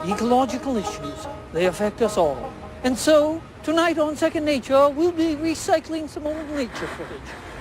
Ecological issues, they affect us all. And so, tonight on Second Nature, we'll be recycling some old nature footage.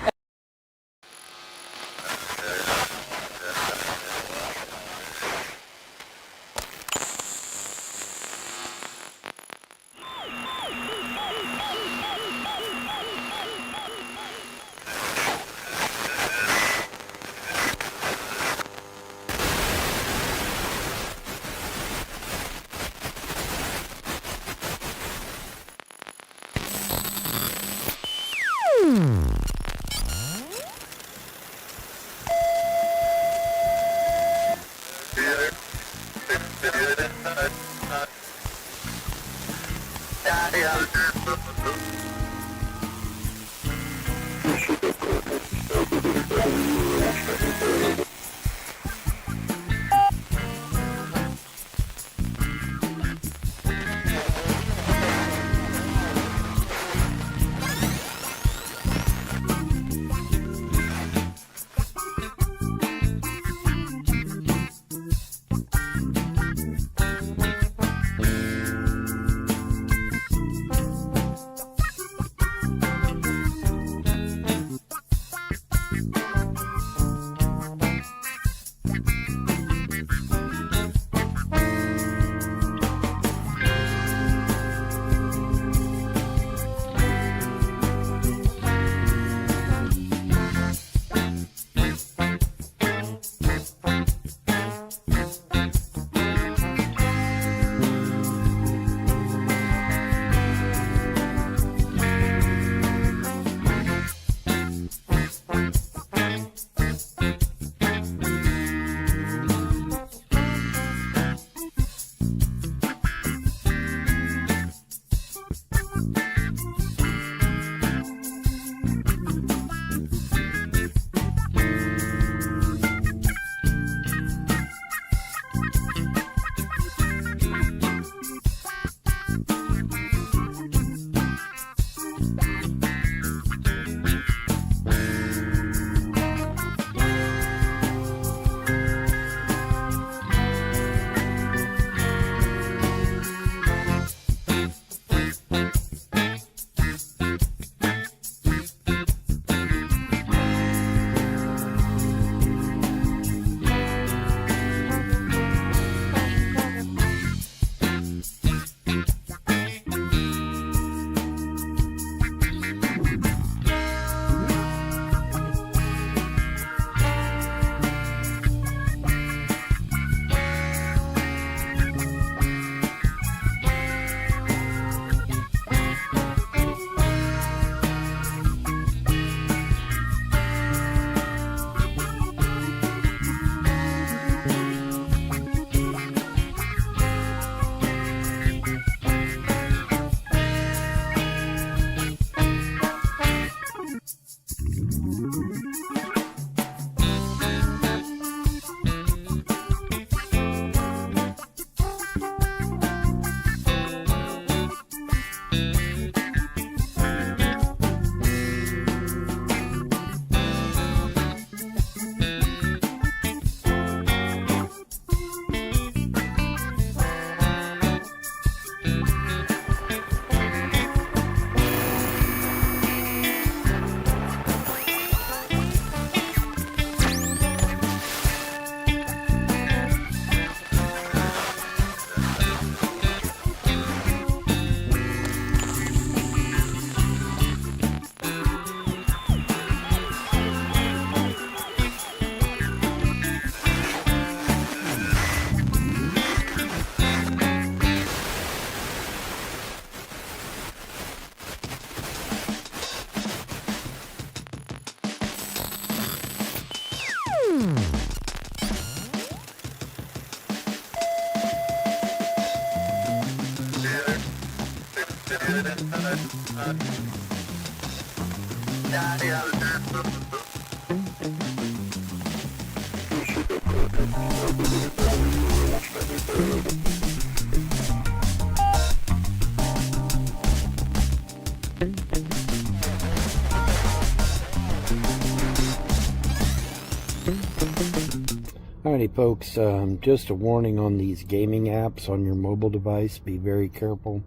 Alrighty folks, just a warning on these gaming apps on your mobile device. Be very careful.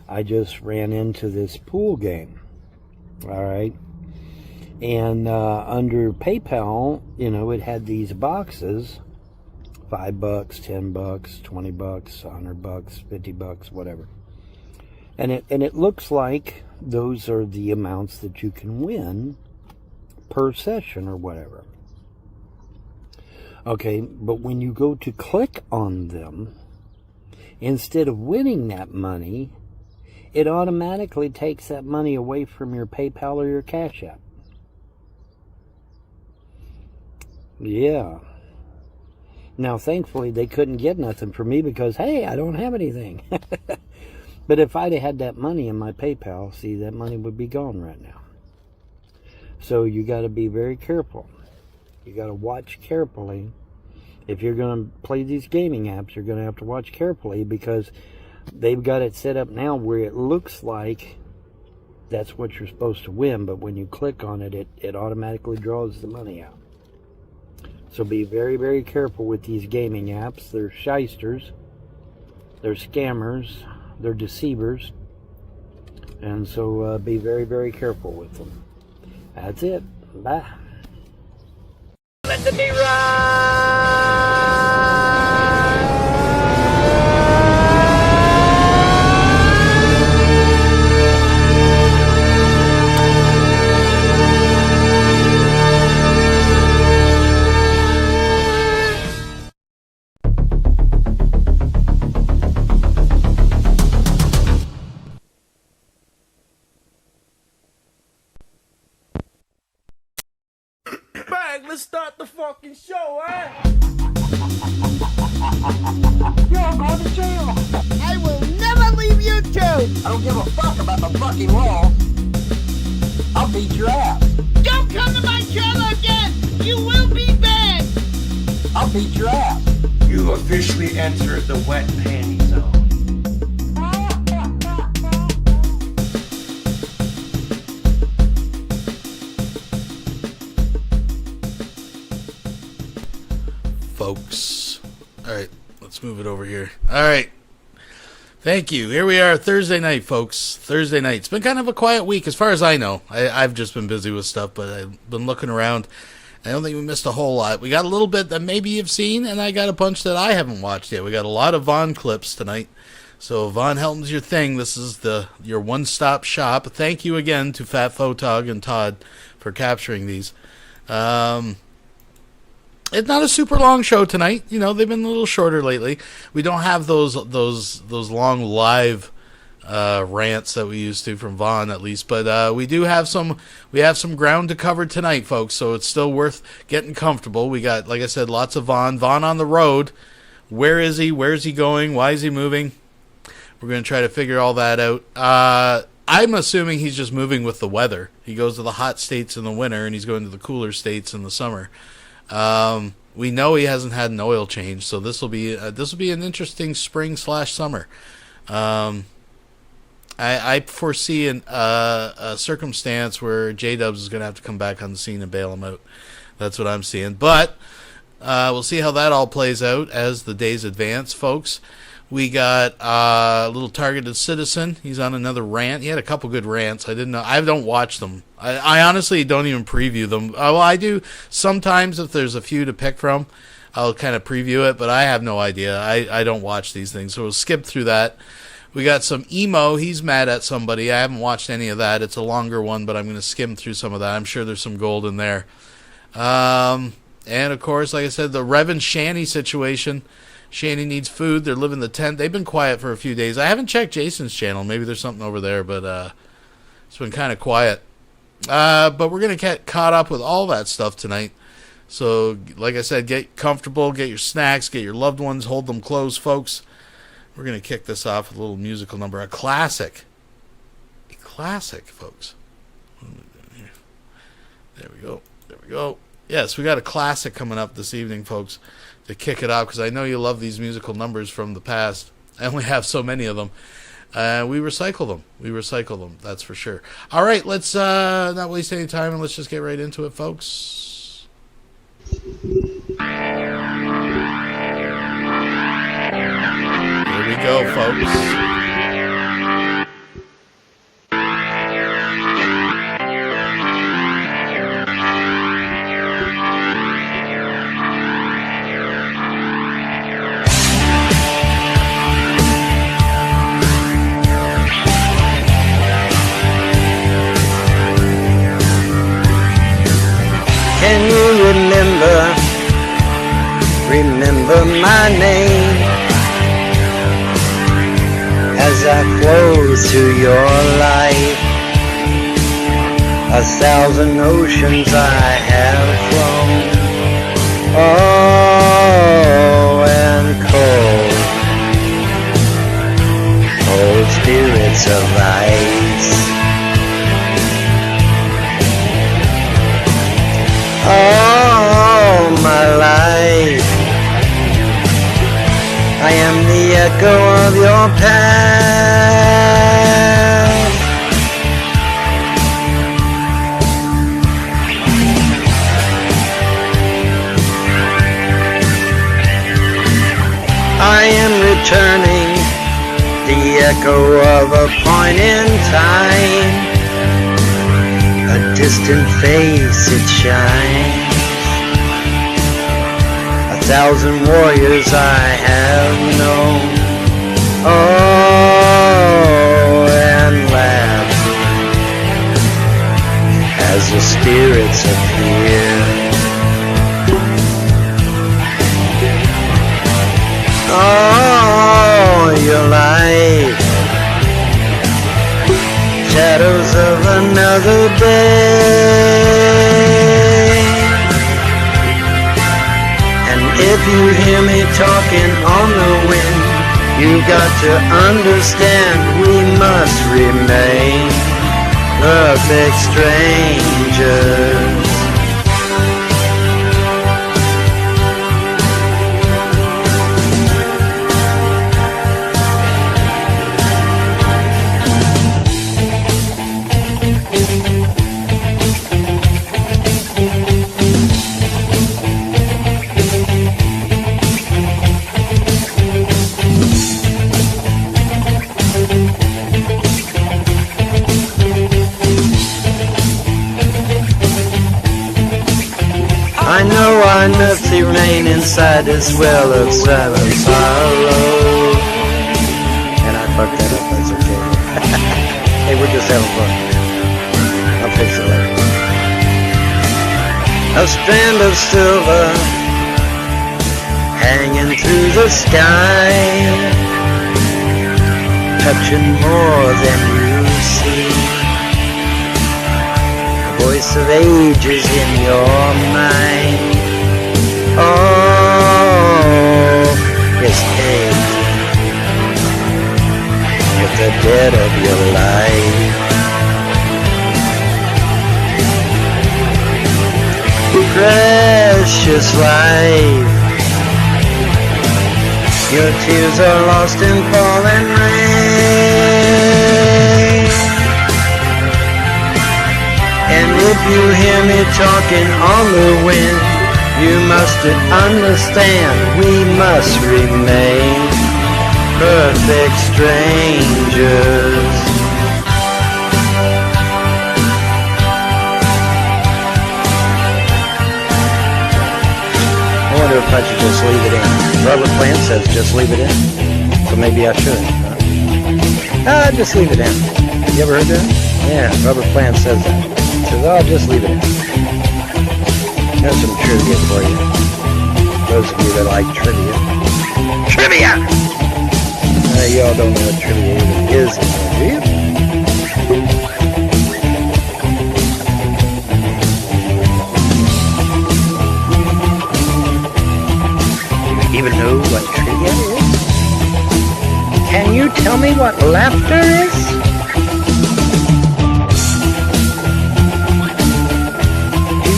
I just ran into this pool game. Alright. And under PayPal, you know, it had these boxes. $5, $10, $20, $100, $50, whatever. And it looks like those are the amounts that you can win per session or whatever. Okay, but when you go to click on them, instead of winning that money, it automatically takes that money away from your PayPal or your Cash App. Yeah. Now, thankfully, they couldn't get nothing from me because, hey, I don't have anything. But if I'd have had that money in my PayPal, see, that money would be gone right now. So you got to be very careful. You got to watch carefully. If you're going to play these gaming apps, you're going to have to watch carefully because they've got it set up now where it looks like that's what you're supposed to win, but when you click on it, it automatically draws the money out. So be very, very careful with these gaming apps. They're shysters, they're scammers, they're deceivers, and so be very, very careful with them. That's it. Bye. Let the beat Let's start the fucking show, eh? You're going to jail. I will never leave YouTube! I don't give a fuck about the fucking law. I'll beat your ass. Don't come to my channel again! You will be banned! I'll beat your ass. You officially entered the wet panty zone. Folks. Alright, let's move it over here. Alright. Thank you. Here we are, Thursday night, folks. Thursday night. It's been kind of a quiet week as far as I know. I've just been busy with stuff, but I've been looking around. I don't think we missed a whole lot. We got a little bit that maybe you've seen, and I got a bunch that I haven't watched yet. We got a lot of Vaughn clips tonight. So Vaughn Helton's your thing. This is your one-stop shop. Thank you again to Fat Photog and Todd for capturing these. It's not a super long show tonight. You know, they've been a little shorter lately. We don't have those long live rants that we used to from Vaughn, at least. But we have some ground to cover tonight, folks. So it's still worth getting comfortable. We got, like I said, lots of Vaughn. Vaughn on the road. Where is he? Where's he going? Why is he moving? We're going to try to figure all that out. I'm assuming he's just moving with the weather. He goes to the hot states in the winter, and he's going to the cooler states in the summer. We know he hasn't had an oil change, so this will be an interesting spring/summer. I foresee a circumstance where J-Dubs is going to have to come back on the scene and bail him out. That's what I'm seeing. But we'll see how that all plays out as the days advance, folks. We got a little targeted citizen. He's on another rant. He had a couple good rants. I don't watch them. I honestly don't even preview them. Well, I do sometimes if there's a few to pick from. I'll kind of preview it, but I have no idea. I don't watch these things, so we'll skip through that. We got some emo. He's mad at somebody. I haven't watched any of that. It's a longer one, but I'm going to skim through some of that. I'm sure there's some gold in there. And, of course, like I said, the Rev and Shanny situation. Shanny needs food. They're living in the tent. They've been quiet for a few days. I haven't checked Jason's channel. Maybe there's something over there, but it's been kind of quiet. But we're going to get caught up with all that stuff tonight. So, like I said, get comfortable, get your snacks, get your loved ones, hold them close, folks. We're going to kick this off with a little musical number. A classic. A classic, folks. What am I doing here? There we go. There we go. Yes, we got a classic coming up this evening, folks, to kick it off, because I know you love these musical numbers from the past. I only have so many of them. We recycle them. We recycle them, that's for sure. All right, let's not waste any time, and let's just get right into it, folks. go, folks. Can you remember my name as I flow through your life? 1,000 oceans I have flown, oh, and cold spirits of ice. All my life I am the echo of your past. I am returning, the echo of a point in time. A distant face it shines. 1,000 warriors I have known, oh, and laughed as the spirits appear. Oh, your life, shadows of another day. And if you hear me talking on the wind, you got to understand we must remain perfect strangers. I know I must remain inside this well of silent sorrow. And I fucked that up, that's okay. Hey, we're just having fun. I'll fix it later. A strand of silver hanging through the sky, touching more than you see. Voice of ages in your mind. Oh, it's caged with the dead of your life. Precious life, your tears are lost in falling rain. And if you hear me talking on the wind, you must understand we must remain perfect strangers. I wonder if I should just leave it in. Robert Plant says just leave it in, so maybe I should. Just leave it in. You ever heard that? Yeah, Robert Plant says that. I'll just leave it in. There's some trivia for you. Those of you that like trivia. Trivia! Y'all don't know what trivia even is, do you? Do you even know what trivia is? Can you tell me what laughter is?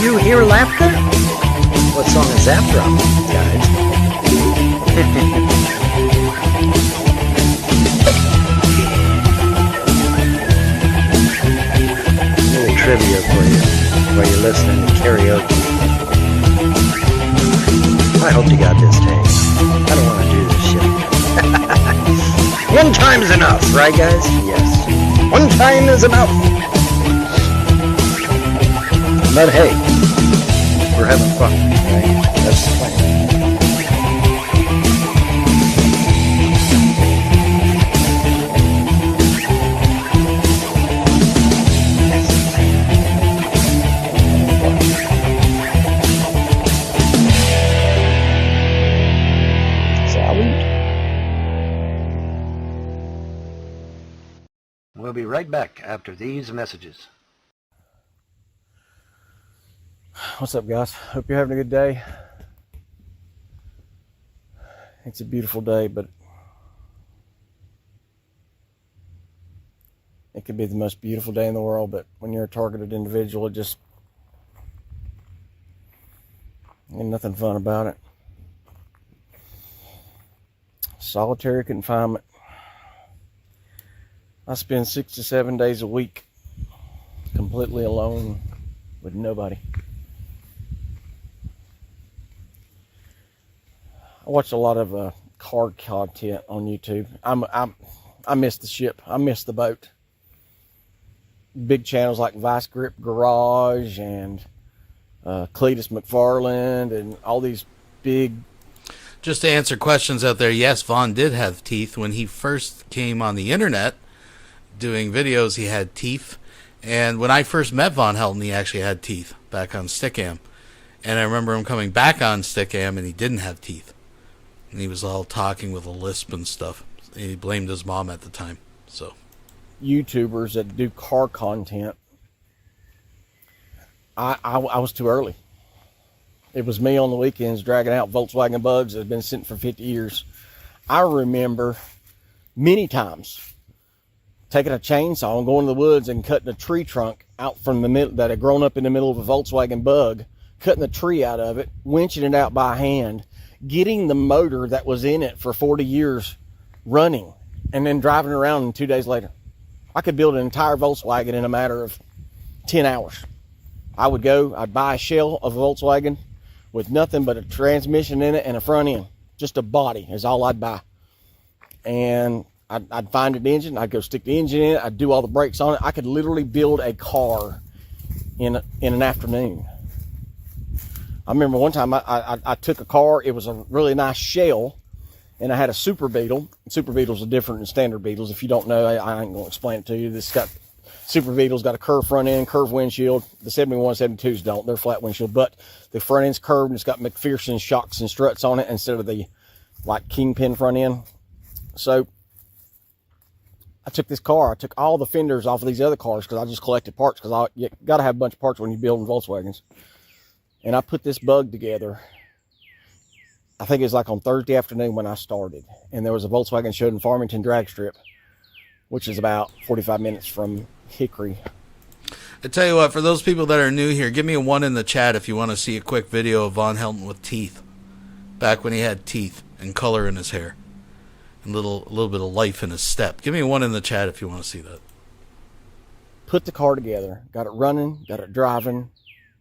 You hear laughter? What song is that from, guys? A little trivia for you while you're listening to karaoke. I hope you got this tape. I don't want to do this shit. one time is enough, right guys? Yes. One time is enough. But hey, we're having fun, right? That's the plan. We'll be right back after these messages. What's up, guys? Hope you're having a good day. It's a beautiful day, but it could be the most beautiful day in the world, but when you're a targeted individual, it just ain't nothing fun about it. Solitary confinement. I spend 6 to 7 days a week completely alone with nobody. I watch a lot of car content on YouTube. I miss the ship. I miss the boat. Big channels like Vice Grip Garage and Cletus McFarland and all these big. Just to answer questions out there, yes, Vaughn did have teeth when he first came on the internet. Doing videos, he had teeth, and when I first met Von Helton, he actually had teeth back on Stickam, and I remember him coming back on Stickam, and he didn't have teeth, and he was all talking with a lisp and stuff. He blamed his mom at the time. So, YouTubers that do car content, I was too early. It was me on the weekends dragging out Volkswagen Bugs that had been sitting for 50 years. I remember many times taking a chainsaw and going to the woods and cutting a tree trunk out from the middle that had grown up in the middle of a Volkswagen Bug, cutting the tree out of it, winching it out by hand, getting the motor that was in it for 40 years running, and then driving around 2 days later. I could build an entire Volkswagen in a matter of 10 hours. I would go, I'd buy a shell of a Volkswagen with nothing but a transmission in it and a front end. Just a body is all I'd buy. And I'd find an engine, I'd go stick the engine in it, I'd do all the brakes on it. I could literally build a car in an afternoon. I remember one time I took a car, it was a really nice shell, and I had a Super Beetle. Super Beetles are different than standard Beetles. If you don't know, I ain't gonna explain it to you. Super Beetle's got a curved front end, curved windshield. The 71, 72s don't, they're flat windshield, but the front end's curved and it's got McPherson shocks and struts on it instead of the like Kingpin front end. So I took this car, I took all the fenders off of these other cars because I just collected parts, because you got to have a bunch of parts when you're building Volkswagens. And I put this Bug together. I think it was like on Thursday afternoon when I started. And there was a Volkswagen show in Farmington drag strip, which is about 45 minutes from Hickory. I tell you what, for those people that are new here, give me a 1 in the chat if you want to see a quick video of Von Helton with teeth. Back when he had teeth and color in his hair. And a little bit of life in his step. Give me a 1 in the chat if you want to see that. Put the car together, got it running, got it driving,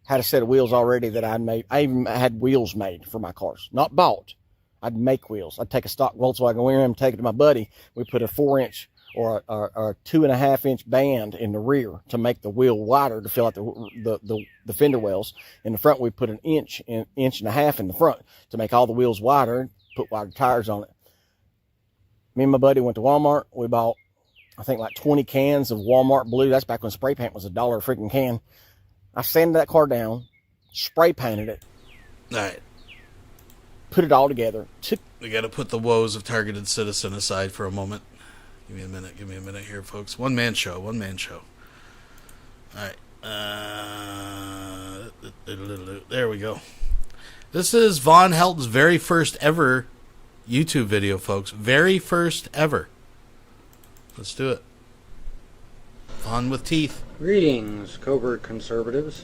had a set of wheels already that I'd made. I even had wheels made for my cars, not bought. I'd make wheels. I'd take a stock Volkswagen wheel rim, take it to my buddy. We put a 4-inch or a 2.5-inch band in the rear to make the wheel wider to fill out the fender wells. In the front, we put an inch and a half in the front to make all the wheels wider, put wider tires on it. Me and my buddy went to Walmart. We bought, I think, like 20 cans of Walmart blue. That's back when spray paint was $1 a freaking can. I sanded that car down, spray painted it. All right. Put it all together. We got to put the woes of targeted citizen aside for a moment. Give me a minute here, folks. One man show. All right. There we go. This is Von Helton's very first ever YouTube video, folks. Very first ever. Let's do it. On with teeth. Greetings, covert conservatives.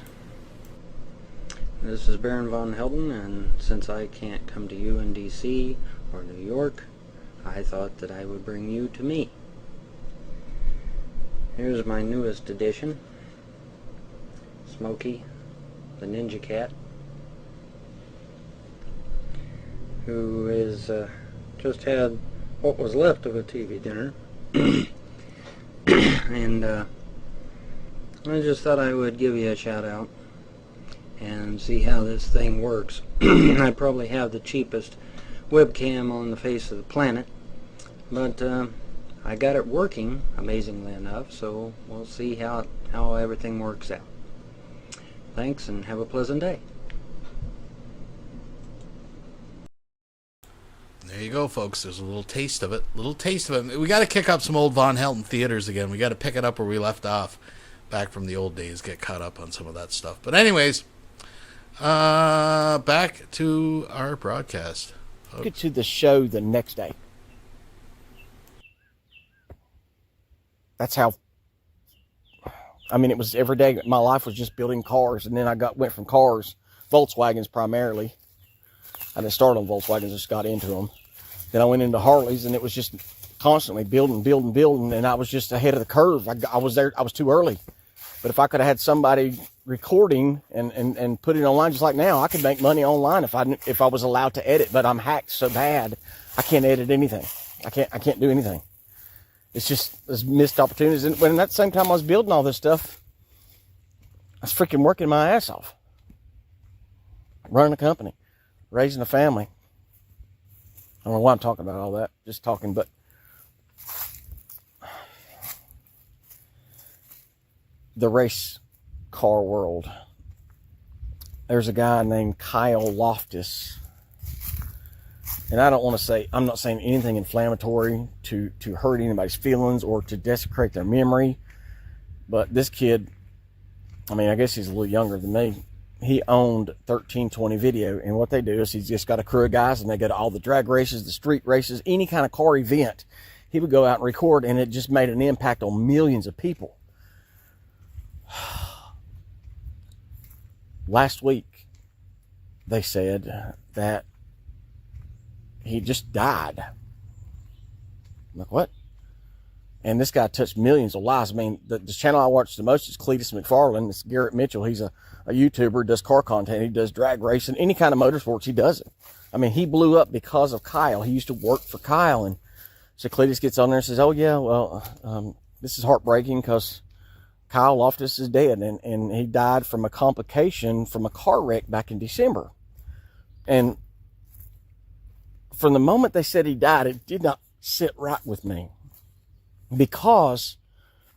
This is Baron Von Helton, and since I can't come to you in DC or New York, I thought that I would bring you to me. Here's my newest addition, Smokey, the Ninja Cat, who is just had what was left of a TV dinner. And I just thought I would give you a shout out and see how this thing works. I probably have the cheapest webcam on the face of the planet, but I got it working, amazingly enough, so we'll see how everything works out. Thanks, and have a pleasant day. There you go, folks. There's a little taste of it. We got to kick up some old Von Helton theaters again. We got to pick it up where we left off back from the old days, get caught up on some of that stuff. But anyways, back to our broadcast. Folks. Get to the show the next day. That's how, I mean, it was every day. My life was just building cars, and then I went from cars, Volkswagens primarily. I didn't start on Volkswagens, just got into them. Then I went into Harleys, and it was just constantly building, and I was just ahead of the curve. I was there, I was too early. But if I could have had somebody recording and put it online, just like now, I could make money online if I was allowed to edit. But I'm hacked so bad, I can't edit anything. I can't do anything. It's just there's missed opportunities. And when at the same time I was building all this stuff, I was freaking working my ass off, running a company, raising a family. I don't know why I'm talking about all that. Just talking, but the race car world. There's a guy named Kyle Loftus. And I don't want to say, I'm not saying anything inflammatory to hurt anybody's feelings or to desecrate their memory. But this kid, I mean, I guess he's a little younger than me. He owned 1320 Video, and what they do is he's just got a crew of guys, and they go to all the drag races, the street races, any kind of car event. He would go out and record, and it just made an impact on millions of people. Last week, they said that he just died. I'm like, what? And this guy touched millions of lives. I mean, the channel I watch the most is Cletus McFarland. It's Garrett Mitchell. He's a YouTuber, does car content. He does drag racing, any kind of motorsports, he does it. I mean, he blew up because of Kyle. He used to work for Kyle. And so Cletus gets on there and says, oh, yeah, well, this is heartbreaking because Kyle Loftus is dead. And he died from a complication from a car wreck back in December. And from the moment they said he died, it did not sit right with me. Because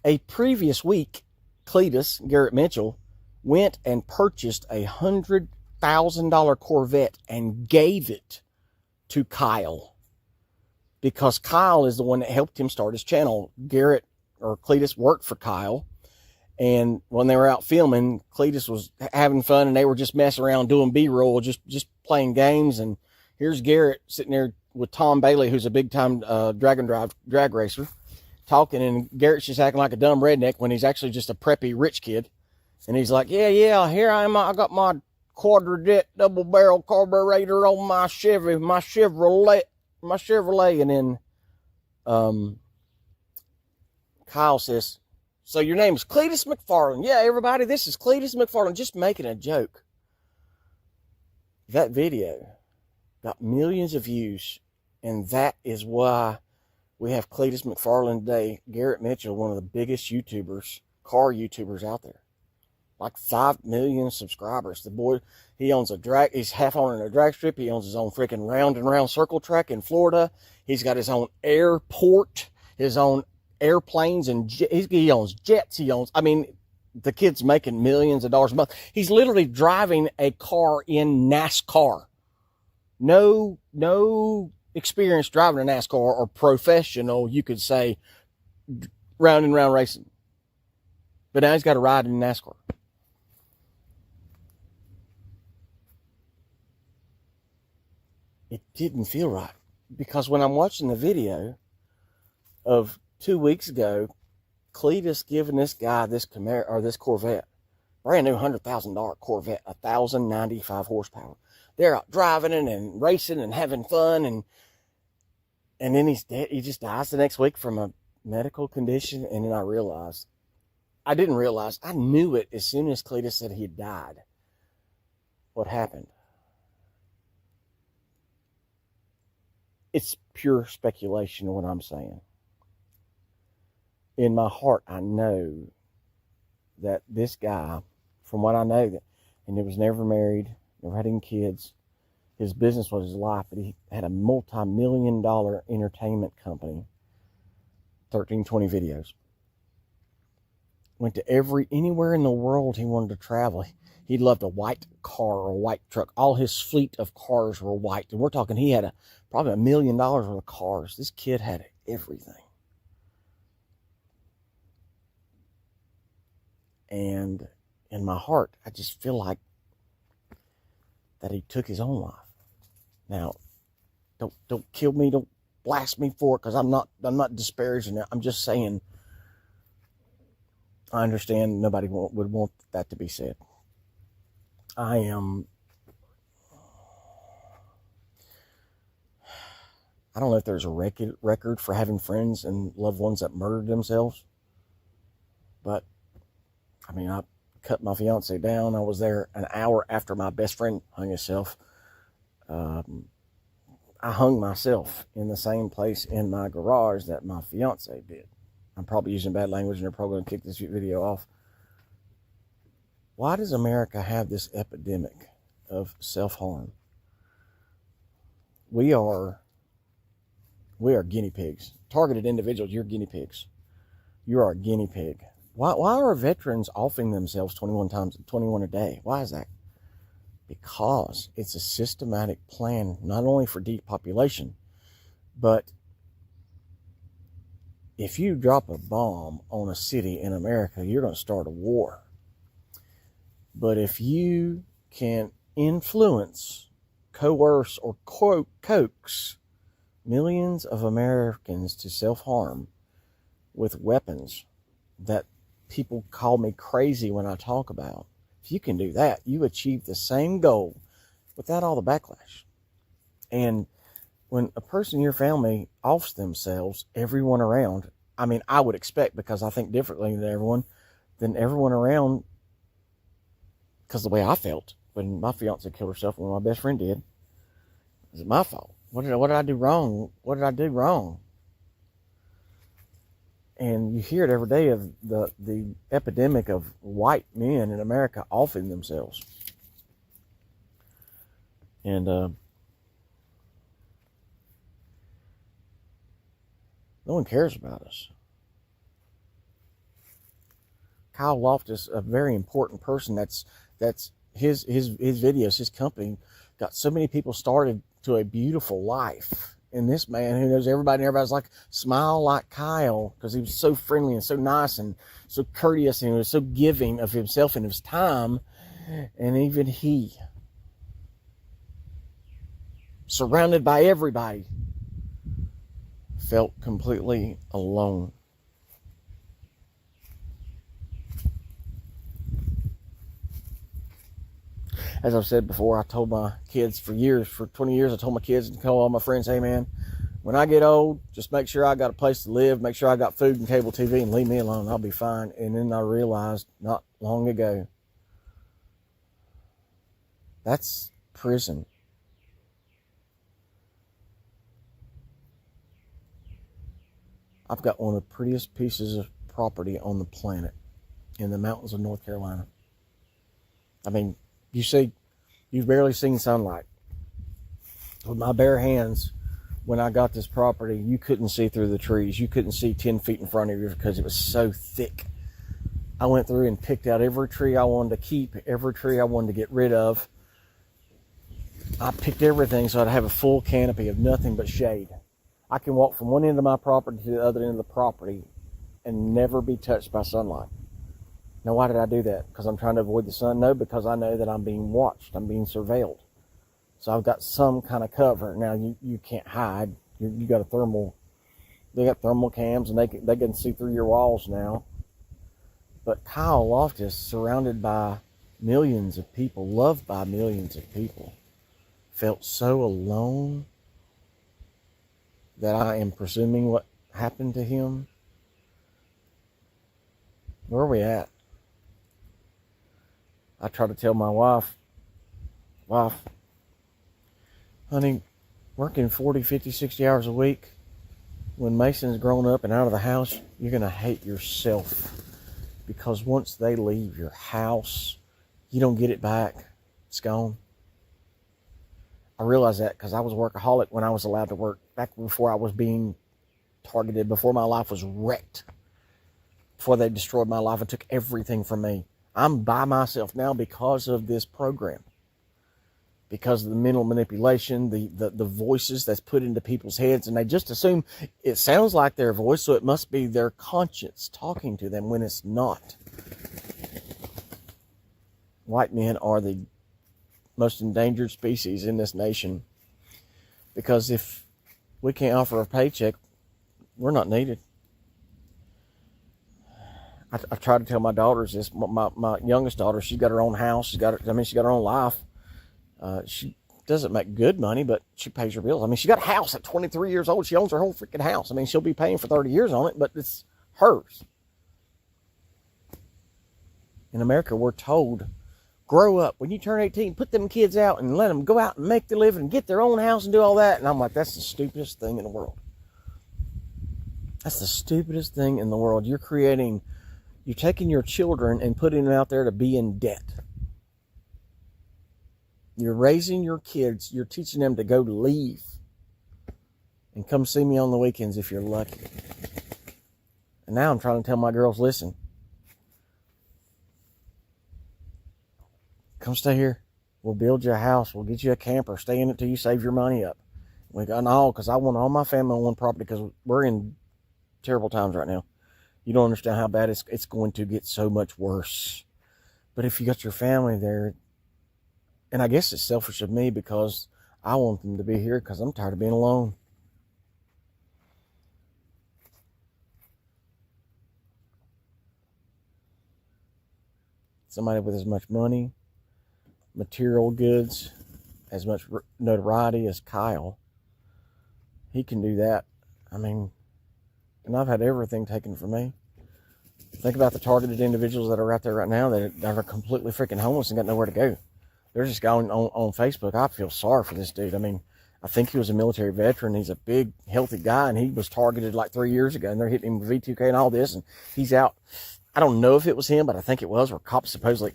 a previous week, Cletus, Garrett Mitchell, went and purchased a $100,000 Corvette and gave it to Kyle. Because Kyle is the one that helped him start his channel. Garrett, or Cletus, worked for Kyle. And when they were out filming, Cletus was having fun and they were just messing around doing B-roll, just playing games. And here's Garrett sitting there with Tom Bailey, who's a big-time drag racer, talking, and Garrett's just acting like a dumb redneck when he's actually just a preppy rich kid. And he's like, yeah, here I am. I got my quadrajet double barrel carburetor on my Chevrolet. And then Kyle says, so your name's Cletus McFarland. Yeah, everybody, this is Cletus McFarland, just making a joke. That video got millions of views, and that is why we have Cletus McFarland today. Garrett Mitchell, one of the biggest YouTubers, car YouTubers out there. Like 5 million subscribers. The boy, he owns a drag, he's half owning a drag strip. He owns his own freaking round and round circle track in Florida. He's got his own airport, his own airplanes, and he owns jets. I mean, the kid's making millions of dollars a month. He's literally driving a car in NASCAR. No experience driving a NASCAR or professional, you could say, round and round racing. But now he's got to ride in NASCAR. It didn't feel right. Because when I'm watching the video of 2 weeks ago, Cletus giving this guy this Camaro, or this Corvette, brand new $100,000 Corvette, 1,095 horsepower. They're out driving and racing and having fun, and then he's dead. He just dies the next week from a medical condition. And then I knew it as soon as Cletus said he died. What happened? it's pure speculation what I'm saying. In my heart, I know that this guy, from what I know, that, and he was never married, never had any kids. His business was his life, but he had a multi-million-dollar entertainment company, 1320 videos. Went to anywhere in the world he wanted to travel. He loved a white car or a white truck. All his fleet of cars were white. And we're talking, he had probably $1 million worth of cars. This kid had everything. And in my heart, I just feel like that he took his own life. Now, don't kill me, don't blast me for it, because I'm not disparaging it. I'm just saying, I understand nobody would want that to be said. I don't know if there's a record for having friends and loved ones that murdered themselves, but I mean, I cut my fiance down. I was there an hour after my best friend hung himself. I hung myself in the same place in my garage that my fiance did. I'm probably using bad language and they're probably going to kick this video off. Why does America have this epidemic of self-harm? We are guinea pigs. Targeted individuals, you're guinea pigs. You are a guinea pig. Why are veterans offing themselves 21 a day? Why is that? Because it's a systematic plan, not only for depopulation, but if you drop a bomb on a city in America, you're going to start a war. But if you can influence, coerce, or coax millions of Americans to self-harm with weapons that people call me crazy when I talk about, if you can do that, you achieve the same goal without all the backlash. And when a person in your family offs themselves, everyone around, I mean, I would expect, because I think differently than everyone around, because the way I felt when my fiance killed herself, when my best friend did, is it my fault? What did I do wrong? What did I do wrong? And you hear it every day of the epidemic of white men in America offing themselves. And no one cares about us. Kyle Loftus, a very important person, that's his videos, his company got so many people started to a beautiful life. And this man who knows everybody, and everybody's like, smile like Kyle, because he was so friendly and so nice and so courteous, and he was so giving of himself and his time. And even he, surrounded by everybody, felt completely alone. As I've said before, I told my kids for 20 years, I told my kids and told all my friends, hey man, when I get old, just make sure I got a place to live, make sure I got food and cable TV, and leave me alone, I'll be fine. And then I realized not long ago, that's prison. I've got one of the prettiest pieces of property on the planet in the mountains of North Carolina. I mean, you've barely seen sunlight. With my bare hands, when I got this property, you couldn't see through the trees. You couldn't see 10 feet in front of you because it was so thick. I went through and picked out every tree I wanted to keep, every tree I wanted to get rid of. I picked everything so I'd have a full canopy of nothing but shade. I can walk from one end of my property to the other end of the property and never be touched by sunlight. Now, why did I do that? Because I'm trying to avoid the sun? No, because I know that I'm being watched. I'm being surveilled. So I've got some kind of cover. Now, you can't hide. You got they got thermal cams, and they can see through your walls now. But Kyle Loftus, surrounded by millions of people, loved by millions of people, felt so alone that I am presuming what happened to him. Where are we at? I try to tell my wife, honey, working 40, 50, 60 hours a week, when Mason's grown up and out of the house, you're going to hate yourself. Because once they leave your house, you don't get it back. It's gone. I realized that because I was a workaholic when I was allowed to work, back before I was being targeted, before my life was wrecked, before they destroyed my life and took everything from me. I'm by myself now because of this program. Because of the mental manipulation, the voices that's put into people's heads, and they just assume it sounds like their voice, so it must be their conscience talking to them when it's not. White men are the most endangered species in this nation, because if we can't offer a paycheck, we're not needed. I try to tell my daughters this. My youngest daughter, she's got her own house. She's got her own life. She doesn't make good money, but she pays her bills. I mean, she got a house at 23 years old. She owns her whole freaking house. I mean, she'll be paying for 30 years on it, but it's hers. In America, we're told, grow up. When you turn 18, put them kids out and let them go out and make their living and get their own house and do all that. And I'm like, that's the stupidest thing in the world. That's the stupidest thing in the world. You're taking your children and putting them out there to be in debt. You're raising your kids. You're teaching them to go leave and come see me on the weekends if you're lucky. And now I'm trying to tell my girls, listen, come stay here. We'll build you a house. We'll get you a camper. Stay in it till you save your money up. We got all, because I want all my family on one property, because we're in terrible times right now. You don't understand how bad it's going to get so much worse. But if you got your family there, and I guess it's selfish of me because I want them to be here because I'm tired of being alone. Somebody with as much money, material goods, as much notoriety as Kyle, he can do that. I mean, and I've had everything taken from me. Think about the targeted individuals that are out there right now that are completely freaking homeless and got nowhere to go. There's this guy on Facebook. I feel sorry for this dude. I mean, I think he was a military veteran. He's a big, healthy guy, and he was targeted like 3 years ago, and they're hitting him with V2K and all this, and he's out. I don't know if it was him, but I think it was, or cops supposedly.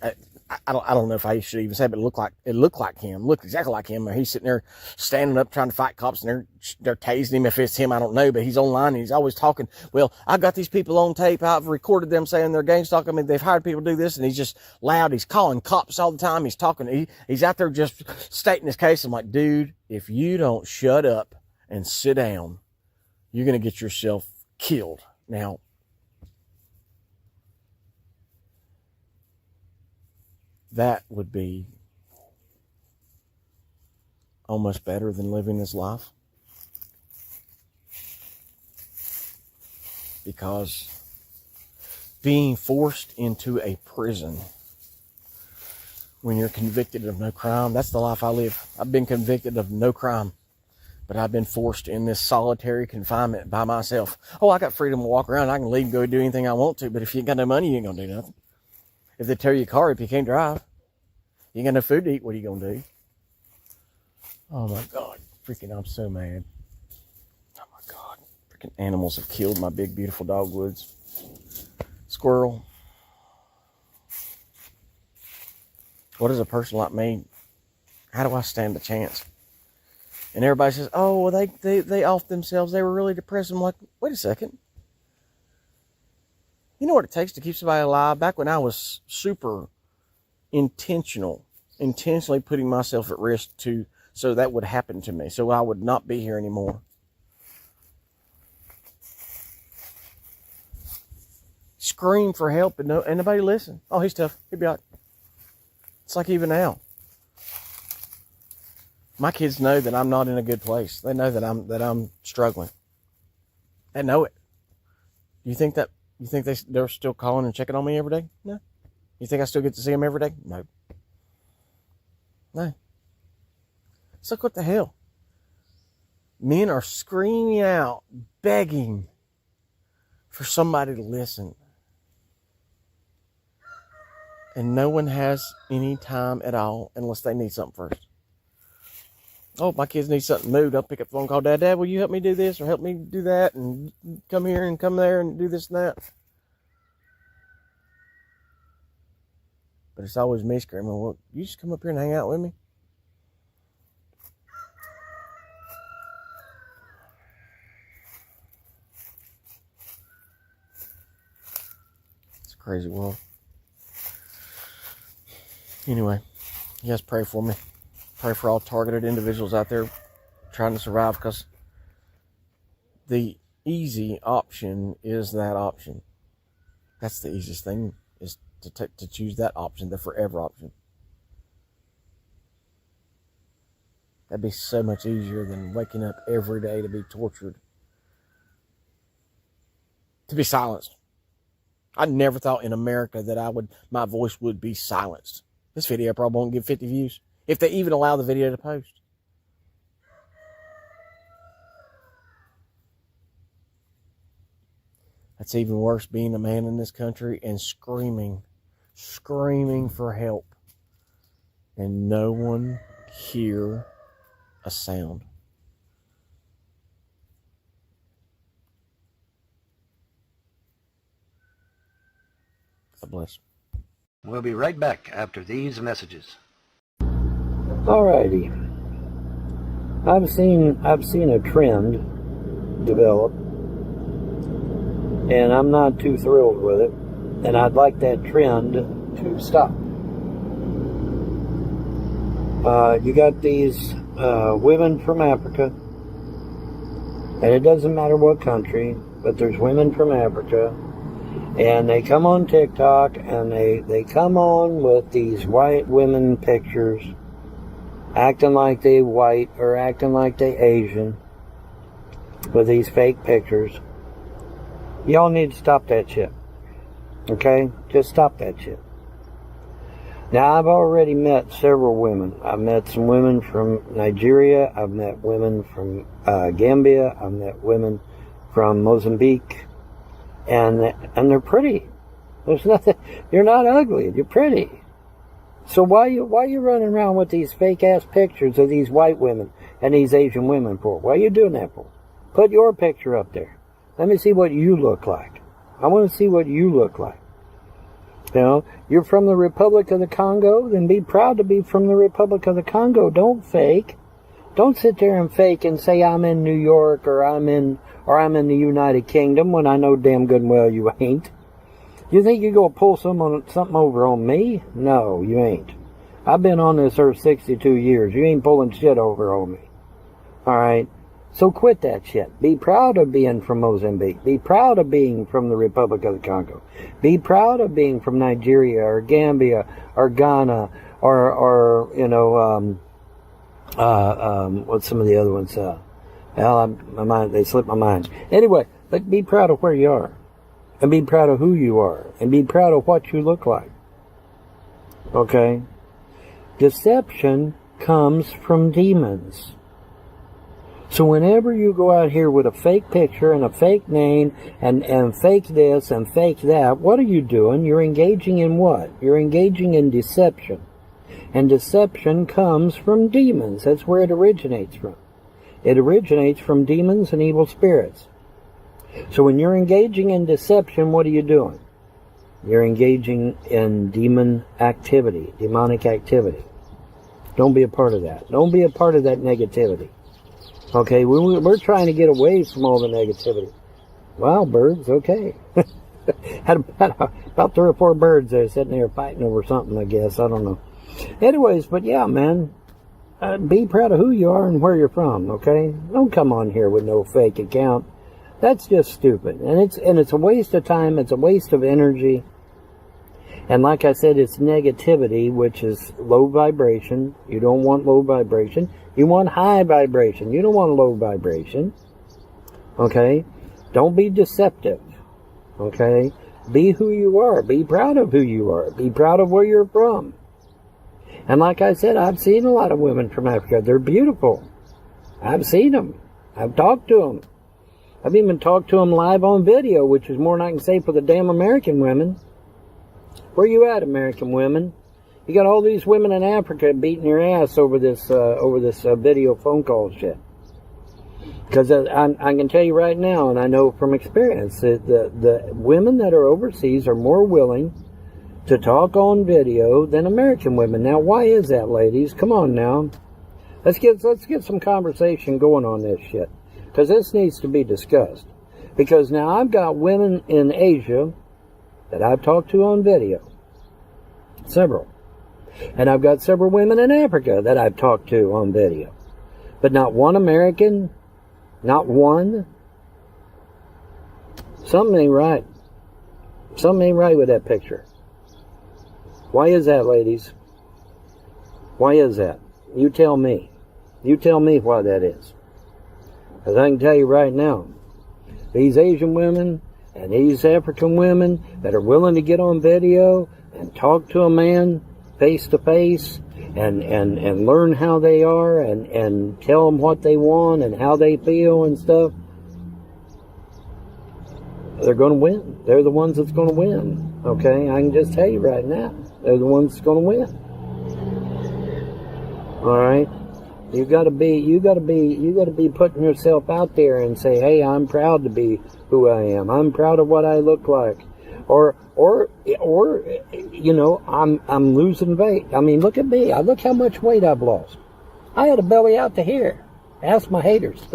I don't know if I should even say, but it looked like him, looked exactly like him. He's sitting there standing up trying to fight cops, and they're tasing him. If it's him, I don't know, but he's online and he's always talking. Well, I got these people on tape. I've recorded them saying they're gang stalking. I mean, they've hired people to do this, and he's just loud. He's calling cops all the time. He's talking. He's out there just stating his case. I'm like, dude, if you don't shut up and sit down, you're going to get yourself killed. Now, that would be almost better than living this life. Because being forced into a prison when you're convicted of no crime, that's the life I live. I've been convicted of no crime, but I've been forced in this solitary confinement by myself. Oh, I got freedom to walk around. I can leave and go do anything I want to, but if you ain't got no money, you ain't gonna do nothing. If they tear your car up, you can't drive. You ain't got no food to eat, what are you going to do? Oh my God. Freaking, I'm so mad. Oh my God. Freaking animals have killed my big, beautiful dogwoods. Squirrel. What is a person like me? How do I stand a chance? And everybody says, oh, well, they off themselves. They were really depressed. I'm like, wait a second. You know what it takes to keep somebody alive? Back when I was super intentionally putting myself at risk so that would happen to me, so I would not be here anymore. Scream for help and nobody listen. Oh, he's tough. He'll be all right. It's like even now. My kids know that I'm not in a good place. They know that I'm struggling. They know it. You think they're still calling and checking on me every day? No. You think I still get to see them every day? No. No. It's like, what the hell? Men are screaming out, begging for somebody to listen. And no one has any time at all unless they need something first. Oh, my kids need something moved. I'll pick up the phone, call Dad. Dad, will you help me do this or help me do that and come here and come there and do this and that? But it's always me screaming, well, you just come up here and hang out with me? It's a crazy world. Anyway, you guys pray for me. Pray for all targeted individuals out there trying to survive, because the easy option is that option. That's the easiest thing, is to choose that option, the forever option. That'd be so much easier than waking up every day to be tortured, to be silenced. I never thought in America that my voice would be silenced. This video probably won't get 50 views, if they even allow the video to post. That's even worse, being a man in this country and screaming for help, and no one hear a sound. God bless. We'll be right back after these messages. Alrighty. I've seen a trend develop, and I'm not too thrilled with it, and I'd like that trend to stop. You got these women from Africa, and it doesn't matter what country, but there's women from Africa, and they come on TikTok, and they come on with these white women pictures, acting like they white or acting like they Asian, with these fake pictures. Y'all need to stop that shit. Okay? Just stop that shit. Now, I've already met several women. I've met some women from Nigeria. I've met women from Gambia. I've met women from Mozambique. And they're pretty. There's nothing. You're not ugly. You're pretty. So why you running around with these fake ass pictures of these white women and these Asian women for? Why are you doing that for? Put your picture up there. Let me see what you look like. I want to see what you look like. You know, you're from the Republic of the Congo, then be proud to be from the Republic of the Congo. Don't fake. Don't sit there and fake and say I'm in New York or I'm in the United Kingdom when I know damn good and well you ain't. You think you're going to pull something over on me? No, you ain't. I've been on this earth 62 years. You ain't pulling shit over on me. Alright? So quit that shit. Be proud of being from Mozambique. Be proud of being from the Republic of the Congo. Be proud of being from Nigeria or Gambia or Ghana or you know, what's some of the other ones? My mind, they slipped my mind. Anyway, but be proud of where you are. And be proud of who you are. And be proud of what you look like. Okay? Deception comes from demons. So whenever you go out here with a fake picture and a fake name and fake this and fake that, what are you doing? You're engaging in what? You're engaging in deception. And deception comes from demons. That's where it originates from. It originates from demons and evil spirits. So when you're engaging in deception, what are you doing? You're engaging in demonic activity. Don't be a part of that. Don't be a part of that negativity. Okay, we're trying to get away from all the negativity. Wow, birds, okay. Had about 3 or 4 birds there sitting there fighting over something, I guess. I don't know. Anyways, but yeah, man. Be proud of who you are and where you're from, okay? Don't come on here with no fake account. That's just stupid. And it's a waste of time. It's a waste of energy. And like I said, it's negativity, which is low vibration. You don't want low vibration. You want high vibration. You don't want low vibration. Okay? Don't be deceptive. Okay? Be who you are. Be proud of who you are. Be proud of where you're from. And like I said, I've seen a lot of women from Africa. They're beautiful. I've seen them. I've talked to them. I've even talked to them live on video, which is more than I can say for the damn American women. Where you at, American women? You got all these women in Africa beating your ass over this video phone call shit. Because I can tell you right now, and I know from experience, that the women that are overseas are more willing to talk on video than American women. Now, why is that, ladies? Come on now. Let's get some conversation going on this shit. Because this needs to be discussed. Because now I've got women in Asia that I've talked to on video. Several. And I've got several women in Africa that I've talked to on video. But not one American, not one. Something ain't right. Something ain't right with that picture. Why is that, ladies? Why is that? You tell me. You tell me why that is. Because I can tell you right now, these Asian women and these African women that are willing to get on video and talk to a man face to face and learn how they are and tell them what they want and how they feel and stuff, they're going to win. They're the ones that's going to win. Okay? I can just tell you right now. They're the ones that's going to win. All right? You got to be putting yourself out there and say, "Hey, I'm proud to be who I am. I'm proud of what I look like." Or you know, I'm losing weight. I mean, look at me. Look how much weight I've lost. I had a belly out to here. Ask my haters.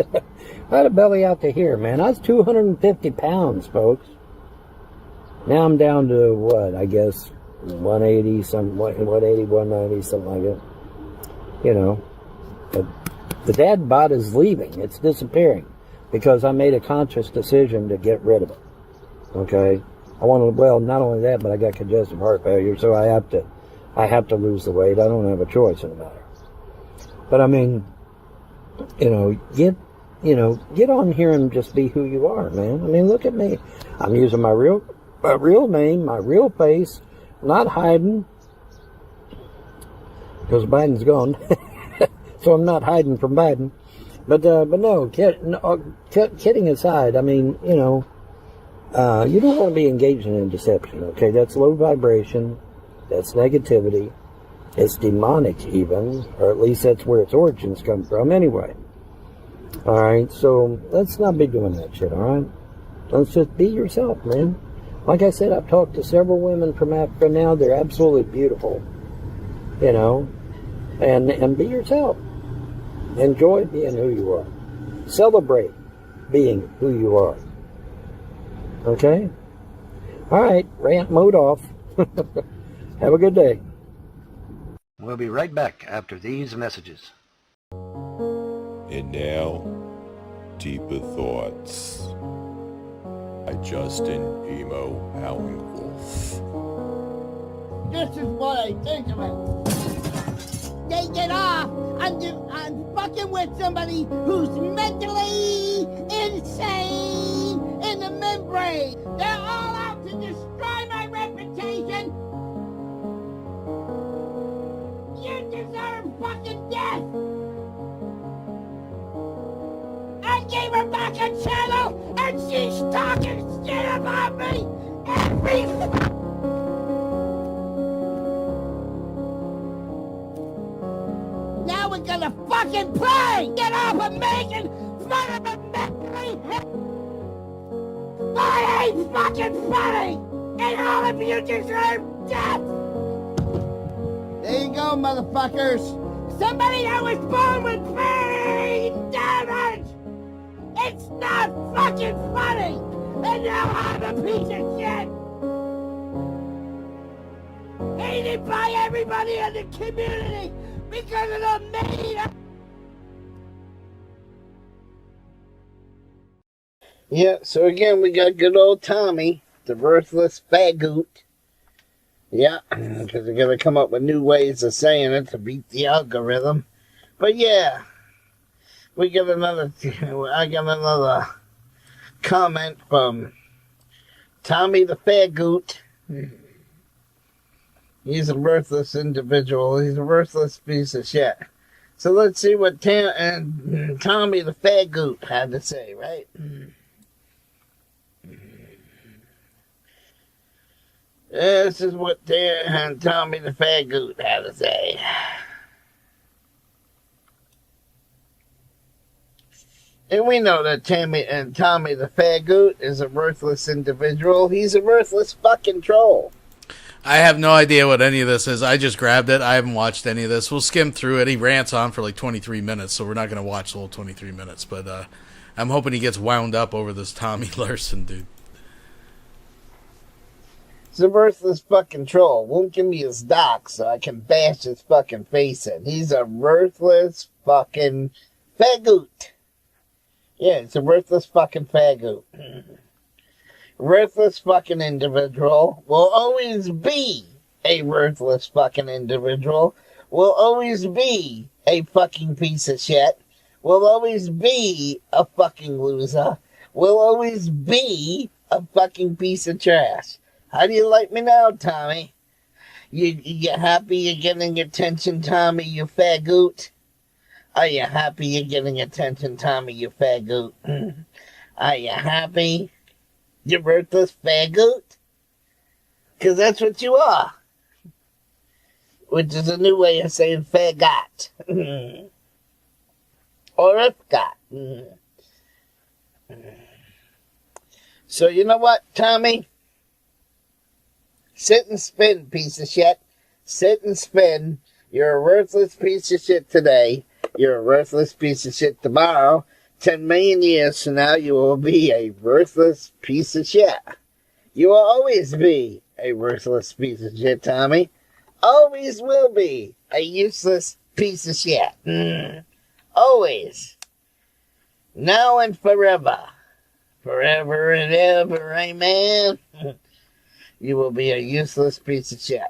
I had a belly out to here, man. I was 250 pounds, folks. Now I'm down to what? I guess 180, 190, something like that. You know, but the dad bod is leaving. It's disappearing because I made a conscious decision to get rid of it. Okay. I want to, well, not only that, but I got congestive heart failure, so I have to lose the weight. I don't have a choice in the matter. But I mean, get on here and just be who you are, man. I mean, look at me. I'm using my real name, my real face, not hiding, because Biden's gone, so I'm not hiding from Biden. But no, kidding aside, I mean, you don't want to be engaging in deception, okay? That's low vibration. That's negativity. It's demonic even, or at least that's where its origins come from anyway. All right, so let's not be doing that shit, all right? Let's just be yourself, man. Like I said, I've talked to several women from Africa now. They're absolutely beautiful, and be yourself. Enjoy being who you are. Celebrate being who you are. Okay? All right, rant mode off. Have a good day. We'll be right back after these messages. And now, Deeper Thoughts by Justin Emo Howling-Wolf. This is what I think of it. They get off on fucking with somebody who's mentally insane in the membrane. They're all out to destroy my reputation. You deserve fucking death. I gave her back a channel and she's talking shit about me every... Now we're gonna fucking play! Get off of making fun of a mentally hit! I ain't fucking funny! And all of you deserve death! There you go, motherfuckers! Somebody that was born with brain damage! It's not fucking funny! And now I'm a piece of shit! Hated by everybody in the community because of the made up... Yeah, so again, we got good old Tommy, the worthless fagoot. Yeah, because they're going to come up with new ways of saying it to beat the algorithm. But yeah, I got another comment from Tommy the fagoot. He's a worthless individual. He's a worthless piece of shit. So let's see what Tommy the fagoot had to say, right? This is what Tommy the Faggoot had to say. And we know that Tommy the Faggoot is a worthless individual. He's a worthless fucking troll. I have no idea what any of this is. I just grabbed it. I haven't watched any of this. We'll skim through it. He rants on for like 23 minutes, so we're not going to watch the whole 23 minutes. But I'm hoping he gets wound up over this Tommy Larson dude. He's a worthless fucking troll. Won't give me his doc so I can bash his fucking face in. He's a worthless fucking faggoot. Yeah, it's a worthless fucking faggoot. Worthless fucking individual will always be a worthless fucking individual. Will always be a fucking piece of shit. Will always be a fucking loser. Will always be a fucking piece of trash. How do you like me now, Tommy? You happy you're getting attention, Tommy, you faggoot? Are you happy you're getting attention, Tommy, you faggoot? Are you happy? You worthless faggoot? Because that's what you are. Which is a new way of saying faggot. Or ifgot. So you know what, Tommy? Sit and spin, piece of shit. Sit and spin. You're a worthless piece of shit today. You're a worthless piece of shit tomorrow. 10 million years from now, you will be a worthless piece of shit. You will always be a worthless piece of shit, Tommy. Always will be a useless piece of shit. Always. Now and forever. Forever and ever, amen. You will be a useless piece of shit.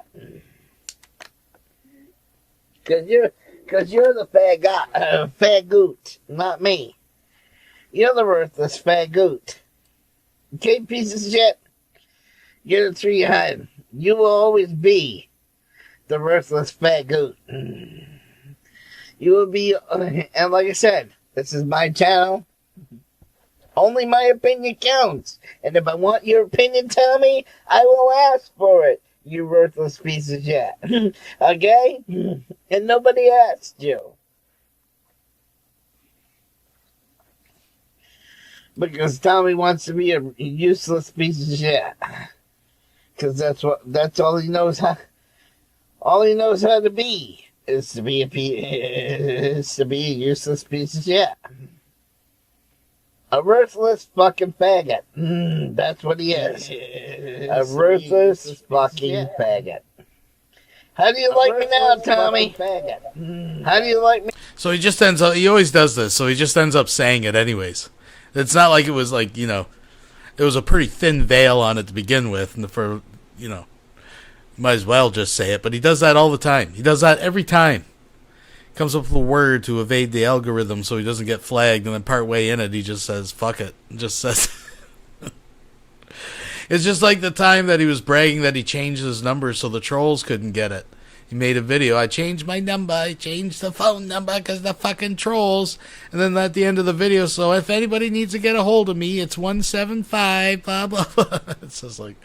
Because you're the faggoot, not me. You're the worthless faggoot. Okay, piece of shit? Get it through your head. You will always be the worthless faggoot. You will be, and like I said, this is my channel. Only my opinion counts. And if I want your opinion, Tommy, I will ask for it, you worthless piece of shit. Okay? And nobody asked you. Because Tommy wants to be a useless piece of shit. Because that's all he knows how. All he knows how to be is to be a useless piece of shit. A worthless fucking faggot. That's what he is. A worthless fucking faggot. How do you like me now, Tommy? How do you like me? So he just ends up, he always does this, so he just ends up saying it anyways. It's not like it was like, you know, it was a pretty thin veil on it to begin with, and for, you know, might as well just say it, but he does that all the time. He does that every time. Comes up with a word to evade the algorithm so he doesn't get flagged, and then part way in it he just says fuck it, and just says it's just like the time that he was bragging that he changed his number so the trolls couldn't get it. He made a video, I changed my number, I changed the phone number because the fucking trolls, and then at the end of the video, so if anybody needs to get a hold of me, it's 175 blah blah blah. It's just like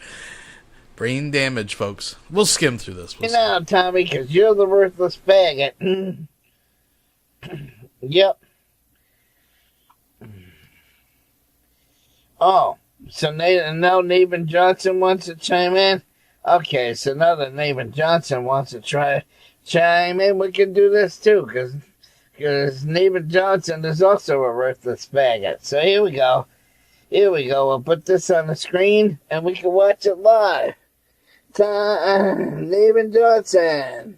brain damage, folks. We'll skim through this. You know, Tommy, because you're the worthless faggot. Yep. Oh, so now Nathan Johnson wants to chime in? Okay, so now that Nathan Johnson wants to chime in, we can do this too, because Nathan Johnson is also a worthless faggot. So here we go. Here we go. We'll put this on the screen, and we can watch it live. Nathan Johnson.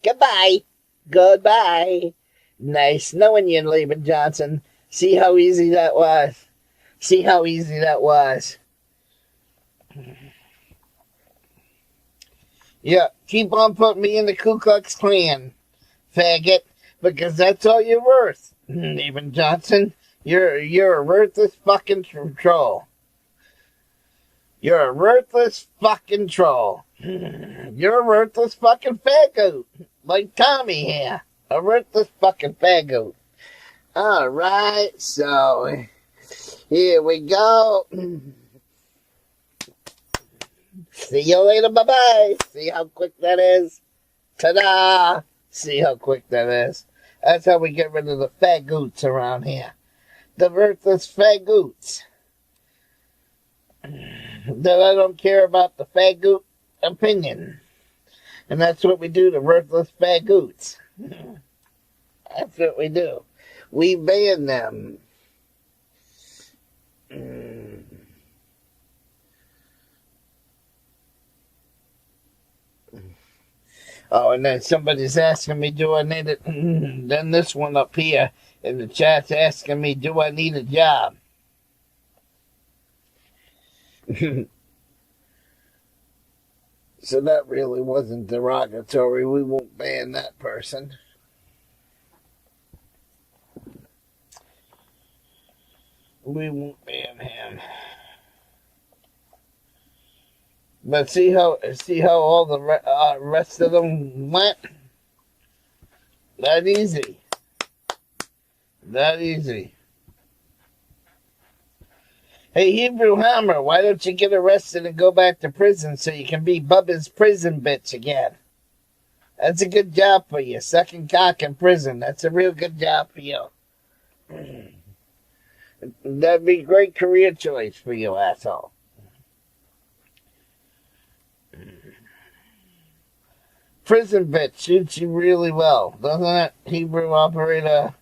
Goodbye. Goodbye. Nice knowing you, Nathan Johnson. See how easy that was. See how easy that was. Yeah, keep on putting me in the Ku Klux Klan, faggot, because that's all you're worth, Nathan Johnson. You're a worthless fucking troll. You're a worthless fucking troll. You're a worthless fucking faggot, like Tommy here. A worthless fucking faggot. Alright, so here we go. See you later, bye-bye. See how quick that is? Ta-da! See how quick that is? That's how we get rid of the fagoots around here. The worthless fagoots. That I don't care about the fagoot opinion. And that's what we do to worthless fagoots. That's what we do. We ban them. Oh, and then somebody's asking me, do I need it? Then this one up here in the chat's asking me, do I need a job? So that really wasn't derogatory. We won't ban that person. We won't ban him. But see how all the rest of them went? That easy. That easy. Hey, Hebrew Hammer, why don't you get arrested and go back to prison so you can be Bubba's prison bitch again? That's a good job for you. Sucking cock in prison. That's a real good job for you. That'd be a great career choice for you, asshole. Prison bitch suits you really well, doesn't it, Hebrew Operator?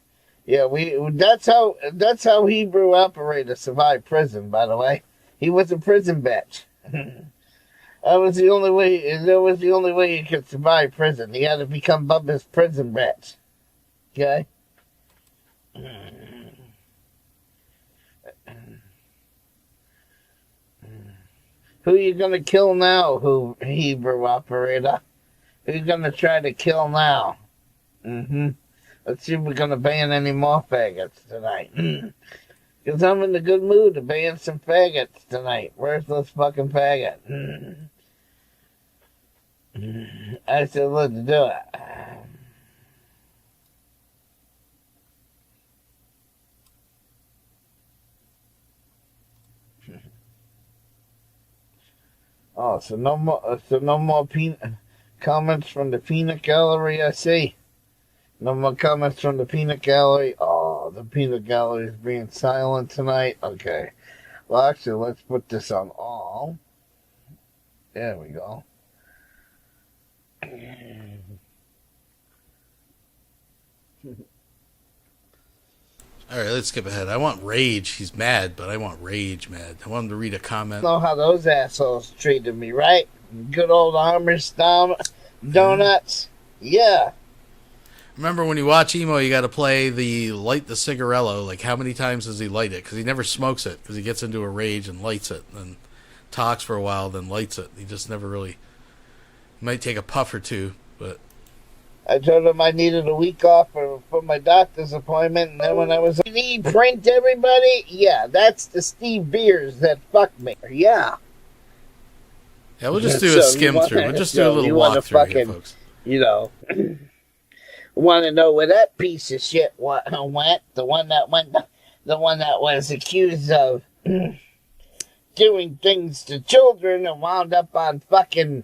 Yeah, that's how Hebrew Operator survived prison, by the way. He was a prison bitch. That was the only way he could survive prison. He had to become Bubba's prison bitch. Okay? Who are you gonna kill now, Hebrew Operator? Who are you gonna try to kill now? Let's see if we're gonna ban any more faggots tonight. Because I'm in the good mood to ban some faggots tonight. Worthless fucking faggot. I said, let's do it. Oh, so no more comments from the peanut gallery, I see. No more comments from the peanut gallery. Oh, the peanut gallery is being silent tonight. Okay. Well, actually, let's put this on all. There we go. All right, let's skip ahead. I want rage. He's mad, but I want rage mad. I want him to read a comment. Know how those assholes treated me, right? Good old Armour's donuts. Yeah. Remember when you watch emo, you got to play the light the cigarello. Like, how many times does he light it? Because he never smokes it. Because he gets into a rage and lights it, and talks for a while, then lights it. He just never really. He might take a puff or two, but. I told him I needed a week off for my doctor's appointment, and then when I was print everybody, yeah, that's the Steve Beers that fucked me. Yeah. Yeah, we'll just do a skim through. We'll just do a little walkthrough here, folks. You know, want to know where that piece of shit went? The one that was accused of doing things to children and wound up on fucking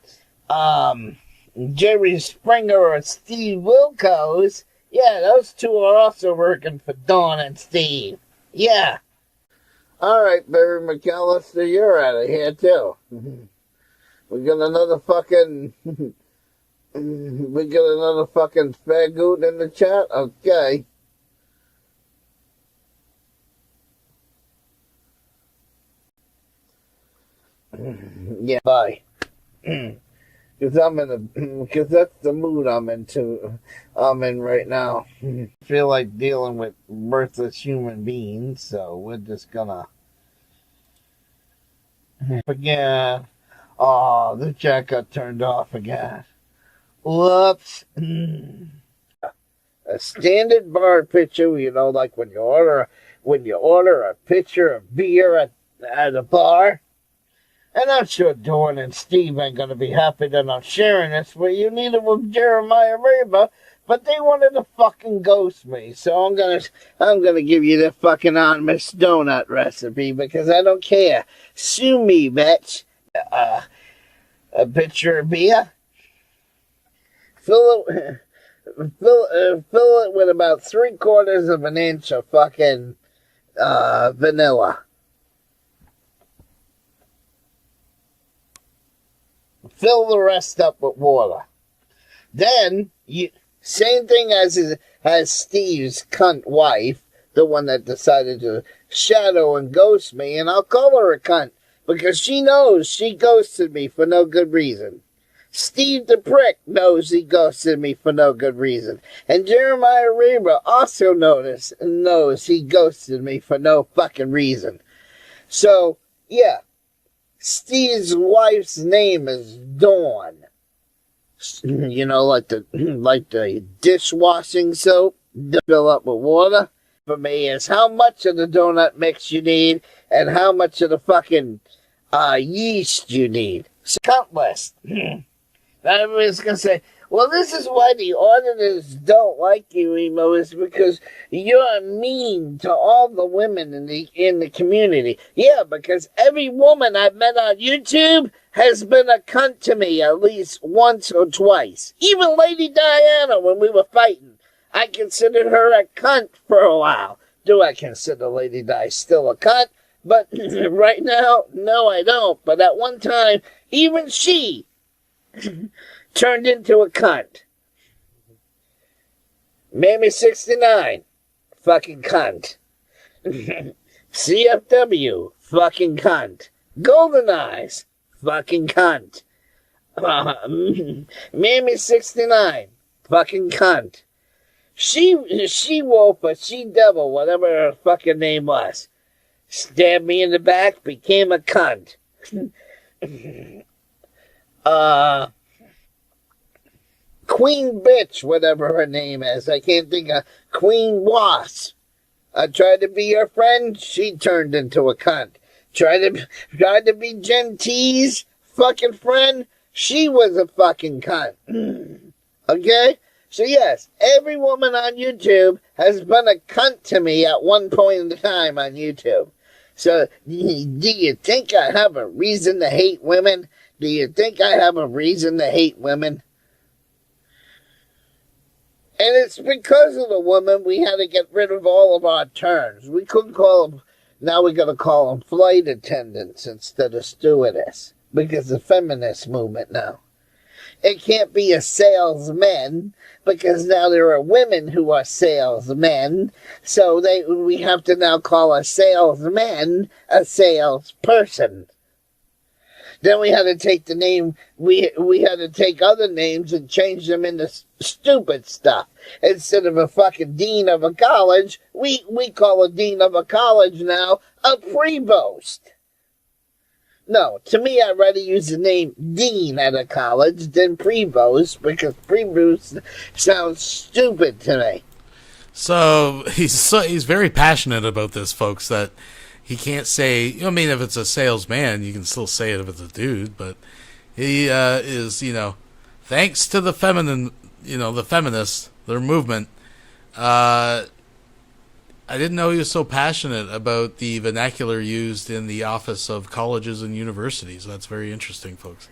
Jerry Springer or Steve Wilkos. Yeah, those two are also working for Dawn and Steve. Yeah. All right, Barry McAllister, you're out of here too. We got another fucking fagoot in the chat? Okay. Yeah, bye. Because that's the mood I'm in right now. I feel like dealing with worthless human beings, so we're just gonna again. Oh, the chat got turned off again. Whoops. A standard bar picture, you know, like when you order a pitcher of beer at a bar. And I'm sure Dawn and Steve ain't gonna be happy that I'm sharing this with you, neither will Jeremiah Reba, but they wanted to fucking ghost me, so I'm gonna give you the fucking honest donut recipe because I don't care. Sue me, bitch. a pitcher of beer, fill it with about 3/4 of an inch of fucking vanilla. Fill the rest up with water. Then, same thing as Steve's cunt wife, the one that decided to shadow and ghost me, and I'll call her a cunt, because she knows she ghosted me for no good reason. Steve the prick knows he ghosted me for no good reason. And Jeremiah Reba also knows he ghosted me for no fucking reason. So, yeah. Steve's wife's name is Dawn. You know, like the dishwashing soap, fill up with water. For me is how much of the donut mix you need and how much of the fucking yeast you need. So, count list. Everybody's going to say, well, this is why the auditors don't like you, Emo, is because you're mean to all the women in the community. Yeah, because every woman I've met on YouTube has been a cunt to me at least once or twice. Even Lady Diana, when we were fighting, I considered her a cunt for a while. Do I consider Lady Di still a cunt? But right now, no, I don't. But at one time, even she turned into a cunt. Mammy 69, fucking cunt. CFW, fucking cunt. Golden Eyes, fucking cunt. Mammy 69, fucking cunt. She wolf or she devil, whatever her fucking name was, stabbed me in the back, became a cunt. Queen Bitch, whatever her name is. I can't think of Queen Wasp. I tried to be her friend, she turned into a cunt. Tried to be Jen T's fucking friend, she was a fucking cunt. Okay? So yes, every woman on YouTube has been a cunt to me at one point in time on YouTube. So, do you think I have a reason to hate women? Do you think I have a reason to hate women? And it's because of the woman we had to get rid of all of our terms. We couldn't call them, now we got to call them flight attendants instead of stewardess. Because of the feminist movement now. It can't be a salesman, because now there are women who are salesmen, so we have to now call a salesman a salesperson. Then we had to take the name, we had to take other names and change them into stupid stuff. Instead of a fucking dean of a college, we call a dean of a college now a prevost. No, to me, I'd rather use the name dean at a college than prevost, because prevost sounds stupid to me. So he's very passionate about this, folks, that he can't say, I mean, if it's a salesman, you can still say it if it's a dude, but he is, thanks to the feminine, the feminists, their movement, I didn't know he was so passionate about the vernacular used in the office of colleges and universities. That's very interesting, folks.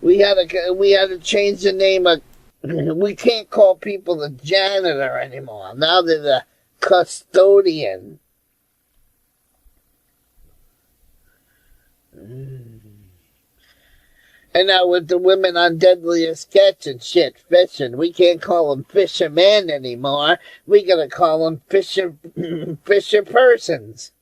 We had to change the name of. We can't call people the janitor anymore. Now they're the custodian. And now with the women on Deadliest Catch and shit fishing, we can't call them fishermen anymore. We gotta call them fisher persons.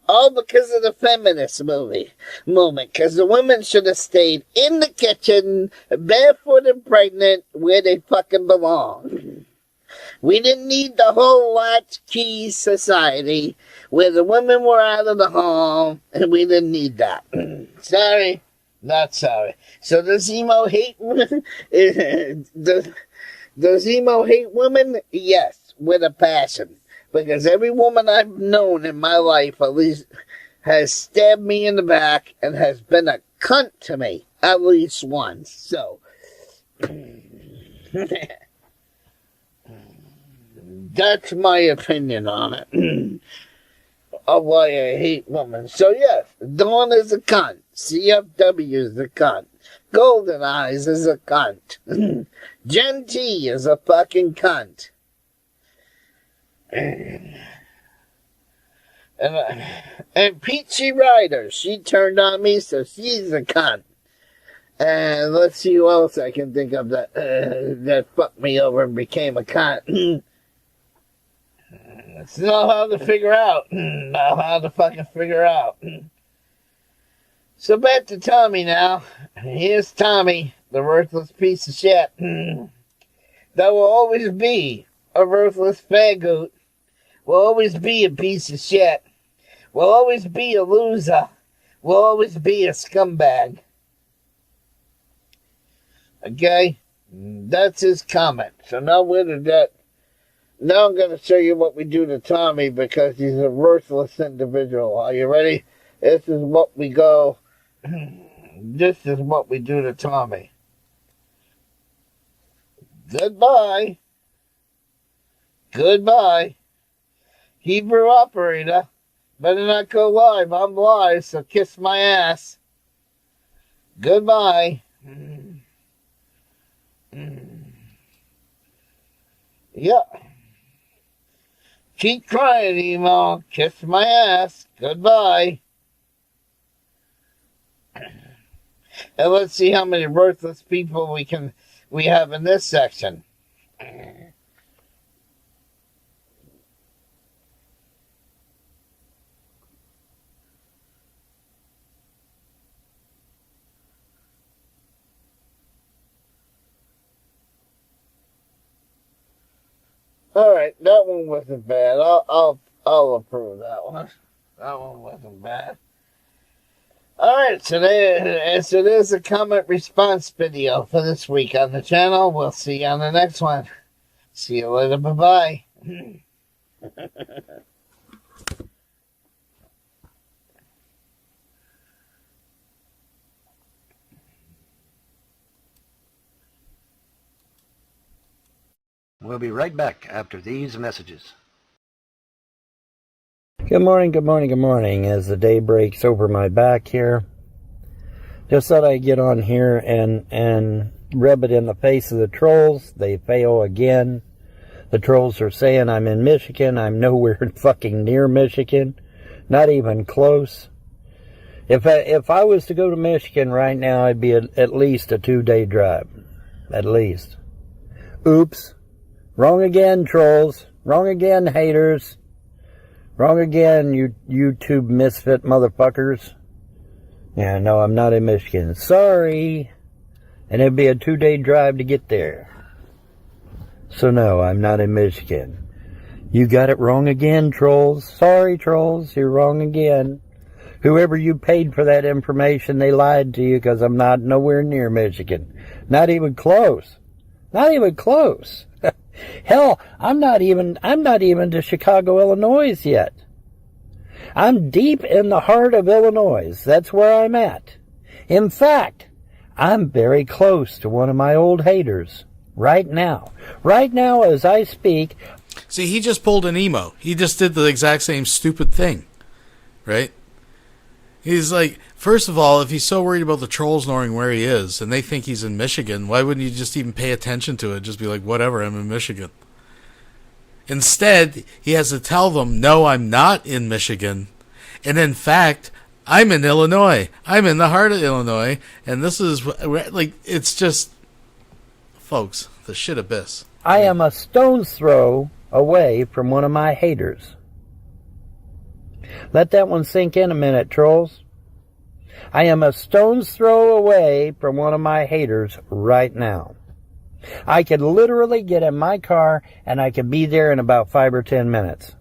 All because of the feminist movement. Because the women should have stayed in the kitchen, barefoot and pregnant, where they fucking belong. We didn't need the whole latchkey society, where the women were out of the home, and we didn't need that. Sorry. Not sorry. So does emo hate women? Does emo hate women? Yes, with a passion. Because every woman I've known in my life at least has stabbed me in the back and has been a cunt to me at least once. So that's my opinion on it. Of why I hate women. So yes, Dawn is a cunt. CFW is a cunt. Golden Eyes is a cunt. Gen T is a fucking cunt. And Peachy Ryder, she turned on me, so she's a cunt. And let's see who else I can think of that fucked me over and became a cunt. It's not hard to figure out. Not hard to fucking figure out. So back to Tommy now. Here's Tommy, the worthless piece of shit. That will always be a worthless faggot. Will always be a piece of shit. Will always be a loser. Will always be a scumbag. Okay? That's his comment. So now where did that... Now I'm going to show you what we do to Tommy because he's a worthless individual. Are you ready? This is what we go... This is what we do to Tommy. Goodbye. Goodbye. Hebrew operator. Better not go live. I'm live, so kiss my ass. Goodbye. Yeah. Keep crying, emo. Kiss my ass. Goodbye. And let's see how many worthless people we have in this section. All right, that one wasn't bad. I'll approve that one. That one wasn't bad. All right, so there's a comment response video for this week on the channel. We'll see you on the next one. See you later. Bye-bye. We'll be right back after these messages. Good morning, good morning, good morning. As the day breaks over my back here, just thought I'd get on here and rub it in the face of the trolls. They fail again. The trolls are saying I'm in Michigan. I'm nowhere fucking near Michigan. Not even close. If I was to go to Michigan right now, I'd be at least a 2-day drive. At least. Oops. Wrong again, trolls. Wrong again, haters. Wrong again, you YouTube misfit motherfuckers. Yeah, no, I'm not in Michigan. Sorry. And it'd be a 2-day drive to get there. So no, I'm not in Michigan. You got it wrong again, trolls. Sorry, trolls, you're wrong again. Whoever you paid for that information, they lied to you because I'm not nowhere near Michigan. Not even close. Not even close. Hell, I'm not even to Chicago, Illinois yet. I'm deep in the heart of Illinois. That's where I'm at. In fact, I'm very close to one of my old haters right now. Right now, as I speak. See, he just pulled an emo. He just did the exact same stupid thing, right? He's like, first of all, if he's so worried about the trolls knowing where he is and they think he's in Michigan, why wouldn't you just even pay attention to it? Just be like, whatever, I'm in Michigan. Instead, he has to tell them, no, I'm not in Michigan. And in fact, I'm in Illinois. I'm in the heart of Illinois. And this is, like, it's just, folks, the shit abyss. I am a stone's throw away from one of my haters. Let that one sink in a minute, trolls. I am a stone's throw away from one of my haters right now. I could literally get in my car and I could be there in about 5 or 10 minutes.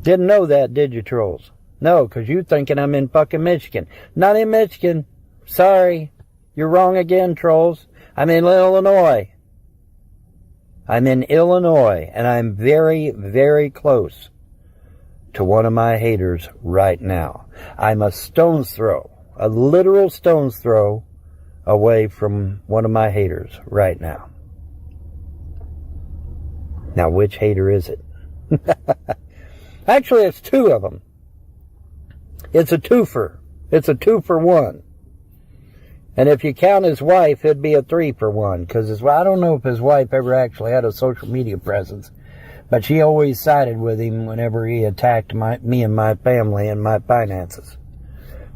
Didn't know that, did you, trolls? No, because you're thinking I'm in fucking Michigan. Not in Michigan. Sorry. You're wrong again, trolls. I'm in Illinois. I'm in Illinois, and I'm very, very close to one of my haters right now. I'm a stone's throw, a literal stone's throw away from one of my haters right now. Now, which hater is it? Actually, it's 2 of them. It's a twofer. It's a 2-for-1. And if you count his wife, it'd be a 3-for-1. Because I don't know if his wife ever actually had a social media presence. But she always sided with him whenever he attacked me and my family and my finances.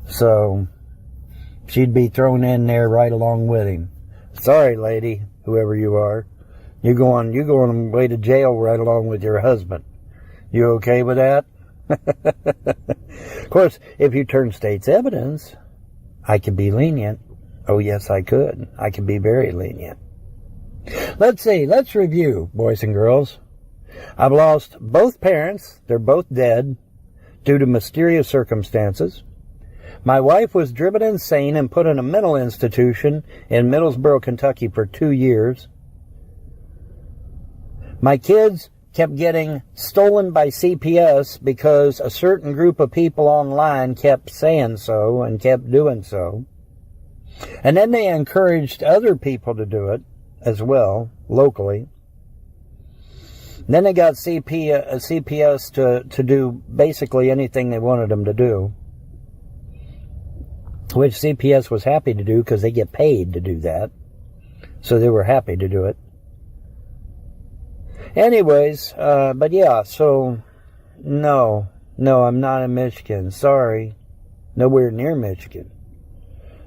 So she'd be thrown in there right along with him. Sorry, lady, whoever you are. You're going away to jail right along with your husband. You okay with that? Of course, if you turn state's evidence, I could be lenient. Oh, yes, I could. I could be very lenient. Let's see. Let's review, boys and girls. I've lost both parents. They're both dead due to mysterious circumstances. My wife was driven insane and put in a mental institution in Middlesboro, Kentucky for 2 years. My kids kept getting stolen by CPS because a certain group of people online kept saying so and kept doing so. And then they encouraged other people to do it as well, locally. Then they got CPS to do basically anything they wanted them to do, which CPS was happy to do because they get paid to do that. So they were happy to do it. Anyways, but yeah, so no, I'm not in Michigan. Sorry. Nowhere near Michigan.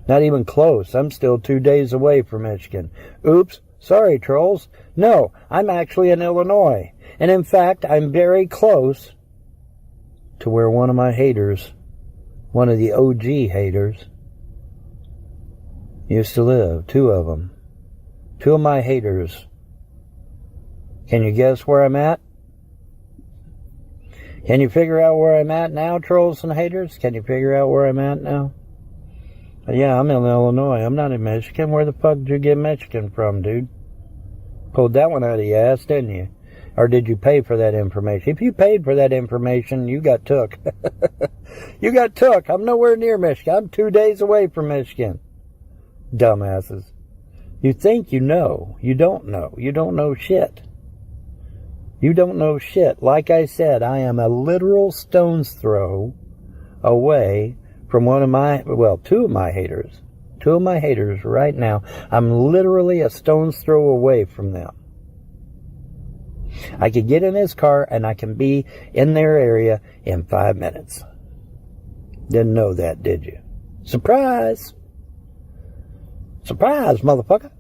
Not even close. I'm still 2 days away from Michigan. Oops. Sorry, trolls. No, I'm actually in Illinois. And in fact, I'm very close to where one of my haters, one of the OG haters, used to live. 2 of them. 2 of my haters. Can you guess where I'm at? Can you figure out where I'm at now, trolls and haters? Can you figure out where I'm at now? Yeah, I'm in Illinois. I'm not in Michigan. Where the fuck did you get Michigan from, dude? Pulled that one out of your ass, didn't you? Or did you pay for that information? If you paid for that information, you got took. You got took. I'm nowhere near Michigan. I'm 2 days away from Michigan. Dumbasses. You think you know. You don't know. You don't know shit. You don't know shit. Like I said, I am a literal stone's throw away from 2 of my haters. 2 of my haters right now. I'm literally a stone's throw away from them. I could get in his car and I can be in their area in 5 minutes. Didn't know that, did you? Surprise! Surprise, motherfucker!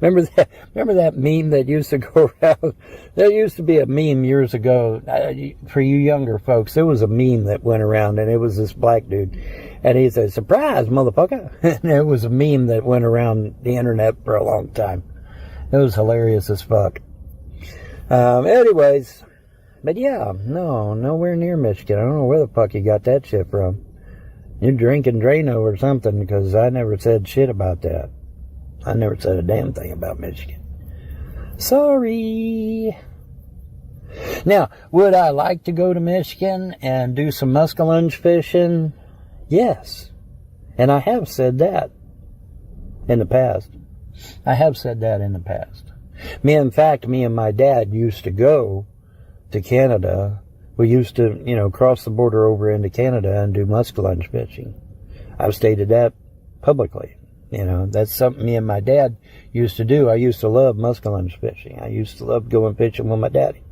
Remember that meme that used to go around? There used to be a meme years ago. For you younger folks, there was a meme that went around, and it was this black dude. And he said, surprise, motherfucker. And it was a meme that went around the internet for a long time. It was hilarious as fuck. Anyways, but yeah, no, nowhere near Michigan. I don't know where the fuck you got that shit from. You're drinking Drano or something, because I never said shit about that. I never said a damn thing about Michigan. Sorry. Now, would I like to go to Michigan and do some muskellunge fishing? Yes. And I have said that in the past. I have said that in the past. In fact, me and my dad used to go to Canada. We used to, cross the border over into Canada and do muskellunge fishing. I've stated that publicly. That's something me and my dad used to do. I used to love muskellunge fishing. I used to love going fishing with my daddy.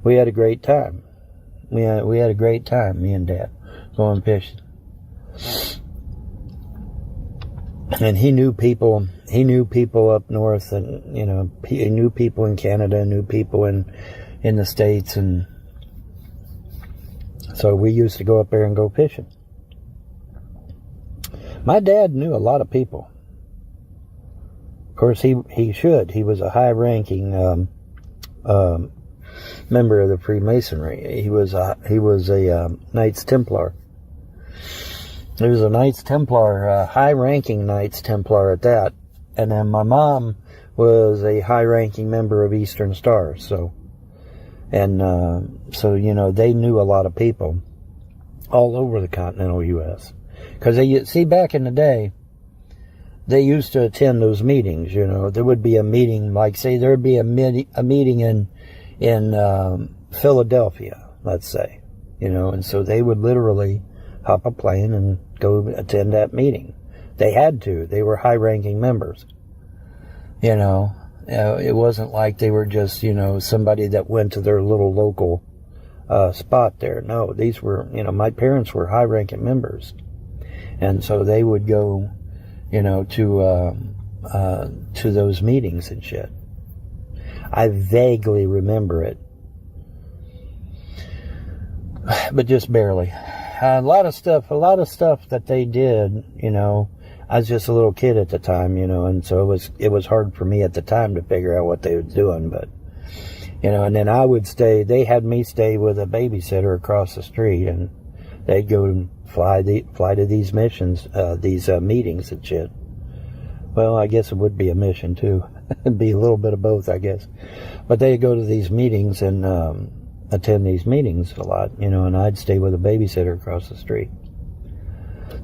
We had a great time. We had a great time, me and Dad, going fishing. And he knew people up north, and he knew people in Canada, knew people in the States, and so we used to go up there and go fishing. My dad knew a lot of people. Of course, he should. He was a high-ranking member of the Freemasonry. He was a Knights Templar. He was a Knights Templar, high-ranking Knights Templar at that. And then my mom was a high-ranking member of Eastern Star. So they knew a lot of people all over the continental U.S. Because back in the day, they used to attend those meetings. There would be a meeting, like say there would be a meeting in Philadelphia, let's say, you know, and so they would literally hop a plane and go attend that meeting. They had to. They were high-ranking members. You know, it wasn't like they were just, you know, somebody that went to their little local spot there. No, these were, you know, my parents were high-ranking members. And so they would go, you know, to those meetings and shit. I vaguely remember it, but just barely. A lot of stuff that they did, you know, I was just a little kid at the time, you know, and so it was hard for me at the time to figure out what they were doing, but, you know, and then I would they had me stay with a babysitter across the street, and they'd go and fly to these missions, these meetings and shit. Well, I guess it would be a mission too. It'd be a little bit of both, I guess. But they'd go to these meetings and attend these meetings a lot, you know, and I'd stay with a babysitter across the street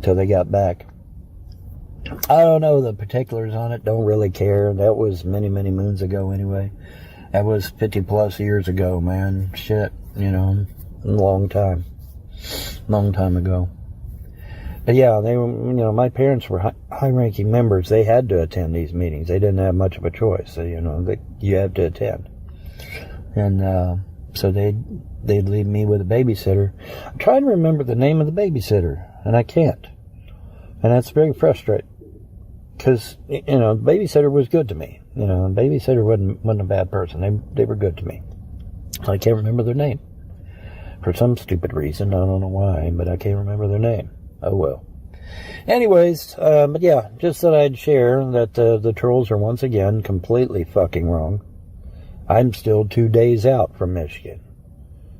till they got back. I don't know the particulars on it, don't really care. That was many, many moons ago anyway. That was 50 plus years ago, man. Shit, you know, a long time ago. But yeah, they were, you know, my parents were high-ranking members. They had to attend these meetings. They didn't have much of a choice, so, you know, you have to attend. And so they'd leave me with a babysitter. I'm trying to remember the name of the babysitter, and I can't. And that's very frustrating. Because, you know, the babysitter was good to me. You know, the babysitter wasn't a bad person. They were good to me. I can't remember their name. For some stupid reason. I don't know why, but I can't remember their name. Oh, well. Anyways, but yeah, just thought I'd share that the trolls are once again completely fucking wrong. I'm still 2 days out from Michigan.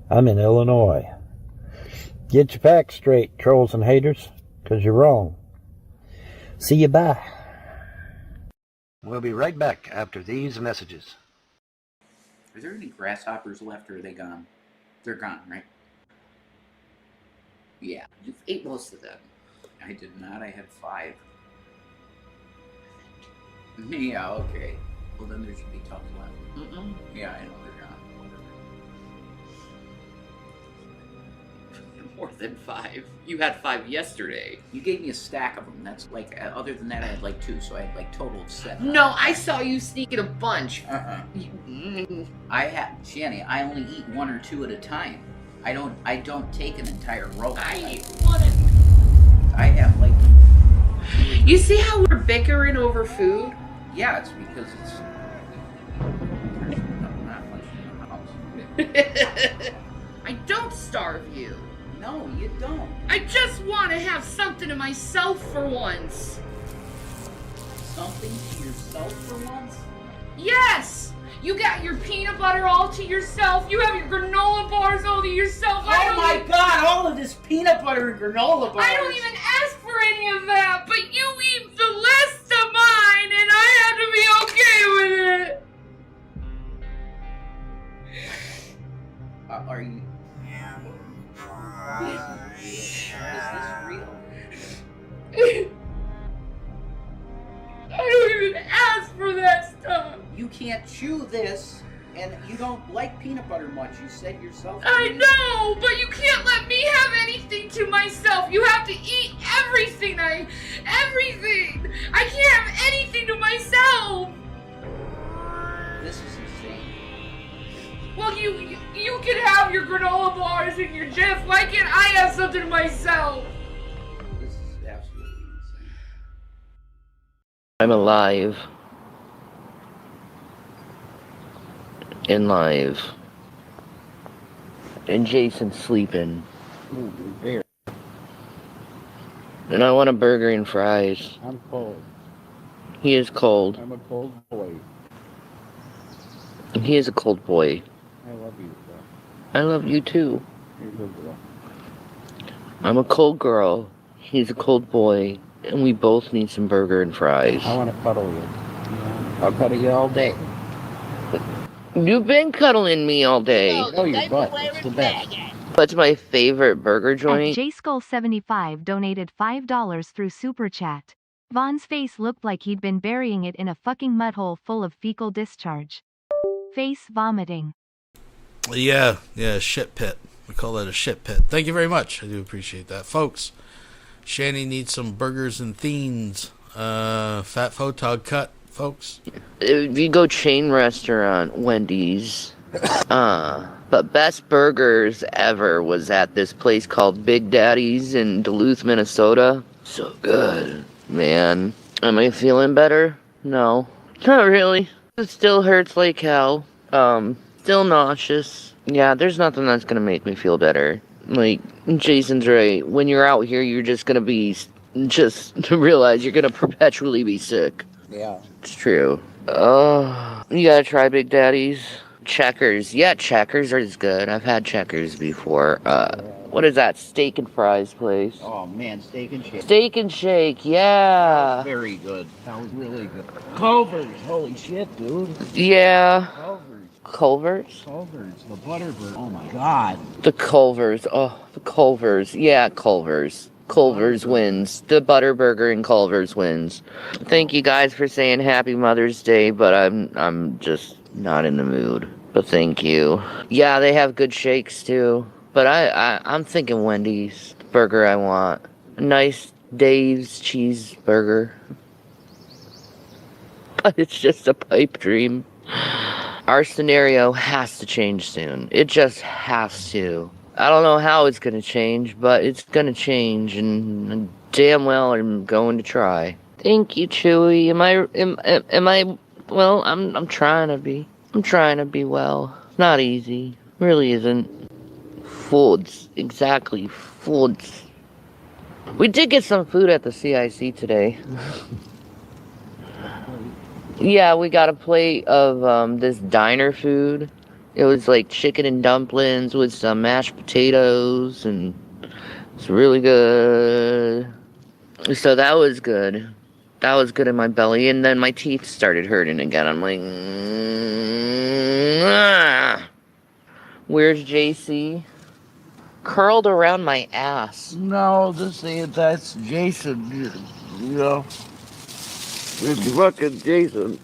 I'm in Illinois. Get your facts straight, trolls and haters, because you're wrong. See you, bye. We'll be right back after these messages. Are there any grasshoppers left, or are they gone? They're gone, right? Yeah. You've ate most of them. I did not. I had 5. Yeah, okay. Well, then there should be tons left. Yeah, I know they're gone. More than 5. You had 5 yesterday. You gave me a stack of them. That's like, other than that, I had like 2, so I had like total of 7. No, I saw you sneaking a bunch. I have, Shanny, I only eat 1 or 2 at a time. I don't take an entire roll. I eat 1. I have like... You see how we're bickering over food? Yeah, it's because it's... There's not much in the house. I don't starve you. No, you don't. I just want to have something to myself for once. Something to yourself for once? Yes! You got your peanut butter all to yourself. You have your granola bars all to yourself. Oh my god, all of this peanut butter and granola bars. I don't even ask for any of that, but you eat the less of mine, and I have to be okay with it. Are you... Is this real? I don't even ask for that stuff. You can't chew this, and you don't like peanut butter much. You said yourself. I know, but you can't let me have anything to myself. You have to eat everything. Everything. I can't have anything to myself. This is insane. Well, you can have your granola bars and your Jif. Why can't I have something to myself? This is absolutely insane. I'm alive. And live. And Jason's sleeping. And I want a burger and fries. I'm cold. He is cold. I'm a cold boy. And he is a cold boy. I love you, bro. I love you too. You're a good girl. I'm a cold girl. He's a cold boy. And we both need some burger and fries. I want to cuddle you. I'll cuddle you all day. You've been cuddling me all day. Oh, your butt. It's the best. What's my favorite burger joint? JSkull75 donated $5 through Super Chat. Vaughn's face looked like he'd been burying it in a fucking mud hole full of fecal discharge. Face vomiting. Yeah, shit pit. We call that a shit pit. Thank you very much. I do appreciate that. Folks, Shanny needs some burgers and theans. Fat photog cut, folks. If you go chain restaurant, Wendy's, but best burgers ever was at this place called Big Daddy's in Duluth, Minnesota. So good, man. Am I feeling better? No, not really. It still hurts like hell. Still nauseous. Yeah, there's nothing that's gonna make me feel better. Like, Jason's right. When you're out here, you're just gonna be, just to realize you're gonna perpetually be sick. Yeah. It's true. Oh, you gotta try Big Daddy's. Checkers. Yeah, Checkers is good. I've had Checkers before. What is that? Steak and fries place. Oh man, Steak and Shake. Steak and Shake, yeah. Very good. That was really good. Culver's, holy shit, dude. Yeah. Culver's. Culver's? The Butterbird. Oh my god. The Culver's. Oh, the Culver's. Yeah, Culver's. Culver's wins. The Butterburger and Culver's wins. Thank you guys for saying Happy Mother's Day, but I'm just not in the mood. But thank you. Yeah, they have good shakes too. But I'm thinking Wendy's. The burger I want. A nice Dave's cheeseburger. But it's just a pipe dream. Our scenario has to change soon. It just has to. I don't know how it's gonna change, but it's gonna change, and damn well I'm going to try. Thank you, Chewy. Am I? Well, I'm trying to be. I'm trying to be well. It's not easy. Really isn't. Foods, exactly. Foods. We did get some food at the CIC today. Yeah, we got a plate of this diner food. It was like chicken and dumplings with some mashed potatoes, and it's really good. So that was good. That was good in my belly, and then my teeth started hurting again. I'm like, ah. Where's JC? Curled around my ass. No, that's Jason. You know. It's fucking Jason.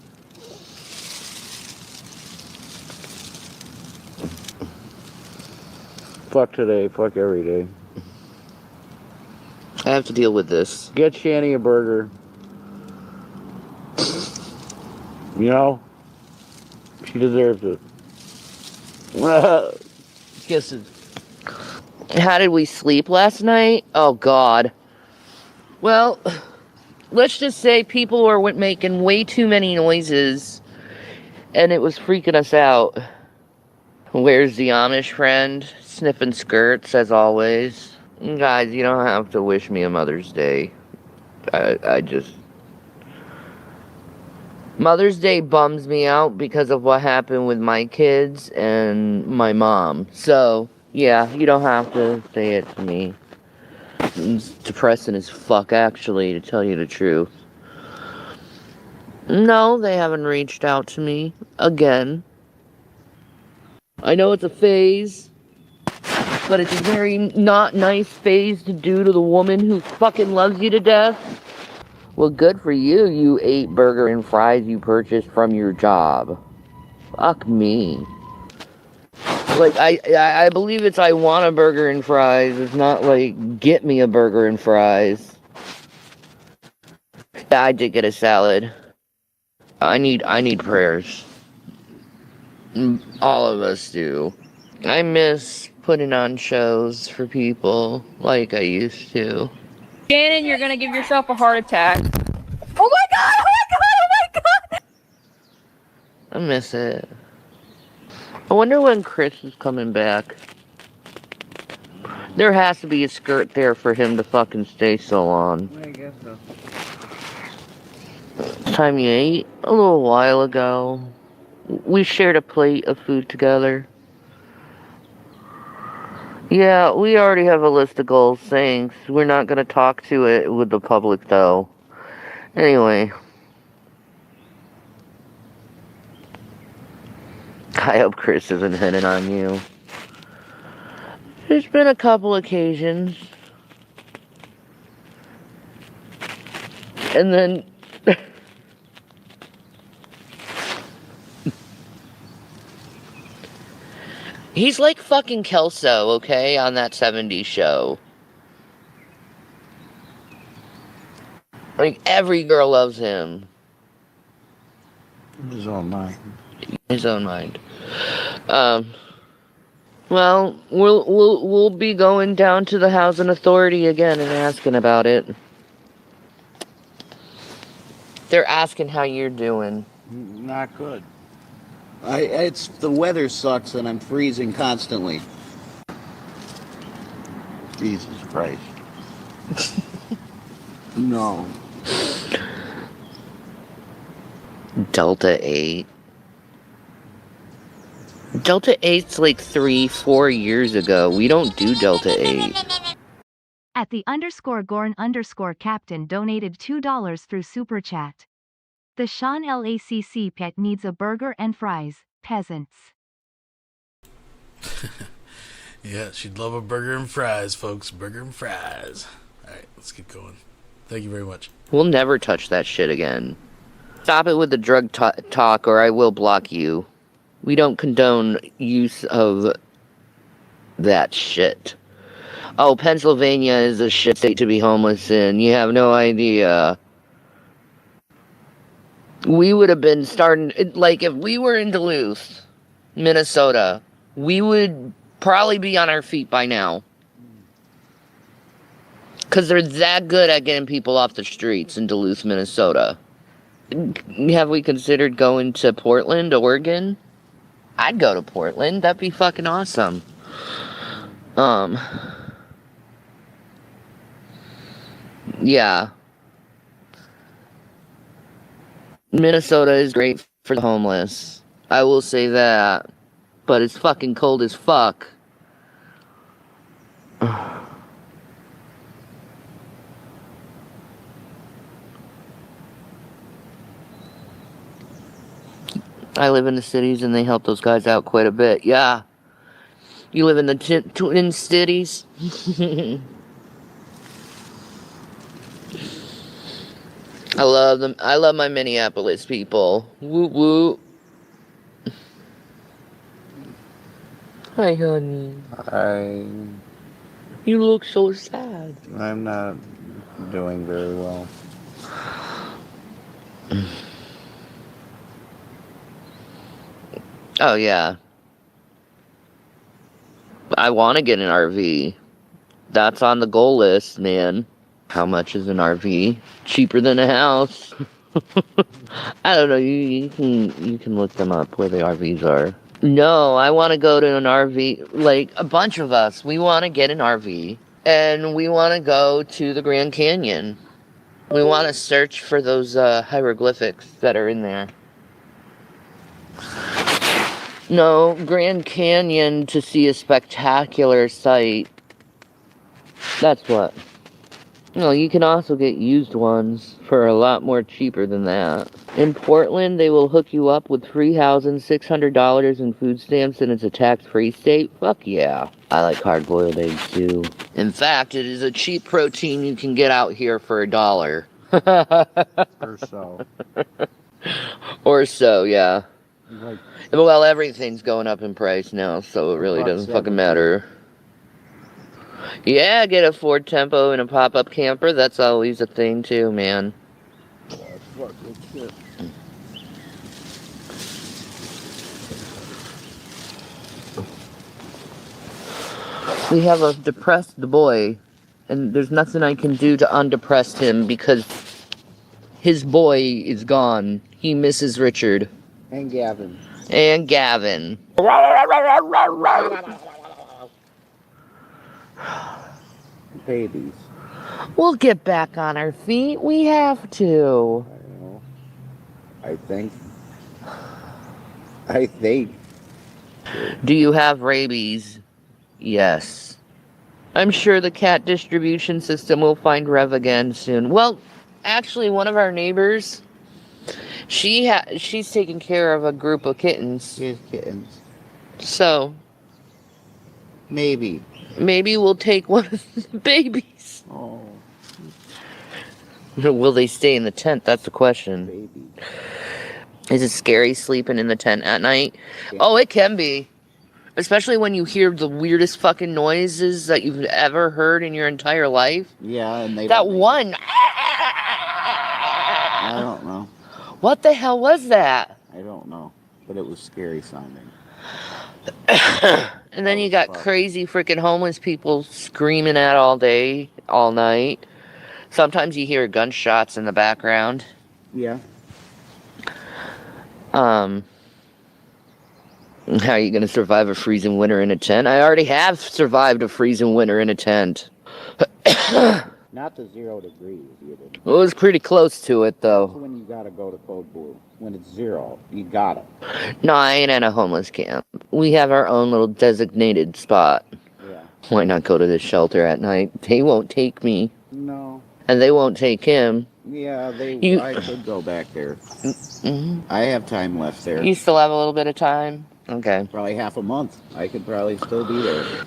Fuck today, fuck every day. I have to deal with this. Get Shanny a burger. You know? She deserves it. Kisses. How did we sleep last night? Oh, God. Well, let's just say people were making way too many noises, and it was freaking us out. Where's the Amish friend? Sniffing skirts, as always. Guys, you don't have to wish me a Mother's Day. I just... Mother's Day bums me out because of what happened with my kids and my mom. So, yeah, you don't have to say it to me. It's depressing as fuck, actually, to tell you the truth. No, they haven't reached out to me. Again. I know it's a phase, but it's a very not nice phase to do to the woman who fucking loves you to death. Well, good for you, you ate burger and fries you purchased from your job. Fuck me. Like, I believe it's I want a burger and fries. It's not like, get me a burger and fries. Yeah, I did get a salad. I need prayers. All of us do. I miss putting on shows for people like I used to. Shannon, you're gonna give yourself a heart attack. Oh my god! Oh my god! Oh my god! I miss it. I wonder when Chris is coming back. There has to be a skirt there for him to fucking stay so long. I guess so. Time you ate? A little while ago. We shared a plate of food together. Yeah, we already have a list of goals, thanks. We're not gonna talk to it with the public, though. Anyway. I hope Chris isn't hitting on you. There's been a couple occasions. And then... He's like fucking Kelso, okay, on that 70s show. Like, every girl loves him. His own mind. His own mind. Well, we'll be going down to the housing authority again and asking about it. They're asking how you're doing. Not good. It's the weather sucks and I'm freezing constantly. Jesus Christ. No. Delta 8. Delta 8's like 3-4 years ago. We don't do Delta 8. At the _Gorn_Captain donated $2 through Super Chat. The Sean LACC pet needs a burger and fries, peasants. Yeah, she'd love a burger and fries, folks. Burger and fries. Alright, let's keep going. Thank you very much. We'll never touch that shit again. Stop it with the drug talk or I will block you. We don't condone use of that shit. Oh, Pennsylvania is a shit state to be homeless in. You have no idea. We would have been starting, like, if we were in Duluth, Minnesota, we would probably be on our feet by now. Because they're that good at getting people off the streets in Duluth, Minnesota. Have we considered going to Portland, Oregon? I'd go to Portland. That'd be fucking awesome. Yeah. Minnesota is great for the homeless. I will say that. But it's fucking cold as fuck. I live in the cities and they help those guys out quite a bit. Yeah. You live in the Twin Cities? I love them. I love my Minneapolis people. Woo woo. Hi, honey. Hi. You look so sad. I'm not doing very well. Oh, yeah. I want to get an RV. That's on the goal list, man. How much is an RV? Cheaper than a house. I don't know. You can look them up where the RVs are. No, I want to go to an RV. Like, a bunch of us. We want to get an RV. And we want to go to the Grand Canyon. We want to search for those hieroglyphics that are in there. No, Grand Canyon to see a spectacular sight. That's what. No, you can also get used ones for a lot more cheaper than that. In Portland, they will hook you up with free housing, $600 in food stamps, and it's a tax-free state. Fuck yeah. I like hard-boiled eggs, too. In fact, it is a cheap protein you can get out here for $1. Or so. Or so, yeah. Like, well, everything's going up in price now, so it really doesn't fucking matter. Yeah, get a Ford Tempo and a pop-up camper. That's always a thing, too, man. shit. We have a depressed boy, and there's nothing I can do to undepress him because his boy is gone. He misses Richard. And Gavin. And Gavin. Babies. We'll get back on our feet. We have to. I know. I think. Do you have rabies? Yes. I'm sure the cat distribution system will find Rev again soon. Well, actually, one of our neighbors, she's taking care of a group of kittens. She has kittens. So, maybe we'll take one of the babies. Oh. Will they stay in the tent? That's the question. Baby. Is it scary sleeping in the tent at night? Yeah. Oh, it can be. Especially when you hear the weirdest fucking noises that you've ever heard in your entire life. Yeah, and they That don't one. I don't know. What the hell was that? I don't know. But it was scary sounding. And then you got crazy freaking homeless people screaming at all day, all night. Sometimes you hear gunshots in the background. Yeah. How are you going to survive a freezing winter in a tent? I already have survived a freezing winter in a tent. Not to 0 degrees, you did. It was pretty close to it, though. That's when you gotta go to Code Blue. When it's 0, you gotta. No, I ain't at a homeless camp. We have our own little designated spot. Yeah. Why not go to the shelter at night? They won't take me. No. And they won't take him. Yeah, I could go back there. I have time left there. You still have a little bit of time? Okay. Probably half a month. I could probably still be there.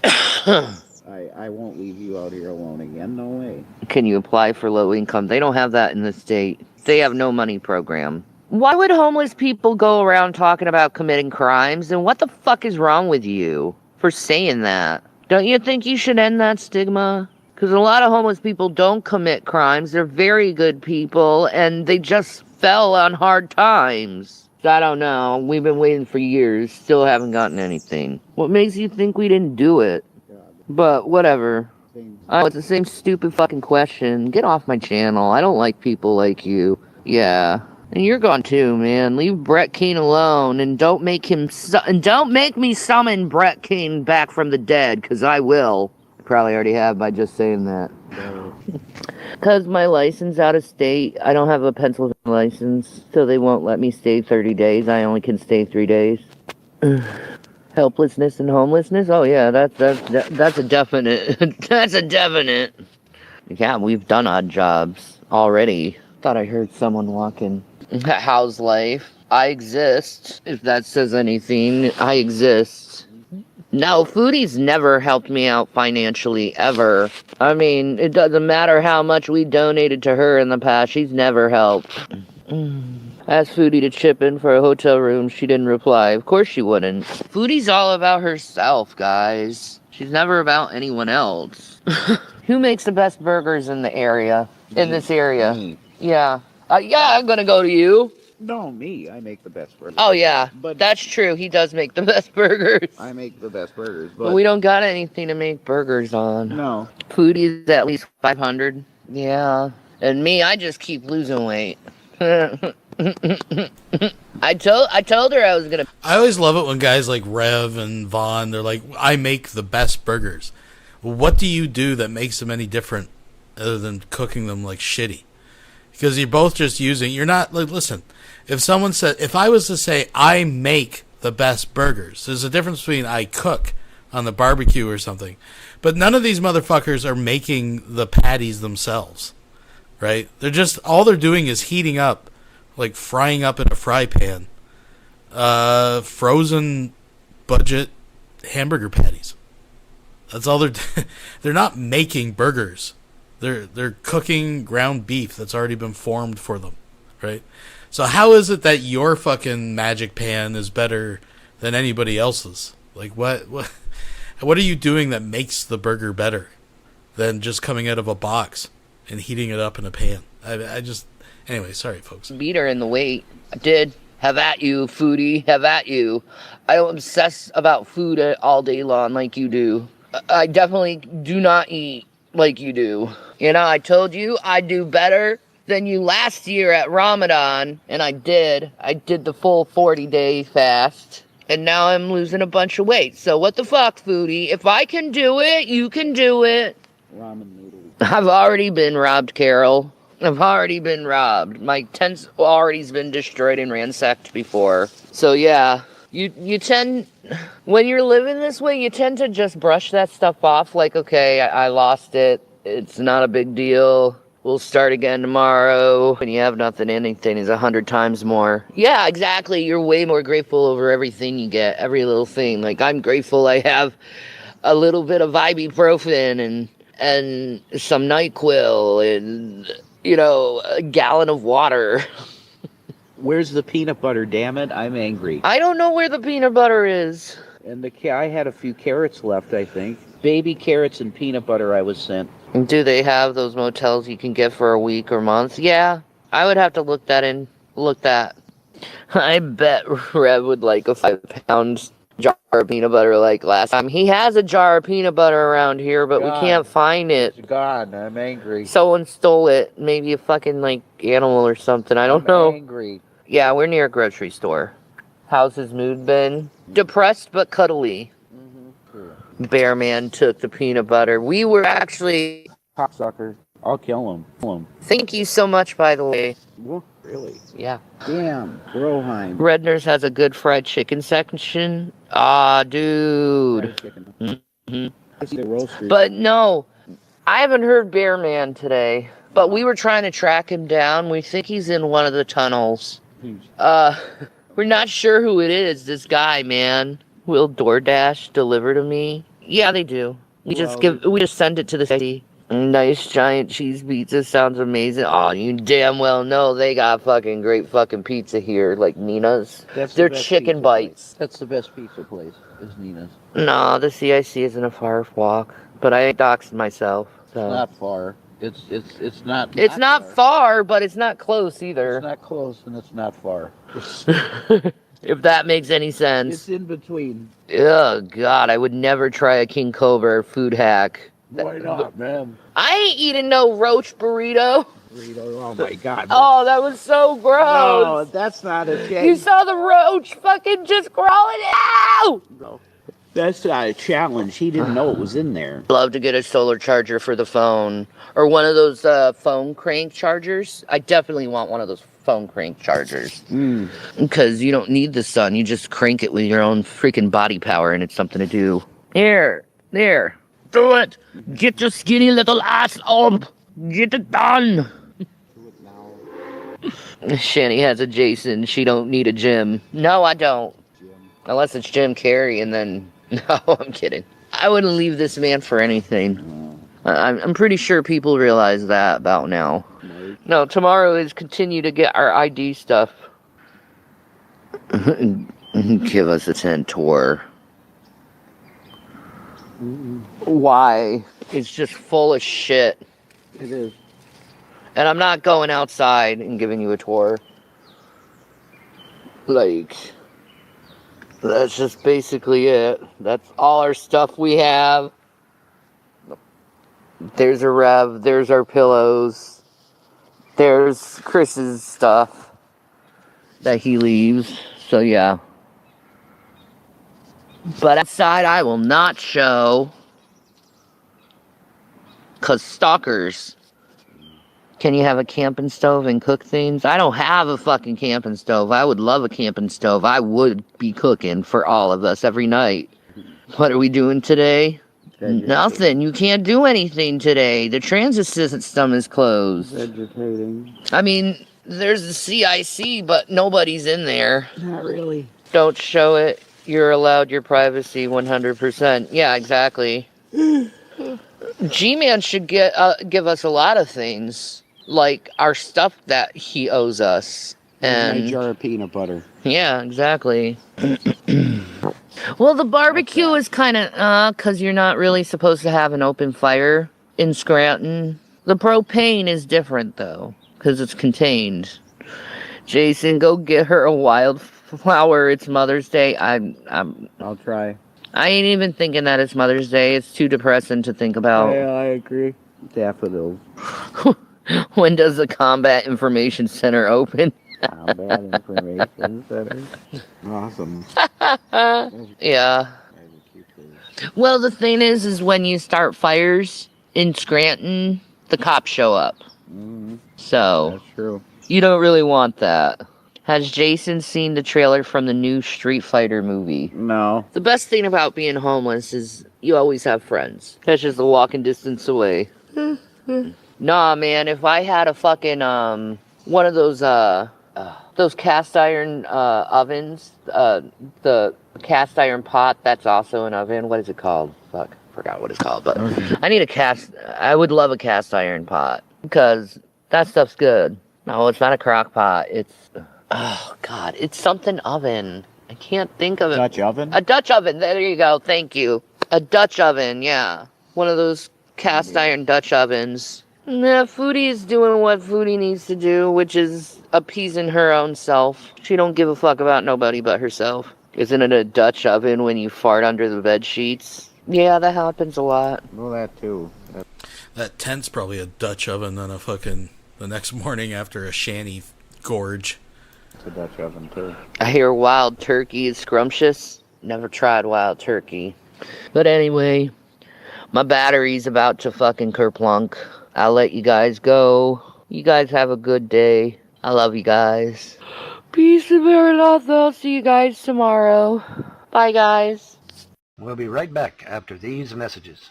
I won't leave you out here alone again. No way. Can you apply for low income? They don't have that in the state. They have no money program. Why would homeless people go around talking about committing crimes? And what the fuck is wrong with you for saying that? Don't you think you should end that stigma? Because a lot of homeless people don't commit crimes. They're very good people, and they just fell on hard times. I don't know. We've been waiting for years. Still haven't gotten anything. What makes you think we didn't do it? But whatever. It's the same stupid fucking question. Get off my channel. I don't like people like you. Yeah. And you're gone too, man. Leave Brett Kane alone, and don't make him don't make me summon Brett Kane back from the dead, because I will. I probably already have by just saying that. Because my license out of state, I don't have a Pennsylvania license, so they won't let me stay 30 days. I only can stay 3 days. Helplessness and homelessness? Oh yeah, that's a definite. That's a definite. Yeah, we've done odd jobs already. Thought I heard someone walking. How's life? I exist. If that says anything, I exist. No, Foodie's never helped me out financially, ever. I mean, it doesn't matter how much we donated to her in the past, she's never helped. Asked Foodie to chip in for a hotel room, she didn't reply. Of course she wouldn't. Foodie's all about herself, guys. She's never about anyone else. Who makes the best burgers in the area? In this area? Me. Yeah. Yeah, I'm gonna go to you. No, me. I make the best burgers. Oh, yeah. But that's true. He does make the best burgers. I make the best burgers, But we don't got anything to make burgers on. No. Foodie's at least 500. Yeah. And me, I just keep losing weight. I told her I was gonna. I always love it when guys like Rev and Vaughn, they're like, I make the best burgers. What do you do that makes them any different other than cooking them like shitty? Because you're both just using, you're not, like, listen, if I was to say I make the best burgers, there's a difference between I cook on the barbecue or something. But none of these motherfuckers are making the patties themselves, right? All they're doing is heating up, like frying up in a fry pan, frozen budget hamburger patties. That's all they're not making burgers. They're cooking ground beef that's already been formed for them, right? So how is it that your fucking magic pan is better than anybody else's? Like what are you doing that makes the burger better than just coming out of a box and heating it up in a pan? Anyway, sorry folks. Beat her in the weight. I did. Have at you, Foodie. Have at you. I don't obsess about food all day long like you do. I definitely do not eat like you do. You know, I told you I'd do better than you last year at Ramadan, and I did. I did the full 40-day fast, and now I'm losing a bunch of weight. So what the fuck, Foodie? If I can do it, you can do it. Ramen noodles. I've already been robbed, Carol. I've already been robbed. My tent's already been destroyed and ransacked before. So yeah, you tend, when you're living this way, you tend to just brush that stuff off like, okay, I lost it. It's not a big deal. We'll start again tomorrow. When you have nothing, anything is 100 times more. Yeah, exactly. You're way more grateful over everything you get, every little thing. Like, I'm grateful I have a little bit of ibuprofen and some NyQuil and, you know, a gallon of water. Where's the peanut butter, damn it? I'm angry. I don't know where the peanut butter is. And I had a few carrots left, I think. Baby carrots and peanut butter I was sent. Do they have those motels you can get for a week or month? Yeah, I would have to look that. I bet Rev would like a 5-pound jar of peanut butter like last time. He has a jar of peanut butter around here, but we can't find it. It's gone. I'm angry. Someone stole it. Maybe a fucking, like, animal or something. I don't know. I'm angry. Yeah, we're near a grocery store. How's his mood been? Depressed but cuddly. Bear Man took the peanut butter. We were actually... Cocksucker. I'll kill him. Thank you so much, by the way. What? Really? Yeah. Damn. Broheim. Redner's has a good fried chicken section. Ah, dude. But no, I haven't heard Bear Man today. But we were trying to track him down. We think he's in one of the tunnels. We're not sure who it is, this guy, man. Will DoorDash deliver to me? Yeah, they do. We just send it to the city. Nice giant cheese pizza sounds amazing. Oh, you damn well know they got fucking great fucking pizza here, like Nina's. They're chicken bites. That's the best pizza place, is Nina's. No, the CIC isn't a far walk, but I doxed myself. So. It's not far. It's not. It's not far, but it's not close either. It's not close, and it's not far. If that makes any sense. It's in between. Oh God, I would never try a King Cobra food hack. Why not, man? I ain't eating no roach burrito. Oh my God. Oh, that was so gross. No, that's not a challenge. You saw the roach fucking just crawling out. No, that's not a challenge. He didn't know it was in there. Love to get a solar charger for the phone. Or one of those phone crank chargers. I definitely want one of those phone crank chargers. Because you don't need the sun. You just crank it with your own freaking body power and it's something to do. There. Do it. Get your skinny little ass up. Get it done. Shanny has a Jason. She don't need a gym. No, I don't. Unless it's Jim Carrey, and then... No, I'm kidding. I wouldn't leave this man for anything. I'm pretty sure people realize that about now. No, tomorrow is continue to get our ID stuff. Give us a 10 tour. Why? It's just full of shit. It is. And I'm not going outside and giving you a tour. Like, that's just basically it. That's all our stuff we have. There's a Rev, there's our pillows. There's Chris's stuff that he leaves. So yeah. But outside I will not show. 'Cause stalkers. Can you have a camping stove and cook things? I don't have a fucking camping stove. I would love a camping stove. I would be cooking for all of us every night. What are we doing today? Nothing. You can't do anything today. The transit system is closed. Vegetating. I mean, there's the CIC, but nobody's in there. Not really. Don't show it. You're allowed your privacy 100%. Yeah, exactly. G-Man should give us a lot of things. Like our stuff that he owes us. And a jar of peanut butter. Yeah, exactly. Well, the barbecue is kind of, because you're not really supposed to have an open fire in Scranton. The propane is different, though, because it's contained. Jason, go get her a wildflower. It's Mother's Day. I'll try. I ain't even thinking that it's Mother's Day. It's too depressing to think about. Yeah, I agree. Daffodils. When does the Combat Information Center open? Combat Information Center. Awesome. Yeah. Well, the thing is when you start fires in Scranton, the cops show up. So. That's true. You don't really want that. Has Jason seen the trailer from the new Street Fighter movie? No. The best thing about being homeless is you always have friends. That's just a walking distance away. Nah, man, if I had a fucking, one of those cast iron, ovens, the cast iron pot, that's also an oven. What is it called? Fuck, forgot what it's called, but I would love a cast iron pot, because that stuff's good. No, it's not a crock pot, it's, oh god, it's something oven. I can't think of it. Dutch oven? A Dutch oven. There you go. Thank you. A Dutch oven, yeah. One of those cast iron Dutch ovens. Nah, Foodie is doing what Foodie needs to do, which is appeasing her own self. She don't give a fuck about nobody but herself. Isn't it a Dutch oven when you fart under the bed sheets? Yeah, that happens a lot. Well, that too. That tent's probably a Dutch oven on a fucking the next morning after a shanny gorge. It's a Dutch oven too. I hear wild turkey is scrumptious. Never tried wild turkey. But anyway, my battery's about to fucking kerplunk. I'll let you guys go. You guys have a good day. I love you guys. Peace and Maranatha. I'll see you guys tomorrow. Bye, guys. We'll be right back after these messages.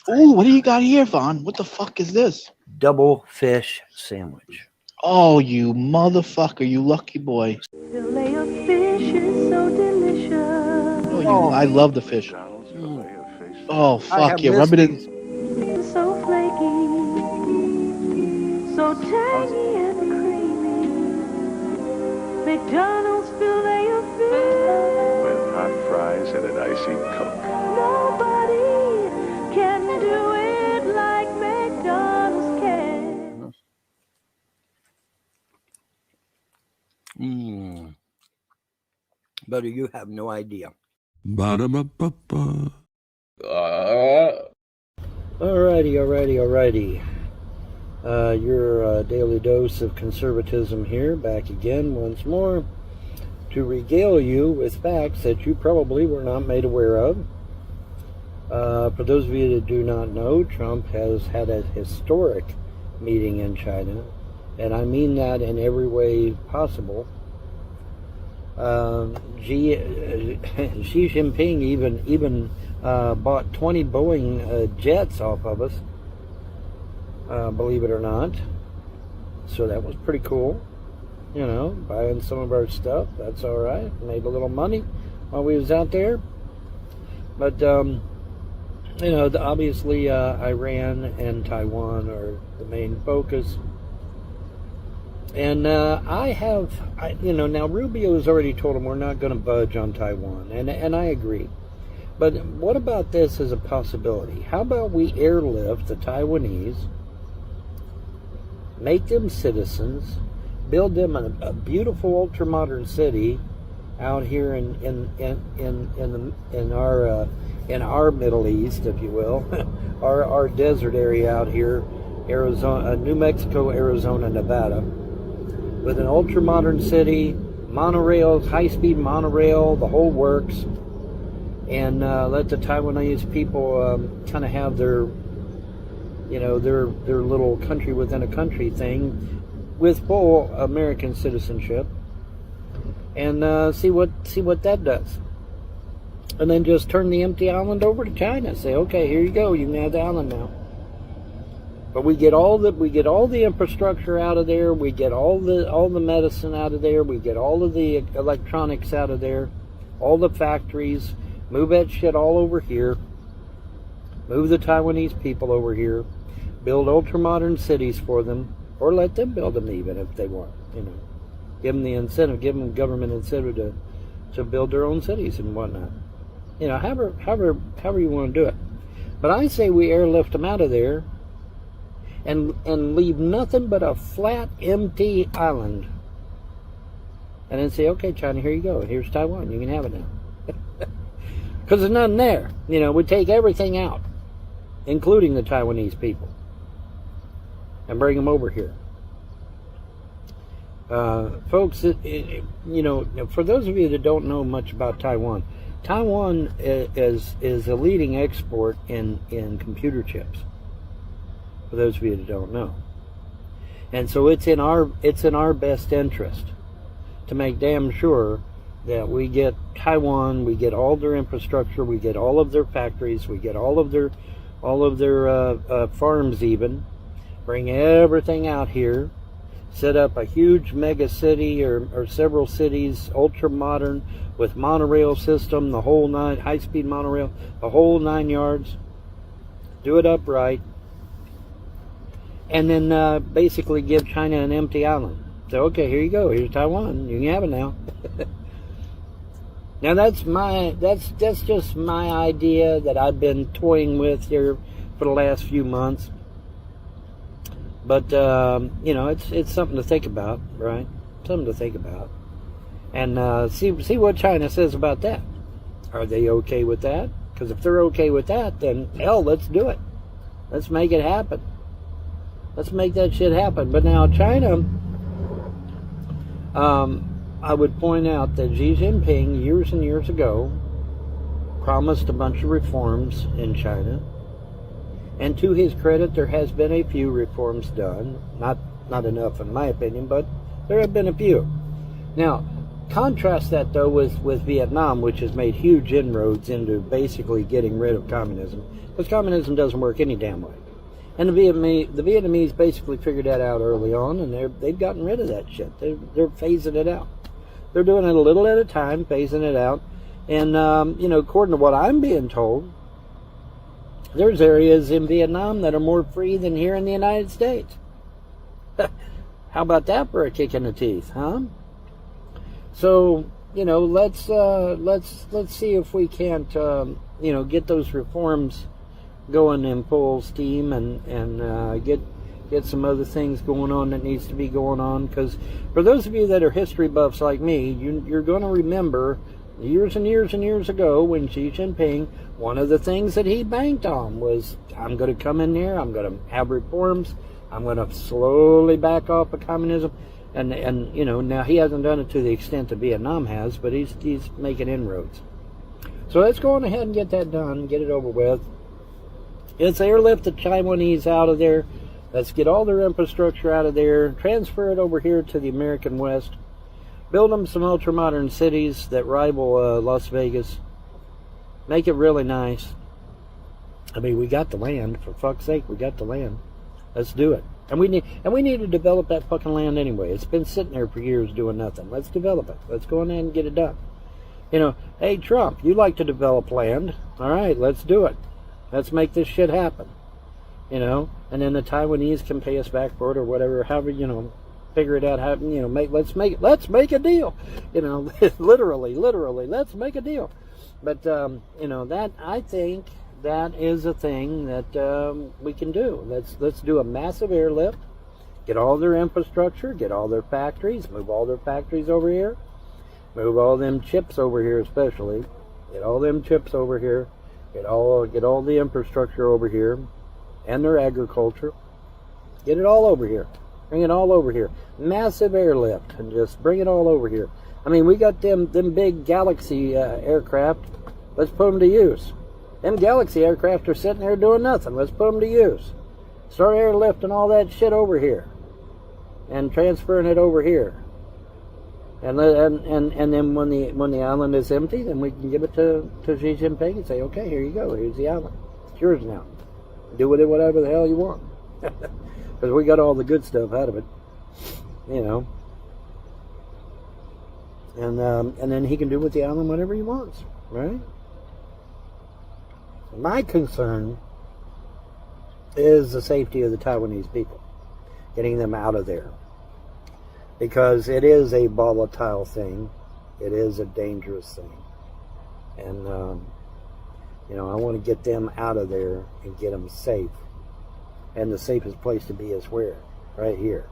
Ooh, what do you got here, Vaughn? What the fuck is this? Double fish sandwich. Oh, you motherfucker, you lucky boy. Fillet of fish is so delicious. Oh, I love the fish. Oh, fuck yeah, rub it in. So flaky, so tangy and creamy. McDonald's fillet of fish. With hot fries and an icy Coke. Nobody can do it like McDonald's can. Buddy, you have no idea. Ba-da-ba-ba-ba. Alrighty. Your daily dose of conservatism here, back again once more to regale you with facts that you probably were not made aware of. For those of you that do not know, Trump has had a historic meeting in China, and I mean that in every way possible. Xi Jinping even bought 20 Boeing jets off of us, believe it or not. So that was pretty cool. You know, buying some of our stuff. That's all right. Made a little money while we was out there. But you know, obviously Iran and Taiwan are the main focus. And you know, now Rubio has already told him we're not going to budge on Taiwan, and I agree. But what about this as a possibility? How about we airlift the Taiwanese, make them citizens, build them a beautiful ultra-modern city out here in our Middle East, if you will, our desert area out here, Arizona, New Mexico, Arizona, Nevada, with an ultra-modern city, monorails, high-speed monorail, the whole works, and let the Taiwanese people kind of have their, you know, their little country within a country thing with full American citizenship, and see what that does. And then just turn the empty island over to China. Say, okay, here you go. You can have the island now. But we get all the infrastructure out of there. We get all the medicine out of there. We get all of the electronics out of there. All the factories. Move that shit all over here. Move the Taiwanese people over here. Build ultra-modern cities for them. Or let them build them even if they want. You know, give them the incentive. Give them government incentive to build their own cities and whatnot. You know, however you want to do it. But I say we airlift them out of there and leave nothing but a flat, empty island. And then say, okay, China, here you go. Here's Taiwan. You can have it now. Because there's nothing there. You know, we take everything out, including the Taiwanese people, and bring them over here. Folks, you know, for those of you that don't know much about Taiwan, Taiwan is a leading export in computer chips. For those of you that don't know, and so it's in our best interest to make damn sure that we get Taiwan, we get all their infrastructure, we get all of their factories, we get all of their farms, even bring everything out here, set up a huge mega city or several cities, ultra modern, with monorail system, the whole nine, high-speed monorail, the whole 9 yards. Do it upright, and then basically give China an empty island. So, okay, here you go. Here's Taiwan. You can have it now. Now that's just my idea that I've been toying with here for the last few months. But you know, it's something to think about, right? Something to think about, and see what China says about that. Are they okay with that? Because if they're okay with that, then hell, let's do it. Let's make it happen. Let's make that shit happen. But now China, I would point out that Xi Jinping years and years ago promised a bunch of reforms in China. And to his credit, there has been a few reforms done. Not enough in my opinion, but there have been a few. Now, contrast that though with Vietnam, which has made huge inroads into basically getting rid of communism. Because communism doesn't work any damn way. And the Vietnamese basically figured that out early on, and they've gotten rid of that shit. They're phasing it out. They're doing it a little at a time, phasing it out. And, you know, according to what I'm being told, there's areas in Vietnam that are more free than here in the United States. How about that for a kick in the teeth, huh? So, you know, let's see if we can't, you know, get those reforms going in full steam and get some other things going on that needs to be going on. Because for those of you that are history buffs like me, you're going to remember years and years and years ago when Xi Jinping, one of the things that he banked on was, I'm going to come in here, I'm going to have reforms, I'm going to slowly back off of communism. And you know, now he hasn't done it to the extent that Vietnam has, but he's making inroads. So let's go on ahead and get that done, get it over with. Let's airlift the Taiwanese out of there. Let's get all their infrastructure out of there, transfer it over here to the American West, build them some ultra-modern cities that rival Las Vegas, make it really nice. I mean, we got the land, for fuck's sake, we got the land. Let's do it. And we need to develop that fucking land anyway. It's been sitting there for years doing nothing. Let's develop it. Let's go in there and get it done. You know, hey Trump, you like to develop land. All right, let's do it. Let's make this shit happen. You know, and then the Taiwanese can pay us back for it or whatever. However, you know, figure it out. How, you know, let's make a deal. You know, literally, let's make a deal. But you know, that I think that is a thing that we can do. Let's do a massive airlift, get all their infrastructure, get all their factories, move all their factories over here, move all them chips over here, especially get all them chips over here, get all the infrastructure over here, and their agriculture, get it all over here, bring it all over here, massive airlift, and just bring it all over here. I mean, we got them big Galaxy aircraft. Let's put them to use. Them Galaxy aircraft are sitting there doing nothing. Let's put them to use. Start airlifting all that shit over here, and transferring it over here. And then when the island is empty, then we can give it to Xi Jinping and say, okay, here you go. Here's the island. It's yours now. Do with it whatever the hell you want, because we got all the good stuff out of it, you know. And then he can do with the island whatever he wants, right? My concern is the safety of the Taiwanese people, getting them out of there, because it is a volatile thing, it is a dangerous thing, and you know, I want to get them out of there and get them safe, and the safest place to be is where? Right here.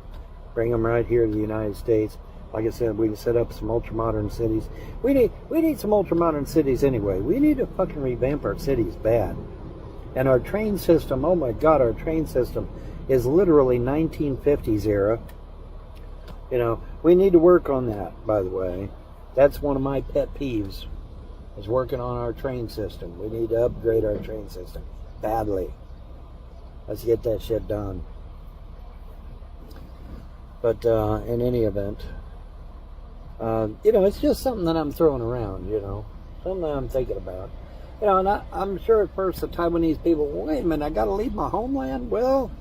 Bring them right here to the United States. Like I said, we can set up some ultra-modern cities. We need some ultra-modern cities anyway. We need to fucking revamp our cities bad. And our train system, oh my God, our train system is literally 1950s era. You know, we need to work on that, by the way. That's one of my pet peeves, is working on our train system. We need to upgrade our train system badly. Let's get that shit done. But in any event, you know, it's just something that I'm throwing around, you know, something that I'm thinking about. You know, and I'm sure at first the Taiwanese people, wait a minute, I got to leave my homeland? Well,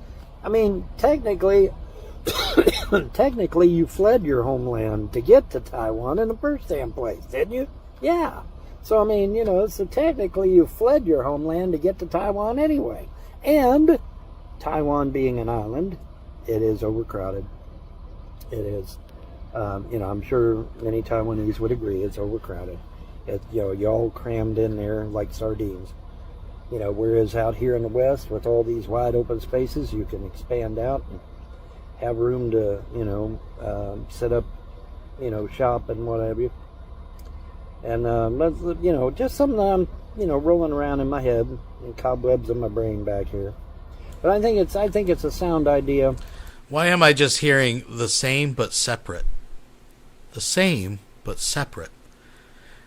I mean, technically you fled your homeland to get to Taiwan in the first damn place, didn't you? Yeah. So, I mean, you know, so technically you fled your homeland to get to Taiwan anyway. And Taiwan being an island, it is overcrowded. It is. You know, I'm sure many Taiwanese would agree it's overcrowded. You're all crammed in there like sardines. Whereas out here in the West, with all these wide open spaces, you can expand out and have room to, set up, shop and whatever. And, just something that I'm, rolling around in my head and cobwebs in my brain back here. But I think it's a sound idea. Why am I just hearing the same but separate? The same but separate.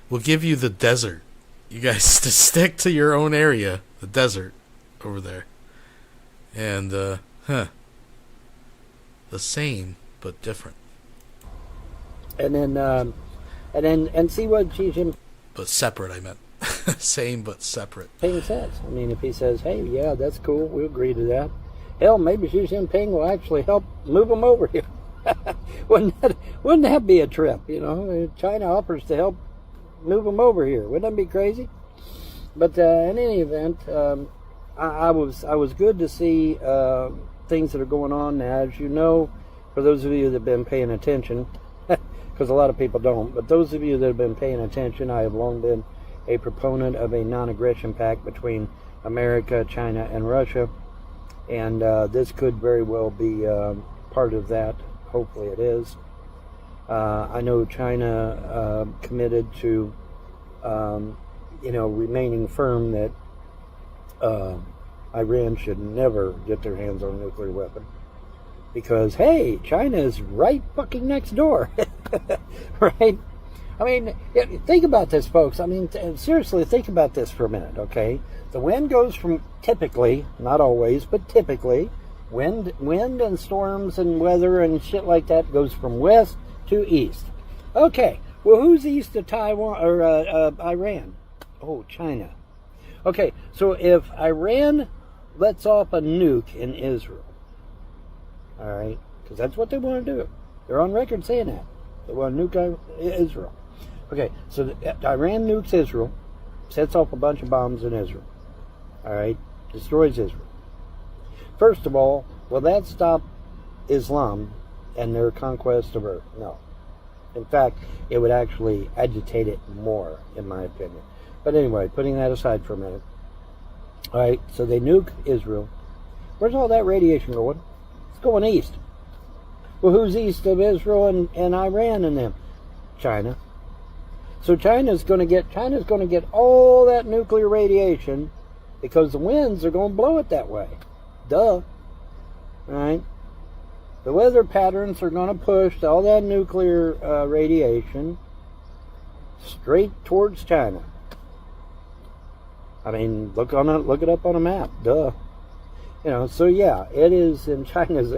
We'll give you the desert. You guys to stick to your own area, the desert over there. And, the same but different. And then see what Xi Jinping... But separate, I meant. Same but separate. Says. I mean, if he says, hey, yeah, that's cool, we'll agree to that. Hell, maybe Xi Jinping will actually help move them over here. Wouldn't that be a trip, China offers to help move them over here. Wouldn't that be crazy? But in any event, I was good to see things that are going on now. As you know, for those of you that have been paying attention, because a lot of people don't, but those of you that have been paying attention, I have long been a proponent of a non-aggression pact between America, China, and Russia. And this could very well be part of that. Hopefully it is. I know China committed to, remaining firm that Iran should never get their hands on a nuclear weapon. Because, hey, China is right fucking next door. Right? I mean, think about this, folks. I mean, seriously, think about this for a minute, okay? The wind goes from, typically, not always, but typically, wind and storms and weather and shit like that goes from west to east. Okay, well, who's east of Taiwan or Iran? Oh, China. Okay, so if Iran lets off a nuke in Israel, all right, because that's what they want to do. They're on record saying that. They want to nuke Israel. Okay, so Iran nukes Israel, sets off a bunch of bombs in Israel. All right, destroys Israel. First of all, will that stop Islam and their conquest of Earth? No. In fact, it would actually agitate it more, in my opinion. But anyway, putting that aside for a minute. All right, so they nuke Israel. Where's all that radiation going? It's going east. Well, who's east of Israel and Iran and them? China. So China's going to get all that nuclear radiation because the winds are going to blow it that way. Duh. Right? The weather patterns are going to push all that nuclear radiation straight towards China. I mean, look it up on a map. Duh. So yeah, it is in China's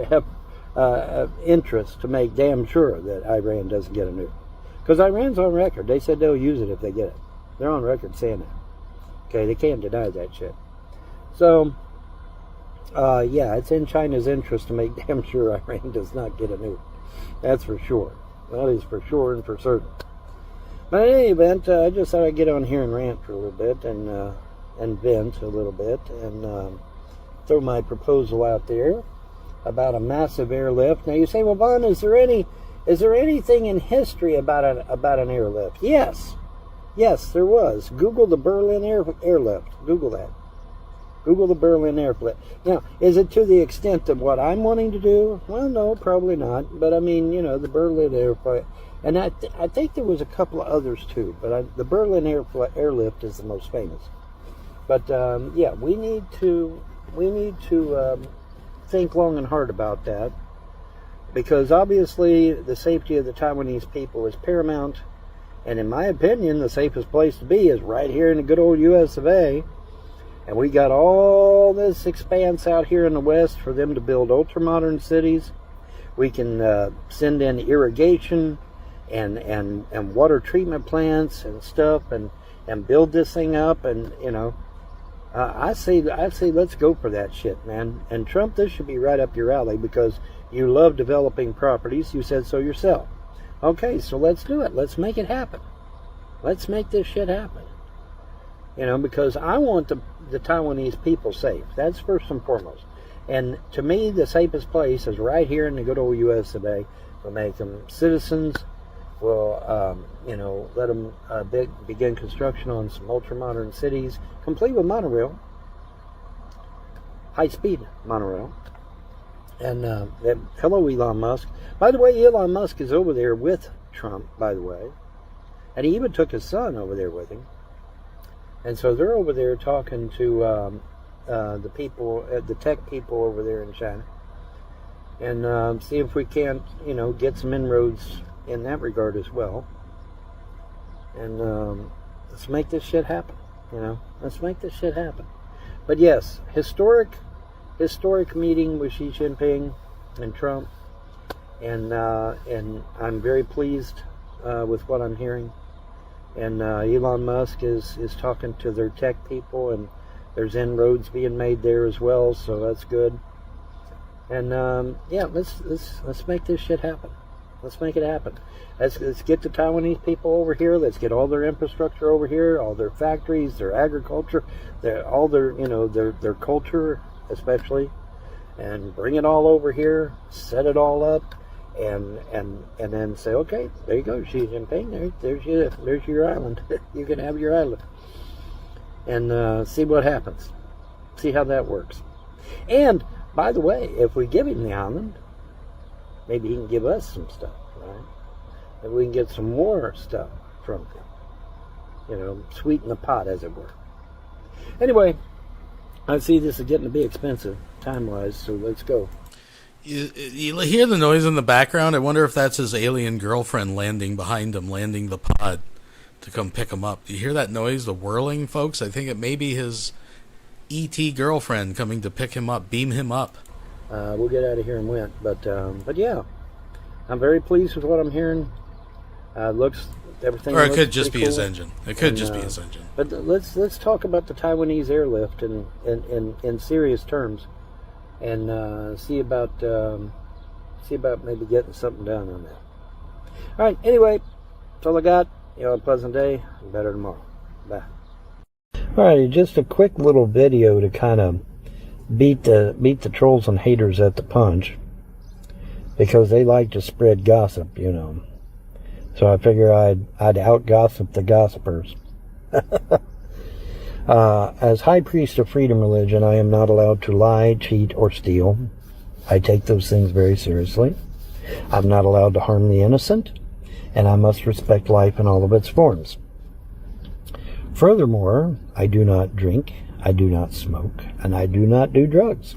interest to make damn sure that Iran doesn't get a nuke. Because Iran's on record. They said they'll use it if they get it. They're on record saying that. Okay, they can't deny that shit. So, yeah, it's in China's interest to make damn sure Iran does not get a nuke. That's for sure. That is for sure and for certain. But in any event, I just thought I'd get on here and rant for a little bit and vent a little bit and throw my proposal out there about a massive airlift. Now you say, well, Vaughn, is there anything in history about an airlift? Yes, there was. Google the Berlin airlift. Google that. Google the Berlin airlift. Now, is it to the extent of what I'm wanting to do? Well, no, probably not. But I mean, the Berlin airlift, and I think there was a couple of others too. But the Berlin airlift is the most famous. But yeah, we need to think long and hard about that, because obviously the safety of the Taiwanese people is paramount, and in my opinion, the safest place to be is right here in the good old U.S. of A. And we got all this expanse out here in the West for them to build ultra-modern cities. We can send in irrigation and water treatment plants and stuff and build this thing up, and I say let's go for that shit, man. And Trump, this should be right up your alley because you love developing properties. You said so yourself. Okay, so let's do it. Let's make it happen. Let's make this shit happen. Because I want the Taiwanese people safe. That's first and foremost. And to me, the safest place is right here in the good old U.S. of A. We'll make them citizens will, let them begin construction on some ultra-modern cities, complete with monorail, high-speed monorail. And hello, Elon Musk. By the way, Elon Musk is over there with Trump, by the way. And he even took his son over there with him. And so they're over there talking to the people, the tech people over there in China. And see if we can't, get some inroads in that regard as well. And let's make this shit happen. Let's make this shit happen. But yes, historic meeting with Xi Jinping and Trump, and I'm very pleased with what I'm hearing. And Elon Musk is talking to their tech people, and there's inroads being made there as well, so that's good. And let's make this shit happen. Let's make it happen. Let's get the Taiwanese people over here. Let's get all their infrastructure over here, all their factories, their agriculture, all their their culture especially, and bring it all over here. Set it all up, and then say, okay, there you go, Xi Jinping. There's your island. You can have your island, and see what happens. See how that works. And by the way, if we give him the island, maybe he can give us some stuff, right? Maybe we can get some more stuff from him. Sweeten the pot, as it were. Anyway, I see this is getting to be expensive, time-wise, so let's go. You hear the noise in the background? I wonder if that's his alien girlfriend landing behind him, landing the pod to come pick him up. Do you hear that noise, the whirling, folks? I think it may be his E.T. girlfriend coming to pick him up, beam him up. We'll get out of here and went, but yeah, I'm very pleased with what I'm hearing. Everything. Or it could just pretty be his cool. engine. It could just be his engine. But let's talk about the Taiwanese airlift in serious terms, and see about maybe getting something done on that. All right. Anyway, that's all I got. A pleasant day. Better tomorrow. Bye. All right. Just a quick little video to kind of beat the trolls and haters at the punch, because they like to spread gossip, So I figure I'd out-gossip the gossipers. As High Priest of Freedom Religion, I am not allowed to lie, cheat, or steal. I take those things very seriously. I'm not allowed to harm the innocent, and I must respect life in all of its forms. Furthermore, I do not drink, I do not smoke, and I do not do drugs.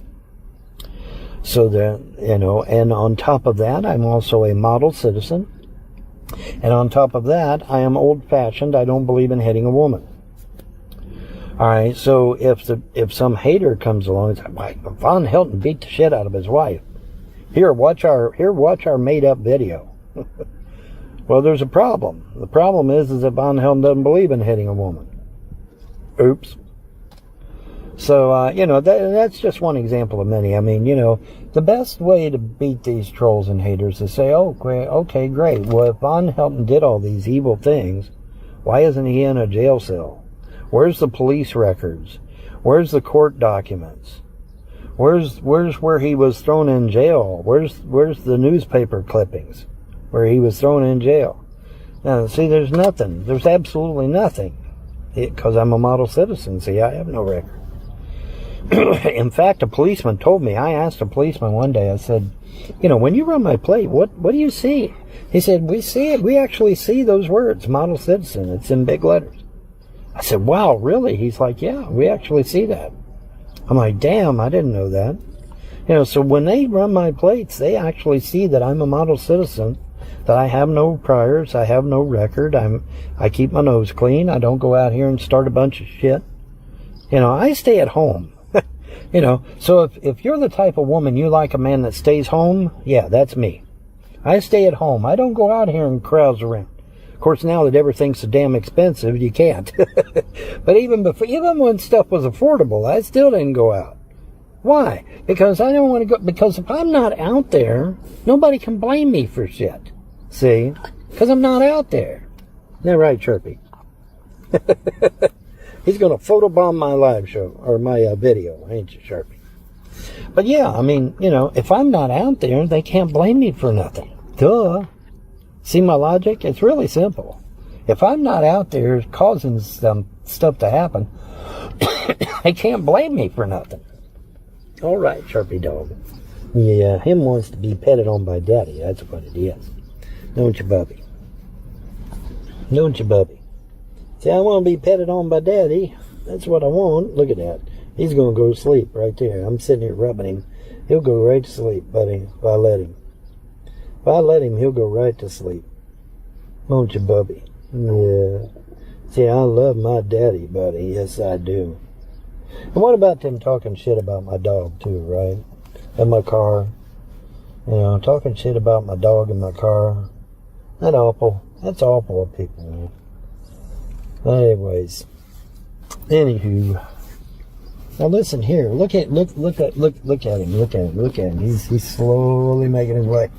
So that, and on top of that, I'm also a model citizen. And on top of that, I am old-fashioned. I don't believe in hitting a woman. All right, so if some hater comes along and says, "Why, Von Helton beat the shit out of his wife. Here, watch our made-up video." Well, there's a problem. The problem is that Von Helton doesn't believe in hitting a woman. Oops. So, that's just one example of many. I mean, the best way to beat these trolls and haters is say, oh, okay, great. Well, if Von Helton did all these evil things, why isn't he in a jail cell? Where's the police records? Where's the court documents? Where's where he was thrown in jail? Where's the newspaper clippings where he was thrown in jail? Now, see, there's nothing. There's absolutely nothing. Because I'm a model citizen. See, I have no record. In fact, a policeman told me, I asked a policeman one day, I said, when you run my plate, what do you see? He said, we see it. We actually see those words, model citizen. It's in big letters. I said, wow, really? He's like, yeah, we actually see that. I'm like, damn, I didn't know that. So when they run my plates, they actually see that I'm a model citizen, that I have no priors, I have no record, I keep my nose clean, I don't go out here and start a bunch of shit. I stay at home. So if you're the type of woman you like a man that stays home, yeah, that's me. I stay at home. I don't go out here and carouse around. Of course, now that everything's so damn expensive, you can't. But even when stuff was affordable, I still didn't go out. Why? Because I don't want to go. Because if I'm not out there, nobody can blame me for shit. See? Because I'm not out there. Isn't that right, Chirpy? He's going to photobomb my live show, or my video, ain't you, Sharpie? But yeah, I mean, if I'm not out there, they can't blame me for nothing. Duh. See my logic? It's really simple. If I'm not out there causing some stuff to happen, they can't blame me for nothing. All right, Sharpie dog. Yeah, him wants to be petted on by daddy. That's what it is. Don't you, Bubby? Don't you, Bubby? See, I want to be petted on by daddy. That's what I want. Look at that. He's going to go to sleep right there. I'm sitting here rubbing him. He'll go right to sleep, buddy, if I let him. If I let him, he'll go right to sleep. Won't you, Bubby? Yeah. See, I love my daddy, buddy. Yes, I do. And what about them talking shit about my dog, too, right? And my car. You know, talking shit about my dog and my car. That's awful. That's awful of people, man. Anyways. Anywho. Now listen here. Look at him. Look at him. He's slowly making his way.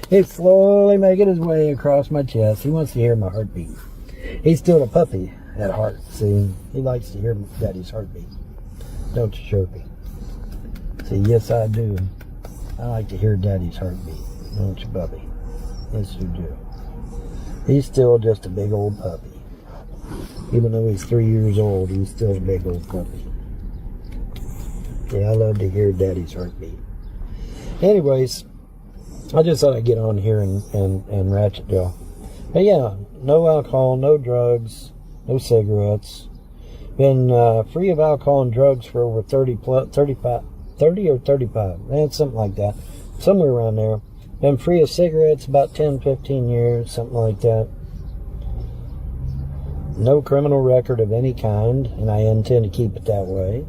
He's slowly making his way across my chest. He wants to hear my heartbeat. He's still a puppy at heart. See, he likes to hear daddy's heartbeat. Don't you, Sharpie? See, yes, I do. I like to hear daddy's heartbeat. Don't you, Bubby? Yes, you do. He's still just a big old puppy. Even though he's 3 years old, he's still a big old puppy. Yeah, I love to hear daddy's heartbeat. Anyways, I just thought I'd get on here and ratchet y'all. But yeah, no alcohol, no drugs, no cigarettes. Been free of alcohol and drugs for over 30 or 35. Something like that. Somewhere around there. Been free of cigarettes about 10, 15 years, something like that. No criminal record of any kind, and I intend to keep it that way.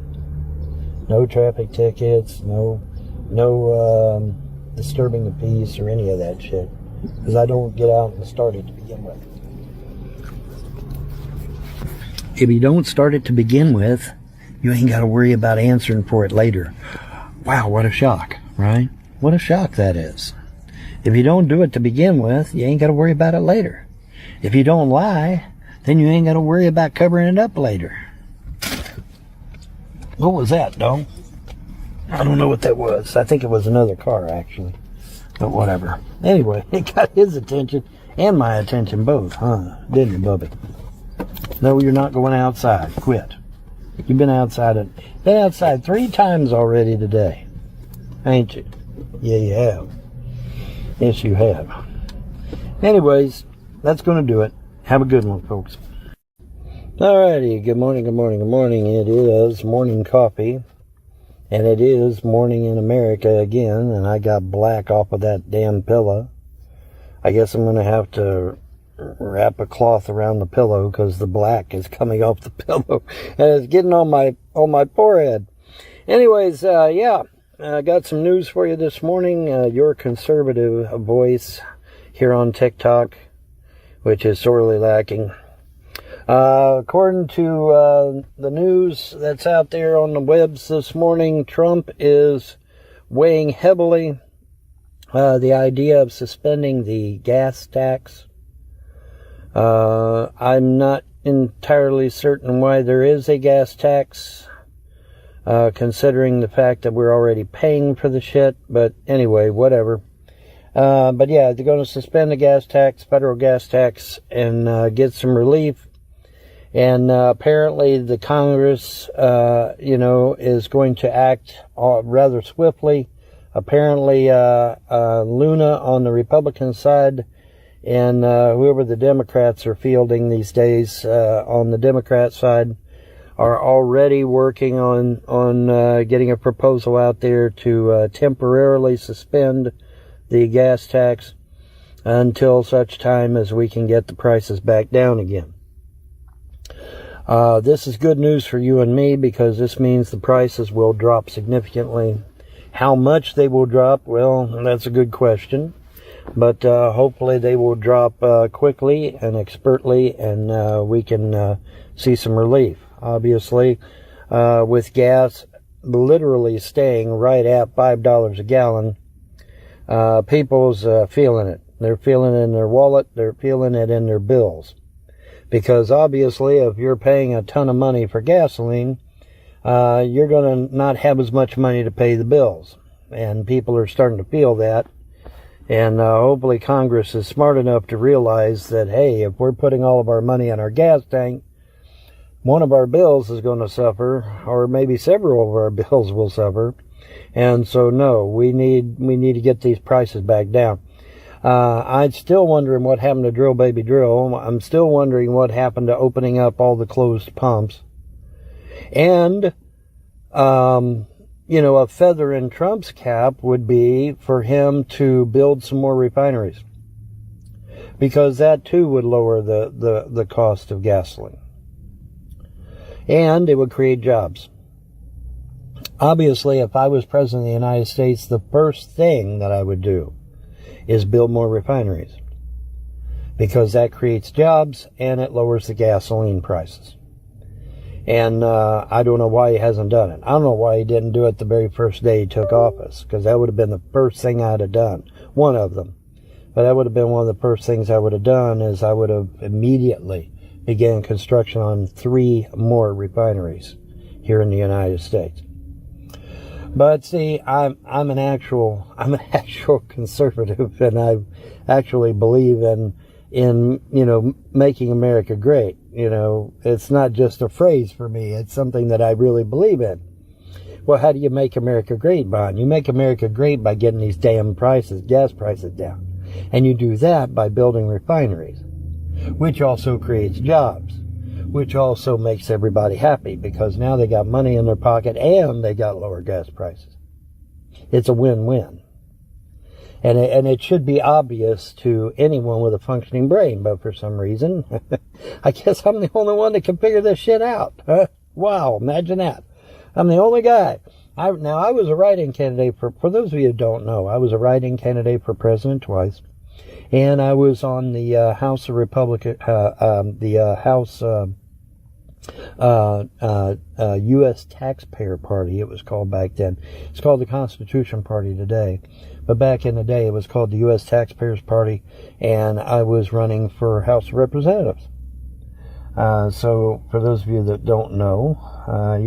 No traffic tickets, no disturbing the peace or any of that shit. Because I don't get out and start it to begin with. If you don't start it to begin with, you ain't got to worry about answering for it later. Wow, what a shock, right? What a shock that is. If you don't do it to begin with, you ain't got to worry about it later. If you don't lie, then you ain't got to worry about covering it up later. What was that, dog? I don't know what that was. I think it was another car, actually. But whatever. Anyway, it got his attention and my attention both, huh? Didn't it, Bubby? No, you're not going outside. Quit. You've been outside 3 times already today. Ain't you? Yeah, you have. Yes, you have. Anyways, that's going to do it. Have a good one, folks. Alrighty, good morning. It is morning coffee. And it is morning in America again, and I got black off of that damn pillow. I guess I'm going to have to wrap a cloth around the pillow because the black is coming off the pillow and it's getting on my forehead. Anyways, yeah, I got some news for you this morning. Your conservative voice here on TikTok, which is sorely lacking. According to the news that's out there on the webs this morning, Trump is weighing heavily the idea of suspending the gas tax. I'm not entirely certain why there is a gas tax, considering the fact that we're already paying for the shit. But anyway, whatever. But yeah, they're going to suspend the gas tax, federal gas tax, and get some relief. And apparently the Congress, is going to act rather swiftly. Apparently, Luna on the Republican side and whoever the Democrats are fielding these days on the Democrat side are already working on getting a proposal out there to temporarily suspend the gas tax until such time as we can get the prices back down again. This is good news for you and me because this means the prices will drop significantly. How much they will drop, well, that's a good question. But hopefully they will drop quickly and expertly, and we can see some relief. Obviously, with gas literally staying right at $5 a gallon, people's feeling it. They're feeling it in their wallet. They're feeling it in their bills. Because obviously, if you're paying a ton of money for gasoline, you're going to not have as much money to pay the bills. And people are starting to feel that. And hopefully Congress is smart enough to realize that, hey, if we're putting all of our money on our gas tank, one of our bills is going to suffer, or maybe several of our bills will suffer. And so, no, we need to get these prices back down. I'm still wondering what happened to Drill Baby Drill. I'm still wondering what happened to opening up all the closed pumps. And, a feather in Trump's cap would be for him to build some more refineries. Because that too would lower the cost of gasoline. And it would create jobs. Obviously, if I was president of the United States, the first thing that I would do is build more refineries. Because that creates jobs and it lowers the gasoline prices. And I don't know why he hasn't done it. I don't know why he didn't do it the very first day he took office, because that would have been the first thing I'd have done. One of them. But that would have been one of the first things I would have done, is I would have immediately began construction on 3 more refineries here in the United States. But see, I'm an actual conservative, and I actually believe in making America great. It's not just a phrase for me. It's something that I really believe in. Well, how do you make America great, Bon? You make America great by getting these damn gas prices down. And you do that by building refineries, which also creates jobs, which also makes everybody happy, because now they got money in their pocket and they got lower gas prices. It's a win-win. And it should be obvious to anyone with a functioning brain, but for some reason, I guess I'm the only one that can figure this shit out. Huh? Wow, imagine that. I'm the only guy. I was a write-in candidate for those of you who don't know, I was a write-in candidate for president twice. And I was on the House of Republican, House U.S. Taxpayer Party, it was called back then. It's called the Constitution Party today. But back in the day, it was called the U.S. Taxpayers Party, and I was running for House of Representatives. So, for those of you that don't know, I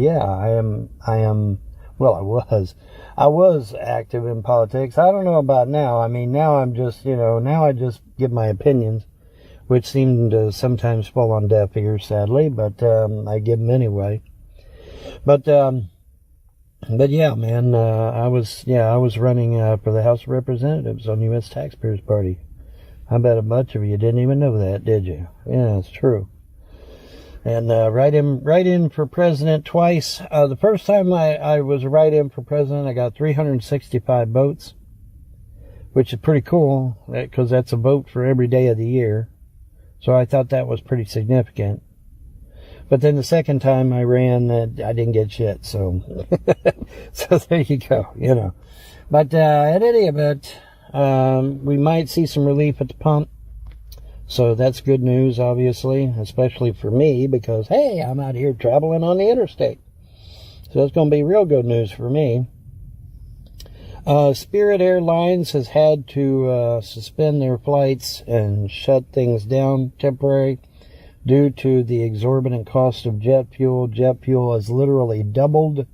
was active in politics. I don't know about now. I mean, now I'm just, now I just give my opinions, which seem to sometimes fall on deaf ears, sadly, but I give them anyway. But yeah, man, I was running for the House of Representatives on the U.S. Taxpayers Party. I bet a bunch of you didn't even know that, did you? Yeah, it's true. And write in for president twice. The first time I was write-in for president, I got 365 votes, which is pretty cool, because that's a vote for every day of the year. So I thought that was pretty significant. But then the second time I ran, I didn't get shit. So, so there you go, But at any event, we might see some relief at the pump. So that's good news, obviously, especially for me, because, hey, I'm out here traveling on the interstate. So it's going to be real good news for me. Spirit Airlines has had to suspend their flights and shut things down temporarily due to the exorbitant cost of jet fuel. Jet fuel has literally doubled,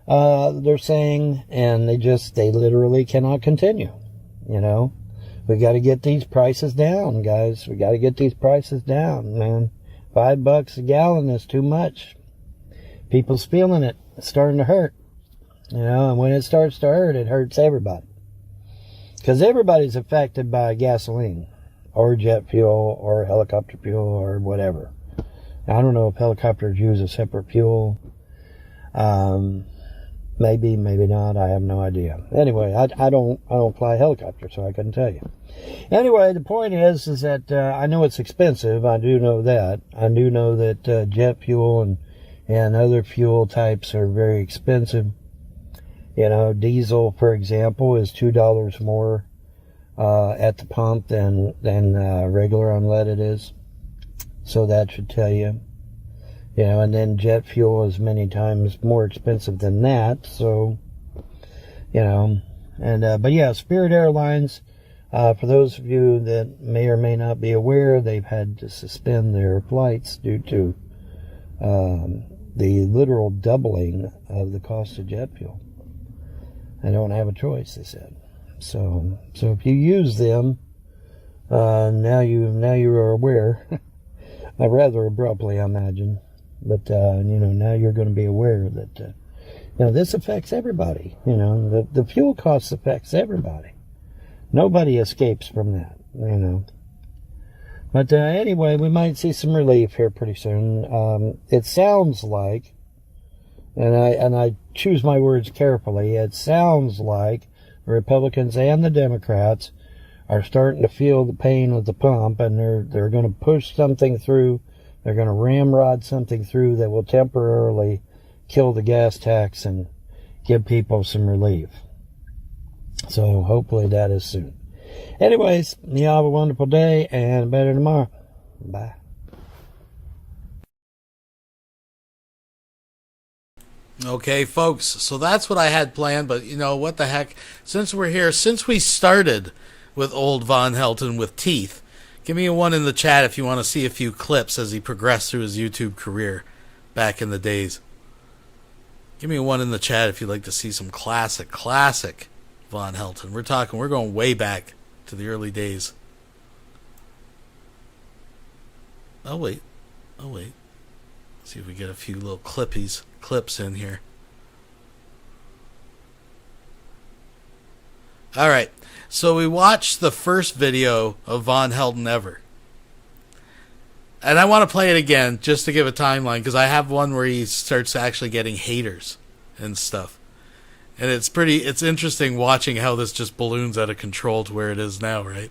they're saying, and they literally cannot continue, We got to get these prices down, guys. We got to get these prices down, man. $5 a gallon is too much. People's feeling it. It's starting to hurt. And when it starts to hurt, it hurts everybody. Because everybody's affected by gasoline, or jet fuel, or helicopter fuel, or whatever. I don't know if helicopters use a separate fuel. Maybe, maybe not. I have no idea. Anyway, I don't fly helicopters, so I couldn't tell you. Anyway, the point is that I know it's expensive. I do know that. I do know that jet fuel and other fuel types are very expensive. Diesel, for example, is $2 more at the pump than regular unleaded is. So that should tell you. And then jet fuel is many times more expensive than that. So, but yeah, Spirit Airlines, for those of you that may or may not be aware, they've had to suspend their flights due to the literal doubling of the cost of jet fuel. They don't have a choice, they said. So if you use them, now you are aware. Rather abruptly, I imagine. But, now you're going to be aware that, this affects everybody. The fuel costs affects everybody. Nobody escapes from that, But anyway, we might see some relief here pretty soon. It sounds like, and I choose my words carefully, it sounds like the Republicans and the Democrats are starting to feel the pain of the pump, and they're going to push something through. They're going to ramrod something through that will temporarily kill the gas tax and give people some relief. So hopefully that is soon. Anyways, you have a wonderful day and better tomorrow. Bye. Okay, folks, so that's what I had planned, but what the heck, since we're here, since we started with old Von Helton with teeth, give me a 1 in the chat if you want to see a few clips as he progressed through his YouTube career back in the days. Give me a 1 in the chat if you'd like to see some classic Von Helton. We're going way back to the early days. Oh wait. See if we get a few little clips in here. Alright, so we watched the first video of Von Helton ever. And I want to play it again just to give a timeline, because I have one where he starts actually getting haters and stuff. And it's interesting watching how this just balloons out of control to where it is now, right?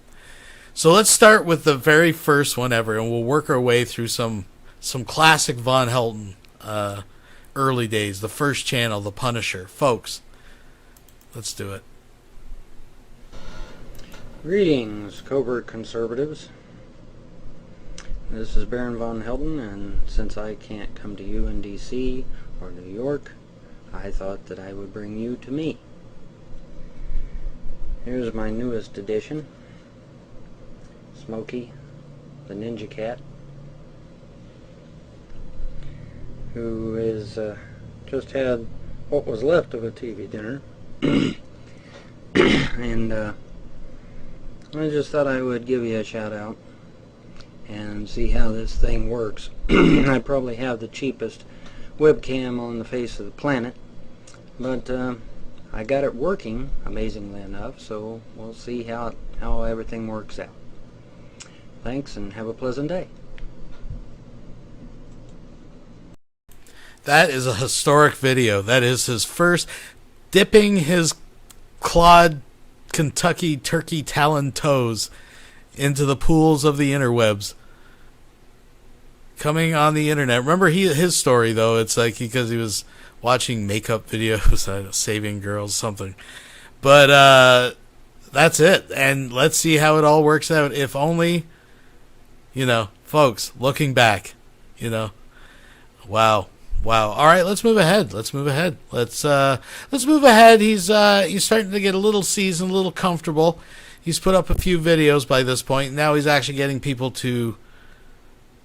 So let's start with the very first one ever, and we'll work our way through some classic Von Helton early days. The first channel, The Punisher. Folks, let's do it. Greetings, covert conservatives. This is Baron Von Helton, and since I can't come to you in D.C. or New York, I thought that I would bring you to me. Here's my newest edition, Smokey, the Ninja Cat, who is just had what was left of a TV dinner, and I just thought I would give you a shout out and see how this thing works. I probably have the cheapest webcam on the face of the planet, but I got it working amazingly enough, so we'll see how everything works out. Thanks, and have a pleasant day. That is a historic video. That is his first dipping his clawed Kentucky turkey talon toes into the pools of the interwebs. Coming on the internet. Remember his story, though. It's like because he was watching makeup videos, saving girls, something. But that's it. And let's see how it all works out. If only, folks, looking back, wow. All right, let's move ahead. Let's move ahead. He's starting to get a little seasoned, a little comfortable. He's put up a few videos by this point. Now he's actually getting people to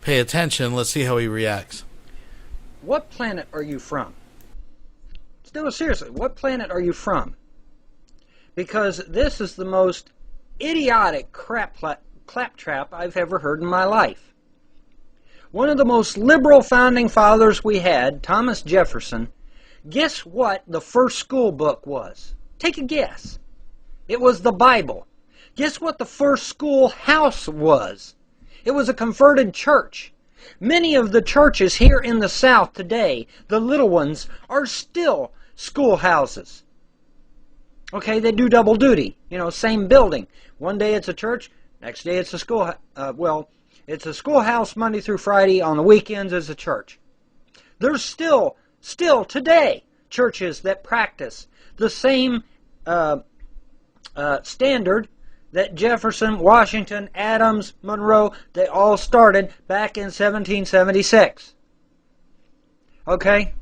pay attention. Let's see how he reacts. What planet are you from? Still, seriously, what planet are you from? Because this is the most idiotic claptrap I've ever heard in my life. One of the most liberal founding fathers we had, Thomas Jefferson, guess what the first school book was? Take a guess. It was the Bible. Guess what the first schoolhouse was? It was a converted church. Many of the churches here in the South today, the little ones, are still schoolhouses. Okay, they do double duty. Same building. One day it's a church, next day it's a school. It's a schoolhouse Monday through Friday. On the weekends it's a church. There's still today churches that practice the same standard that Jefferson, Washington, Adams, Monroe, they all started back in 1776. Okay?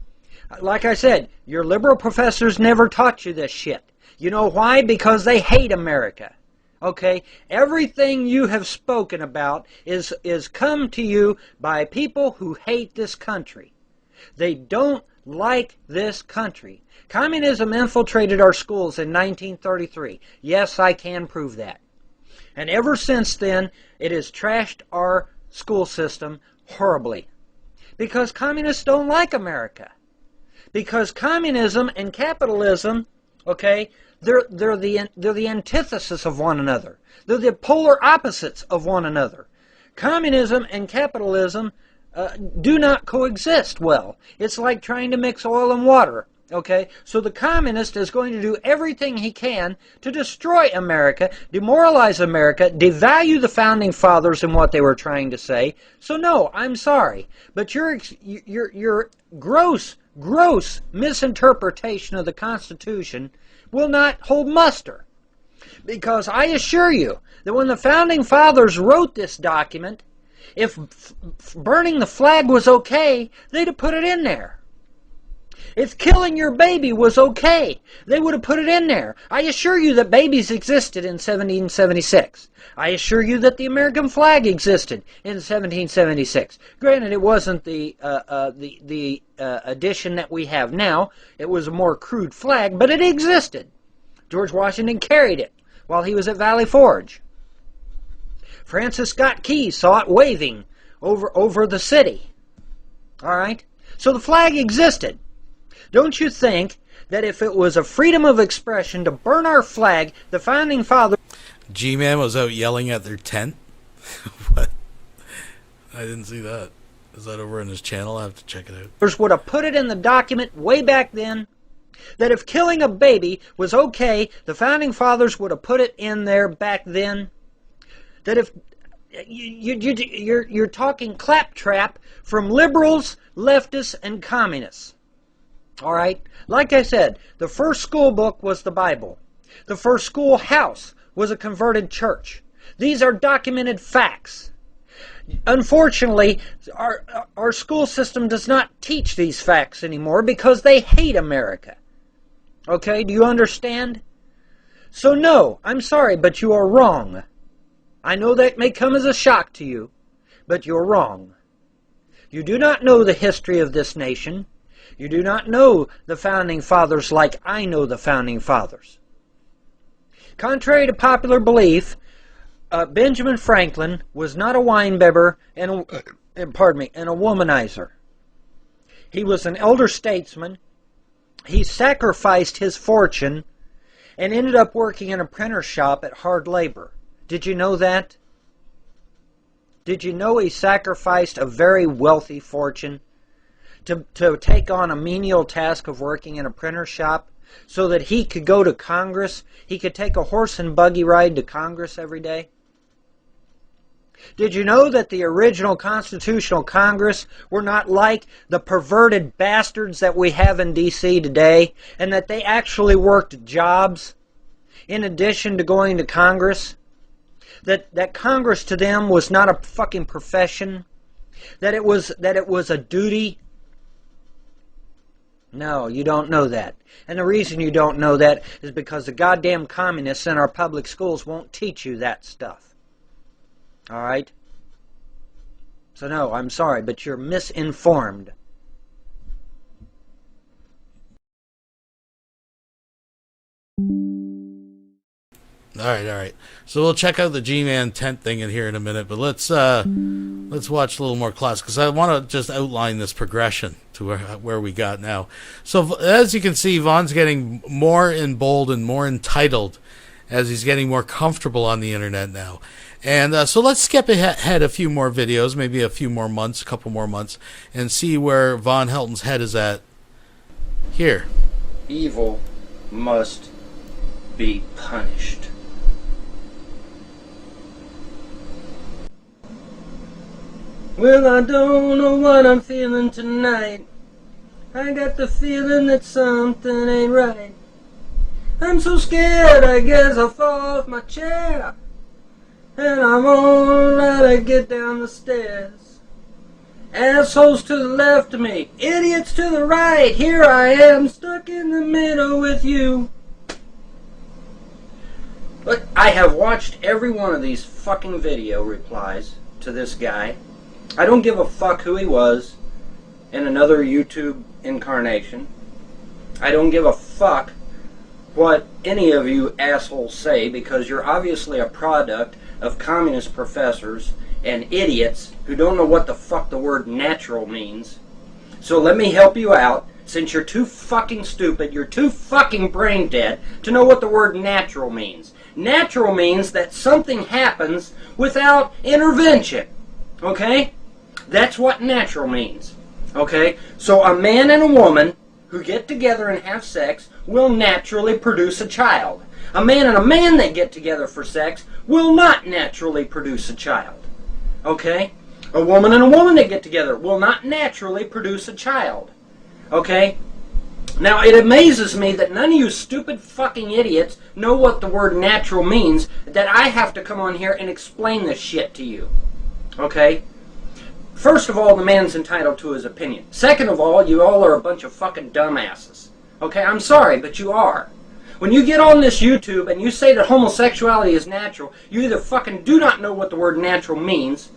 Like I said, your liberal professors never taught you this shit. You know why? Because they hate America. Okay? Everything you have spoken about is come to you by people who hate this country. They don't like this country. Communism infiltrated our schools in 1933. Yes, I can prove that. And ever since then, it has trashed our school system horribly. Because communists don't like America. Because communism and capitalism, okay, they're the antithesis of one another. They're the polar opposites of one another. Communism and capitalism do not coexist well. It's like trying to mix oil and water. Okay, so the communist is going to do everything he can to destroy America, demoralize America, devalue the founding fathers and what they were trying to say. So no, I'm sorry, but your gross misinterpretation of the Constitution will not hold muster. Because I assure you that when the founding fathers wrote this document, if burning the flag was okay, they'd have put it in there. If killing your baby was okay, they would have put it in there. I assure you that babies existed in 1776. I assure you that the American flag existed in 1776. Granted, it wasn't the edition that we have now. It was a more crude flag, but it existed. George Washington carried it while he was at Valley Forge. Francis Scott Key saw it waving over the city. All right? So the flag existed. Don't you think that if it was a freedom of expression to burn our flag, the founding fathers... G-Man was out yelling at their tent? What? I didn't see that. Is that over on his channel? I have to check it out. ...would have put it in the document way back then, that if killing a baby was okay, the founding fathers would have put it in there back then, that if... You're talking claptrap from liberals, leftists, and communists. All right? Like I said, the first school book was the Bible. The first schoolhouse was a converted church. These are documented facts. Unfortunately, our school system does not teach these facts anymore because they hate America. Okay? Do you understand? So no, I'm sorry, but you are wrong. I know that may come as a shock to you, but you're wrong. You do not know the history of this nation. You do not know the founding fathers like I know the founding fathers. Contrary to popular belief, Benjamin Franklin was not a winebibber and a womanizer. He was an elder statesman. He sacrificed his fortune and ended up working in a printer's shop at hard labor. Did you know that? Did you know he sacrificed a very wealthy fortune to take on a menial task of working in a printer shop so that he could go to Congress? He could take a horse and buggy ride to Congress every day? Did you know that the original Constitutional Congress were not like the perverted bastards that we have in D.C. today, and that they actually worked jobs in addition to going to Congress? That Congress to them was not a fucking profession? That it was a duty? No, you don't know that. And the reason you don't know that is because the goddamn communists in our public schools won't teach you that stuff. All right? So no, I'm sorry, but you're misinformed. All right. So we'll check out the G-Man tent thing in here in a minute, but let's watch a little more class, because I want to just outline this progression to where we got now. So as you can see, Vaughn's getting more bold and more entitled as he's getting more comfortable on the internet now. And so let's skip ahead a few more videos, maybe a few more months, a couple more months, and see where Von Helton's head is at here. Evil must be punished. Well, I don't know what I'm feeling tonight. I got the feeling that something ain't right. I'm so scared, I guess I'll fall off my chair. And I won't let her get down the stairs. Assholes to the left of me, idiots to the right. Here I am, stuck in the middle with you. Look, I have watched every one of these fucking video replies to this guy. I don't give a fuck who he was. in another YouTube incarnation. I don't give a fuck what any of you assholes say, because you're obviously a product of communist professors and idiots who don't know what the fuck the word natural means. So let me help you out, since you're too fucking stupid, you're too fucking brain dead to know what the word natural means. Natural means that something happens without intervention. Okay? That's what natural means. Okay? So a man and a woman who get together and have sex will naturally produce a child. A man and a man that get together for sex will not naturally produce a child. Okay? A woman and a woman that get together will not naturally produce a child. Okay? Now, it amazes me that none of you stupid fucking idiots know what the word natural means, that I have to come on here and explain this shit to you. Okay? First of all, the man's entitled to his opinion. Second of all, you all are a bunch of fucking dumbasses. Okay? I'm sorry, but you are. When you get on this YouTube and you say that homosexuality is natural, you either fucking do not know what the word natural means,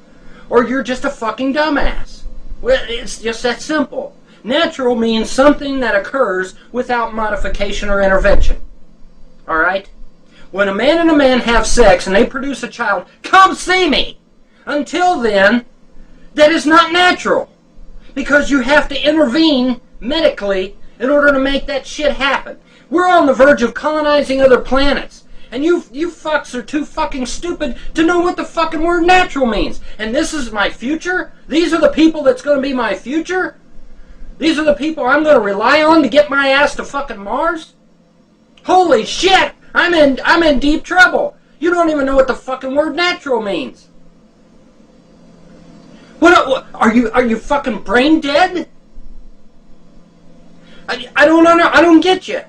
or you're just a fucking dumbass. Well, it's just that simple. Natural means something that occurs without modification or intervention. Alright? When a man and a man have sex and they produce a child, come see me! Until then, that is not natural. Because you have to intervene medically in order to make that shit happen. We're on the verge of colonizing other planets. And you fucks are too fucking stupid to know what the fucking word natural means. And this is my future? These are the people that's going to be my future? These are the people I'm going to rely on to get my ass to fucking Mars? Holy shit! I'm in deep trouble. You don't even know what the fucking word natural means. What are you fucking brain dead? I don't get you.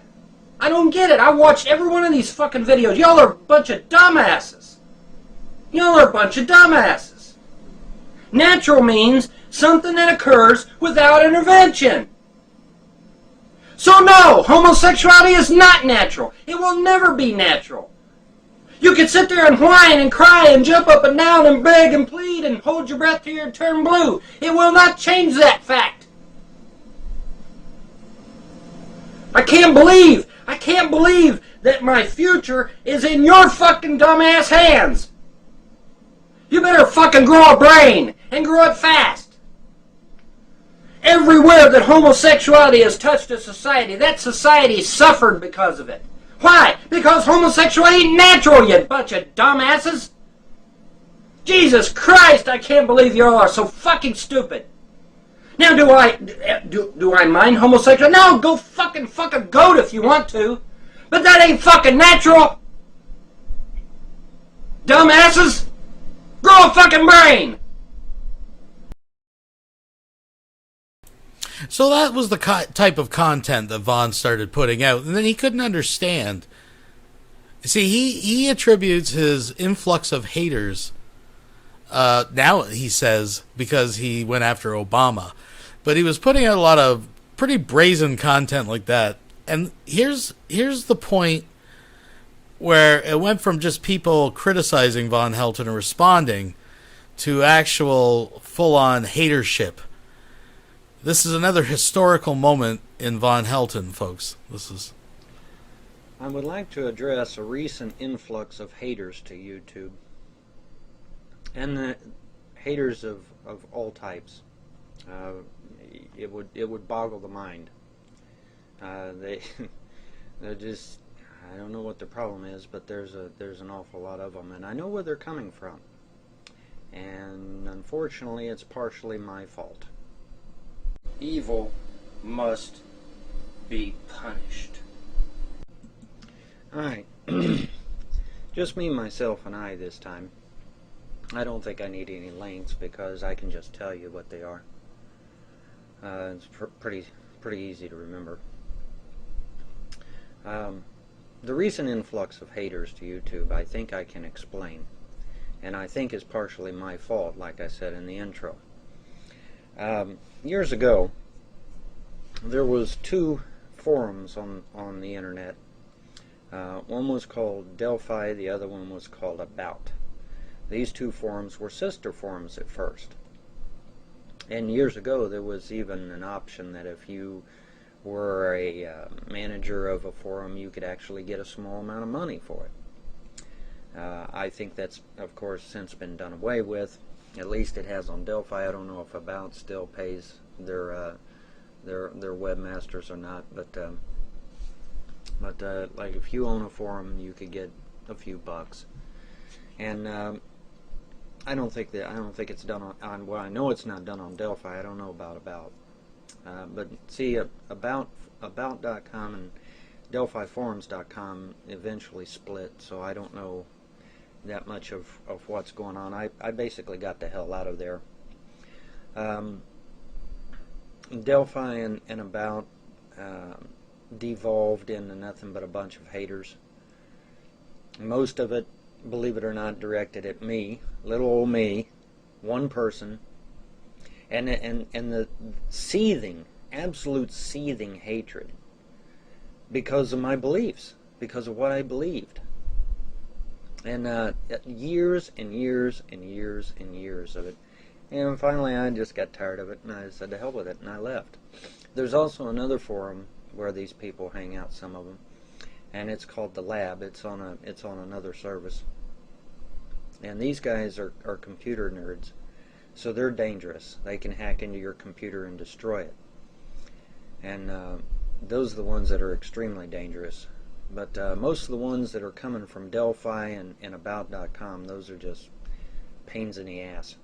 I don't get it. I watched every one of these fucking videos. Y'all are a bunch of dumbasses. Y'all are a bunch of dumbasses. Natural means something that occurs without intervention. So no, homosexuality is not natural. It will never be natural. You can sit there and whine and cry and jump up and down and beg and plead and hold your breath till you turn blue. It will not change that fact. I can't believe that my future is in your fucking dumbass hands. You better fucking grow a brain, and grow it fast. Everywhere that homosexuality has touched a society, that society suffered because of it. Why? Because homosexuality ain't natural, you bunch of dumbasses. Jesus Christ, I can't believe you all are so fucking stupid. Now, do I mind homosexuality? No, go fucking fuck a goat if you want to. But that ain't fucking natural. Dumbasses, grow a fucking brain. So that was the type of content that Vaughn started putting out, and then he couldn't understand. See, he attributes his influx of haters, now he says, because he went after Obama. But he was putting out a lot of pretty brazen content like that. And here's the point where it went from just people criticizing Von Helton and responding to actual full-on hatership. This is another historical moment in Von Helton, folks. I would like to address a recent influx of haters to YouTube. And the haters of all types. It would boggle the mind. They're just, I don't know what the problem is, but there's an awful lot of them, and I know where they're coming from. And unfortunately, it's partially my fault. Evil must be punished. Alright. Just me, myself, and I this time. I don't think I need any links because I can just tell you what they are. It's pretty easy to remember. The recent influx of haters to YouTube, I think I can explain. And I think is partially my fault, like I said in the intro. Years ago, there was two forums on the internet. One was called Delphi, the other one was called About. These two forums were sister forums at first. And years ago, there was even an option that if you were a manager of a forum, you could actually get a small amount of money for it. I think that's, of course, since been done away with. At least it has on Delphi. I don't know if About still pays their webmasters or not, but like if you own a forum, you could get a few bucks. And I don't think it's done on well, I know it's not done on Delphi. I don't know about. But see, about.com and DelphiForums.com eventually split, so I don't know that much of what's going on. I basically got the hell out of there. Delphi and About devolved into nothing but a bunch of haters. Most of it, believe it or not, directed at me, little old me, one person, and the seething, absolute seething hatred because of my beliefs, because of what I believed. And years and years and years and years of it. And finally I just got tired of it, and I said to hell with it, and I left. There's also another forum where these people hang out, some of them, and it's called The Lab. It's on another service. And these guys are computer nerds, so they're dangerous. They can hack into your computer and destroy it. And those are the ones that are extremely dangerous. But most of the ones that are coming from Delphi and About.com, those are just pains in the ass.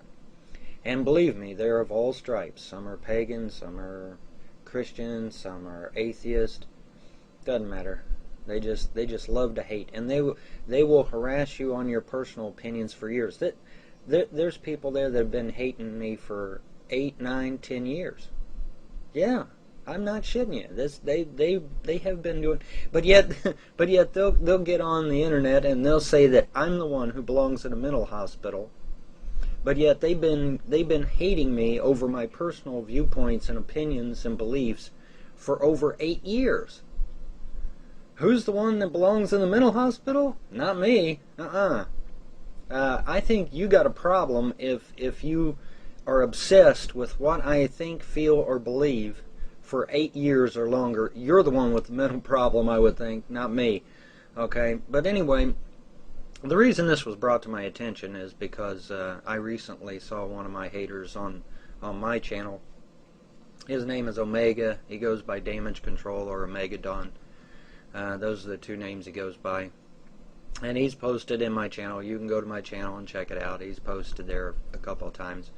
And believe me, they're of all stripes. Some are pagan, some are Christian, some are atheist. Doesn't matter. They just love to hate, and they will harass you on your personal opinions for years. There's people there that have been hating me for 8, 9, 10 years. Yeah. I'm not shitting you. They have been doing, but yet they'll get on the internet and they'll say that I'm the one who belongs in a mental hospital. But yet they've been hating me over my personal viewpoints and opinions and beliefs for over 8 years. Who's the one that belongs in the mental hospital? Not me. I think you got a problem if you are obsessed with what I think, feel, or believe for 8 years or longer. You're the one with the mental problem, I would think, not me. Okay, but anyway, the reason this was brought to my attention is because I recently saw one of my haters on my channel. His name is Omega. He goes by Damage Control or Omegadon. Those are the two names he goes by. And he's posted in my channel. You can go to my channel and check it out. He's posted there a couple of times.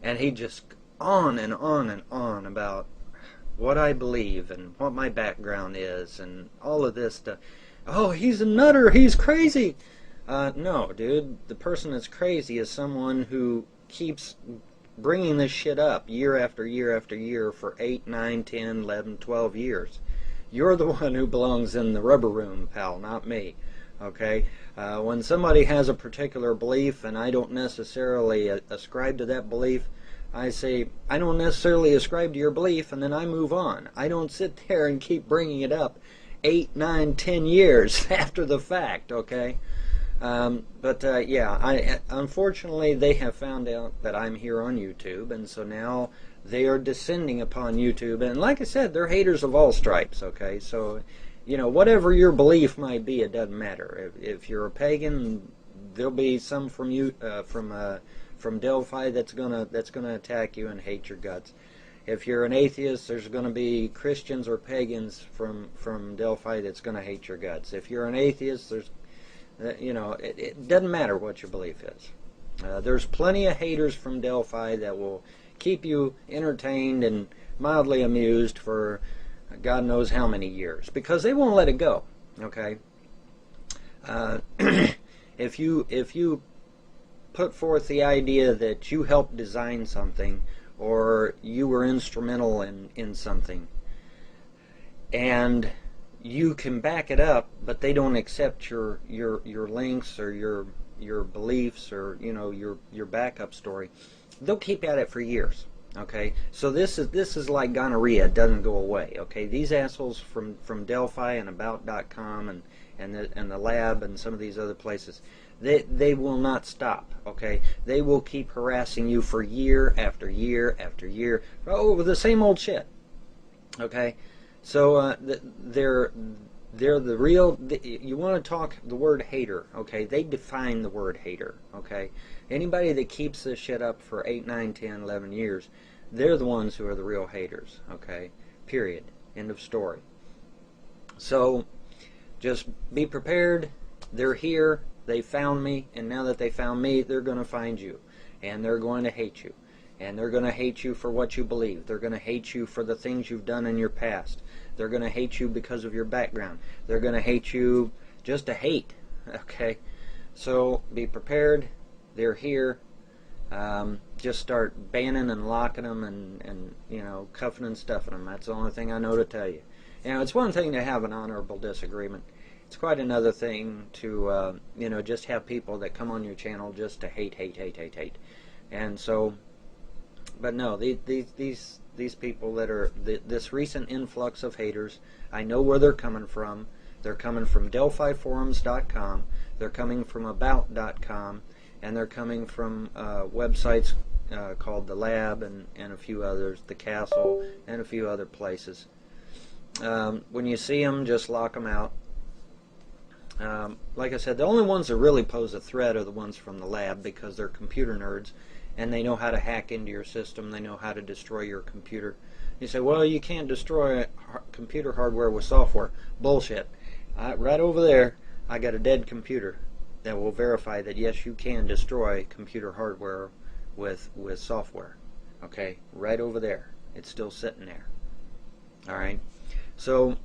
And he just on and on and on about what I believe and what my background is and all of this stuff. Oh, he's a nutter, he's crazy. No, dude, the person that's crazy is someone who keeps bringing this shit up year after year after year for 8, 9, 10, 11, 12 years. You're the one who belongs in the rubber room, pal, not me. Okay? When somebody has a particular belief and I don't necessarily ascribe to that belief, I say, I don't necessarily ascribe to your belief, and then I move on. I don't sit there and keep bringing it up 8, 9, 10 years after the fact, okay? Yeah, unfortunately, they have found out that I'm here on YouTube, and so now they are descending upon YouTube. And like I said, they're haters of all stripes, okay? So, you know, whatever your belief might be, it doesn't matter. If you're a pagan, there'll be some from you, from Delphi that's gonna attack you and hate your guts. If you're an atheist, there's gonna be Christians or pagans from Delphi that's gonna hate your guts. If you're an atheist, there's, you know, it doesn't matter what your belief is. There's plenty of haters from Delphi that will keep you entertained and mildly amused for God knows how many years, because they won't let it go. Okay. If you put forth the idea that you helped design something or you were instrumental in something and you can back it up, but they don't accept your links or your beliefs or, you know, your backup story, they'll keep at it for years. Okay, so this is like gonorrhea. It doesn't go away. Okay, these assholes from Delphi and About.com and the Lab and some of these other places, They will not stop, okay? They will keep harassing you for year after year after year over the same old shit, okay? So they're the real, you want to talk the word hater, okay? They define the word hater, okay? Anybody that keeps this shit up for 8, 9, 10, 11 years, they're the ones who are the real haters, okay? Period. End of story. So just be prepared. They're here. They found me, and now that they found me, they're going to find you, and they're going to hate you, and they're going to hate you for what you believe. They're going to hate you for the things you've done in your past. They're going to hate you because of your background. They're going to hate you just to hate, okay? So be prepared. They're here. Just start banning and locking them and you know, cuffing and stuffing them. That's the only thing I know to tell you. You know, it's one thing to have an honorable disagreement. It's quite another thing to, you know, just have people that come on your channel just to hate. And so, but no, these people that are, this recent influx of haters, I know where they're coming from. They're coming from DelphiForums.com. They're coming from About.com. And they're coming from websites called The Lab and a few others, The Castle, and a few other places. When you see them, just lock them out. Like I said, the only ones that really pose a threat are the ones from the lab, because they're computer nerds and they know how to hack into your system. They know how to destroy your computer. You say, well, you can't destroy computer hardware with software. Bullshit. Right over there, I got a dead computer that will verify that yes, you can destroy computer hardware with software. Okay, right over there. It's still sitting there. All right. So,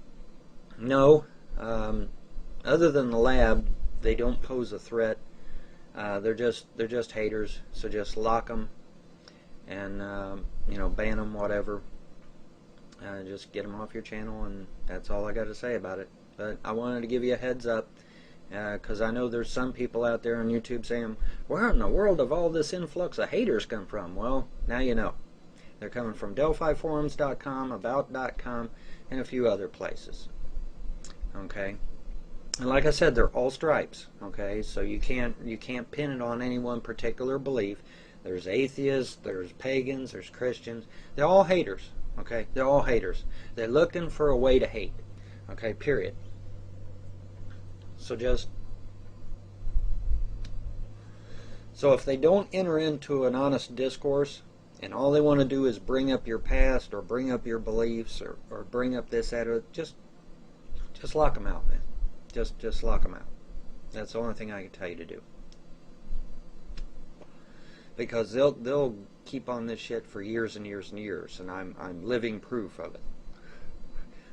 no. Other than the lab, they don't pose a threat. They're just haters. So just lock them and you know, ban them, whatever. Just get them off your channel, and that's all I got to say about it. But I wanted to give you a heads up, because I know there's some people out there on YouTube saying, where in the world have all this influx of haters come from? Well, now you know. They're coming from DelphiForums.com, About.com, and a few other places. Okay. And like I said, they're all stripes, okay? So you can't pin it on any one particular belief. There's atheists, there's pagans, there's Christians. They're all haters, okay? They're all haters. They're looking for a way to hate, okay? Period. So if they don't enter into an honest discourse, and all they want to do is bring up your past or bring up your beliefs or bring up this, that, or just lock them out, man. Just lock them out. That's the only thing I can tell you to do. Because they'll keep on this shit for years and years and years, and I'm living proof of it.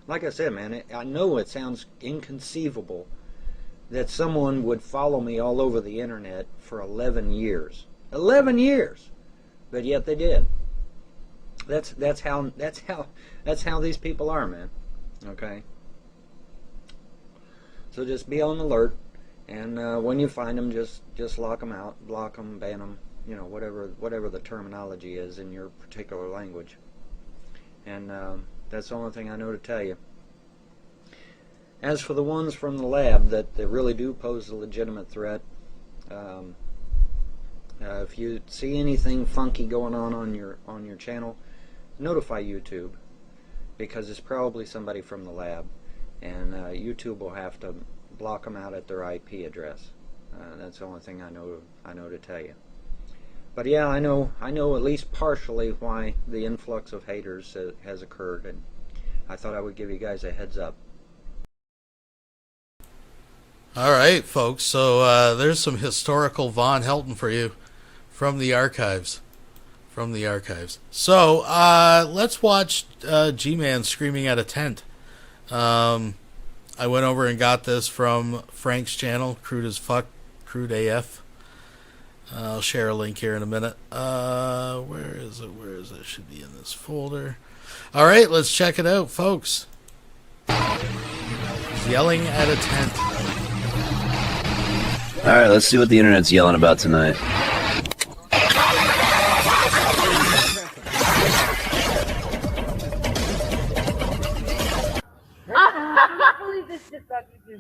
Like I said, man, I know it sounds inconceivable that someone would follow me all over the internet for 11 years. 11 years! But yet they did. That's how these people are, man. Okay? So just be on alert, and when you find them, just lock them out, block them, ban them, you know, whatever the terminology is in your particular language. And that's the only thing I know to tell you. As for the ones from the lab that really do pose a legitimate threat, if you see anything funky going on your channel, notify YouTube, because it's probably somebody from the lab. And YouTube will have to block them out at their IP address. That's the only thing I know to tell you. But yeah, I know at least partially why the influx of haters has occurred, and I thought I would give you guys a heads up. All right, folks. So there's some historical Von Helton for you from the archives. So let's watch GMAN screaming at a tent. I went over and got this from Frank's channel, Crude as Fuck, Crude AF. I'll share a link here in a minute. Where is it? It should be in this folder. All right, let's check it out, folks. He's yelling at a tent. All right, let's see what the internet's yelling about tonight.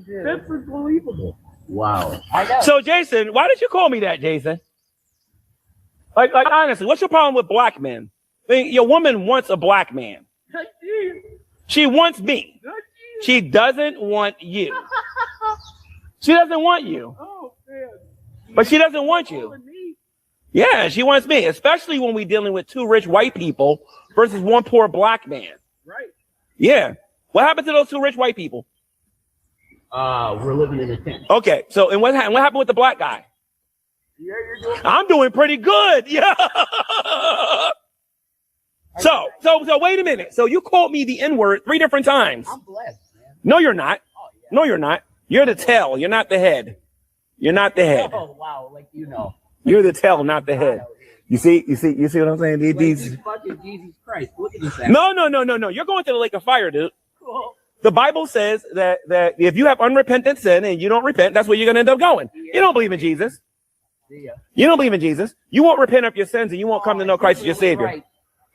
That's unbelievable. Wow. So, Jason, why did you call me that, Jason? Like honestly, what's your problem with black men? I mean, your woman wants a black man. She wants me. She doesn't want you. She doesn't want you. But she doesn't want you. Yeah, she wants me, especially when we're dealing with two rich white people versus one poor black man. Right. Yeah. What happened to those two rich white people? We're living in a tent. Okay, so and what happened with the black guy? Yeah, you're doing. I'm doing pretty good. Yeah. So wait a minute. So you called me the N-word 3 different times. I'm blessed, man. No, you're not. Oh, yeah. No, you're not. You're the tail. You're not the head. You're not the head. Oh wow, like you know. You're the tail, not the head. You see what I'm saying? These. Fucking Jesus Christ! Look at this. No. You're going to the lake of fire, dude. The Bible says that if you have unrepentant sin and you don't repent, that's where you're going to end up going. You don't believe in Jesus. You don't believe in Jesus. You won't repent of your sins and you won't come to know Christ as your Savior. Right.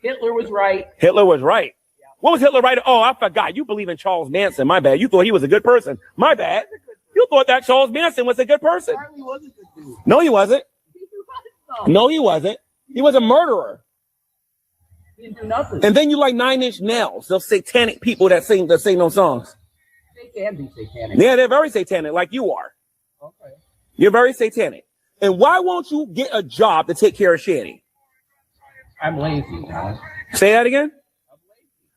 Hitler was right. Hitler was right. What was Hitler right? Oh, I forgot. You believe in Charles Manson. My bad. You thought he was a good person. My bad. You thought that Charles Manson was a good person. Charlie was a good dude. No, he wasn't. No, he wasn't. He was a murderer. He didn't do nothing. And then you like 9 Inch Nails, those satanic people that sing those songs. They can be satanic. Yeah, they're very satanic, like you are. Okay. You're very satanic. And why won't you get a job to take care of Shanny? I'm lazy, man. Say that again?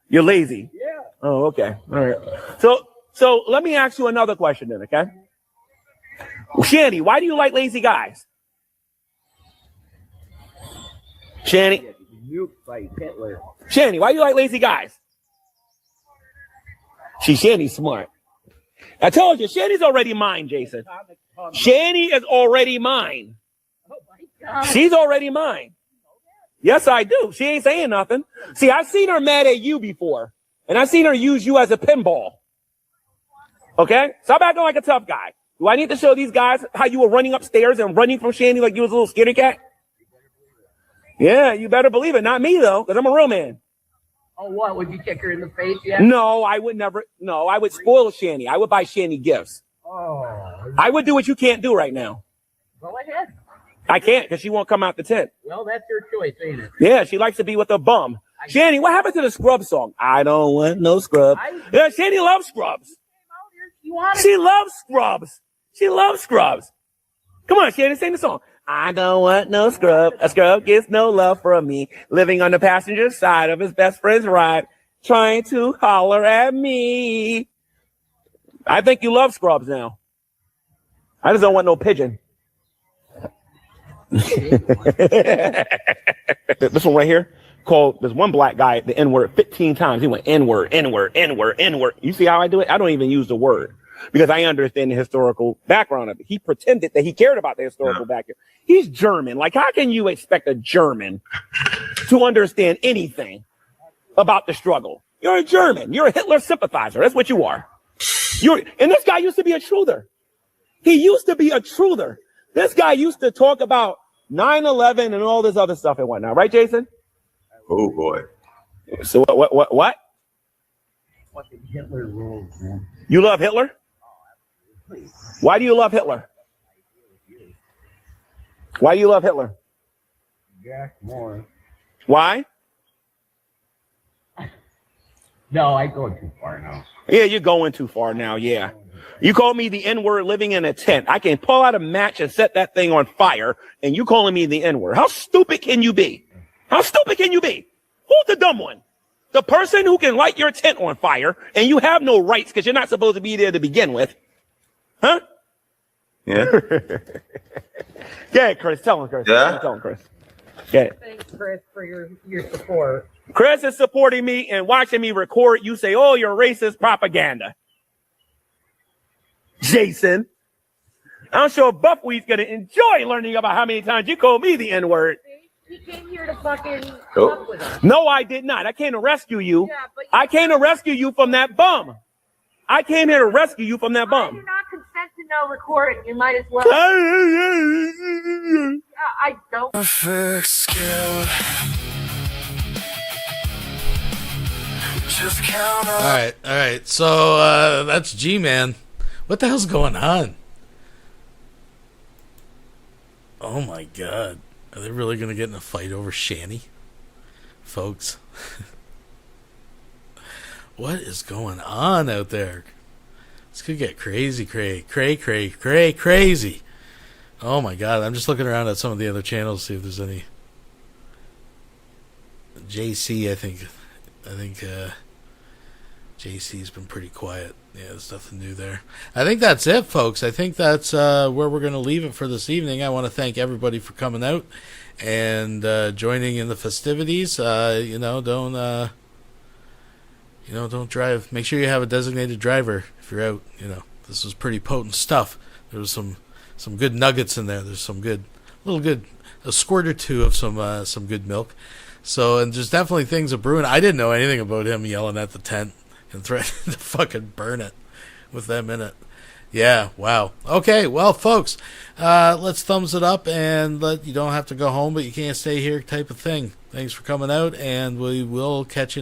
You're lazy. Yeah. Oh, okay. All right. So let me ask you another question then, okay? Shanny, why do you like lazy guys? Shanny. Like Hitler. Shanny, why do you like lazy guys? Shanny's smart. I told you, Shanny's already mine, Jason. Shanny is already mine. Oh my God. She's already mine. Yes, I do. She ain't saying nothing. See, I've seen her mad at you before. And I've seen her use you as a pinball. Okay? Stop acting like a tough guy. Do I need to show these guys how you were running upstairs and running from Shanny like you was a little scaredy cat? Yeah, you better believe it. Not me, though, because I'm a real man. Oh, what? Would you kick her in the face yet? No, I would never. No, I would spoil Shanny. I would buy Shanny gifts. Oh. I would do what you can't do right now. Go ahead. I can't because she won't come out the tent. Well, that's your choice, ain't it? Yeah, she likes to be with a bum. Shanny, what happened to the Scrub song? I don't want no scrub. Yeah, Shanny loves Scrubs. She loves Scrubs. She loves Scrubs. Come on, Shanny, sing the song. I don't want no scrub. A scrub gets no love from me. Living on the passenger side of his best friend's ride. Trying to holler at me. I think you love Scrubs now. I just don't want no pigeon. This one right here called this one black guy the N-word 15 times. He went N-word, N-word, N-word, N-word. You see how I do it? I don't even use the word because I understand the historical background of it. He pretended that he cared about the historical background. He's German. Like, how can you expect a German to understand anything about the struggle? You're a German. You're a Hitler sympathizer. That's what you are. And this guy used to be a truther. He used to be a truther. This guy used to talk about 9/11 and all this other stuff and whatnot. Right, Jason? Oh, boy. So what? Fucking Hitler rules, man. You love Hitler? Why do you love Hitler? Why do you love Hitler? Jack Moore. Why? No, I go too far now. Yeah, you're going too far now, yeah. You call me the N-word living in a tent. I can pull out a match and set that thing on fire, and you calling me the N-word. How stupid can you be? How stupid can you be? Who's the dumb one? The person who can light your tent on fire, and you have no rights because you're not supposed to be there to begin with. Huh? Yeah. Yeah, Chris. Tell him, Chris. Yeah? Tell him, Chris. Yeah. Thanks, Chris, for your support. Chris is supporting me and watching me record. You say, oh, you're racist propaganda. Jason. I'm sure Buffweed's going to enjoy learning about how many times you called me the N-word. He came here to fucking Oh. fuck with us. No, I did not. I came to rescue you. Yeah, but I came to rescue you from that bum. I came here to rescue you from that I bum. do not consent to no recording. You might as well. I don't. Perfect skill. Just count on. All right. So that's G-Man. What the hell's going on? Oh my God. Are they really going to get in a fight over Shanny? Folks. What is going on out there? This could get crazy, crazy. Oh my God. I'm just looking around at some of the other channels to see if there's any. JC, I think JC's been pretty quiet. Yeah, there's nothing new there. I think that's it, folks. I think that's where we're going to leave it for this evening. I want to thank everybody for coming out and joining in the festivities. Don't drive. Make sure you have a designated driver if you're out. This was pretty potent stuff. There was some good nuggets in there. There's a squirt or two of some good milk. So, and there's definitely things a brewing. I didn't know anything about him yelling at the tent and threatening to fucking burn it with them in it. Yeah, wow. Okay, well, folks, let's thumbs it up and you don't have to go home, but you can't stay here type of thing. Thanks for coming out, and we will catch you next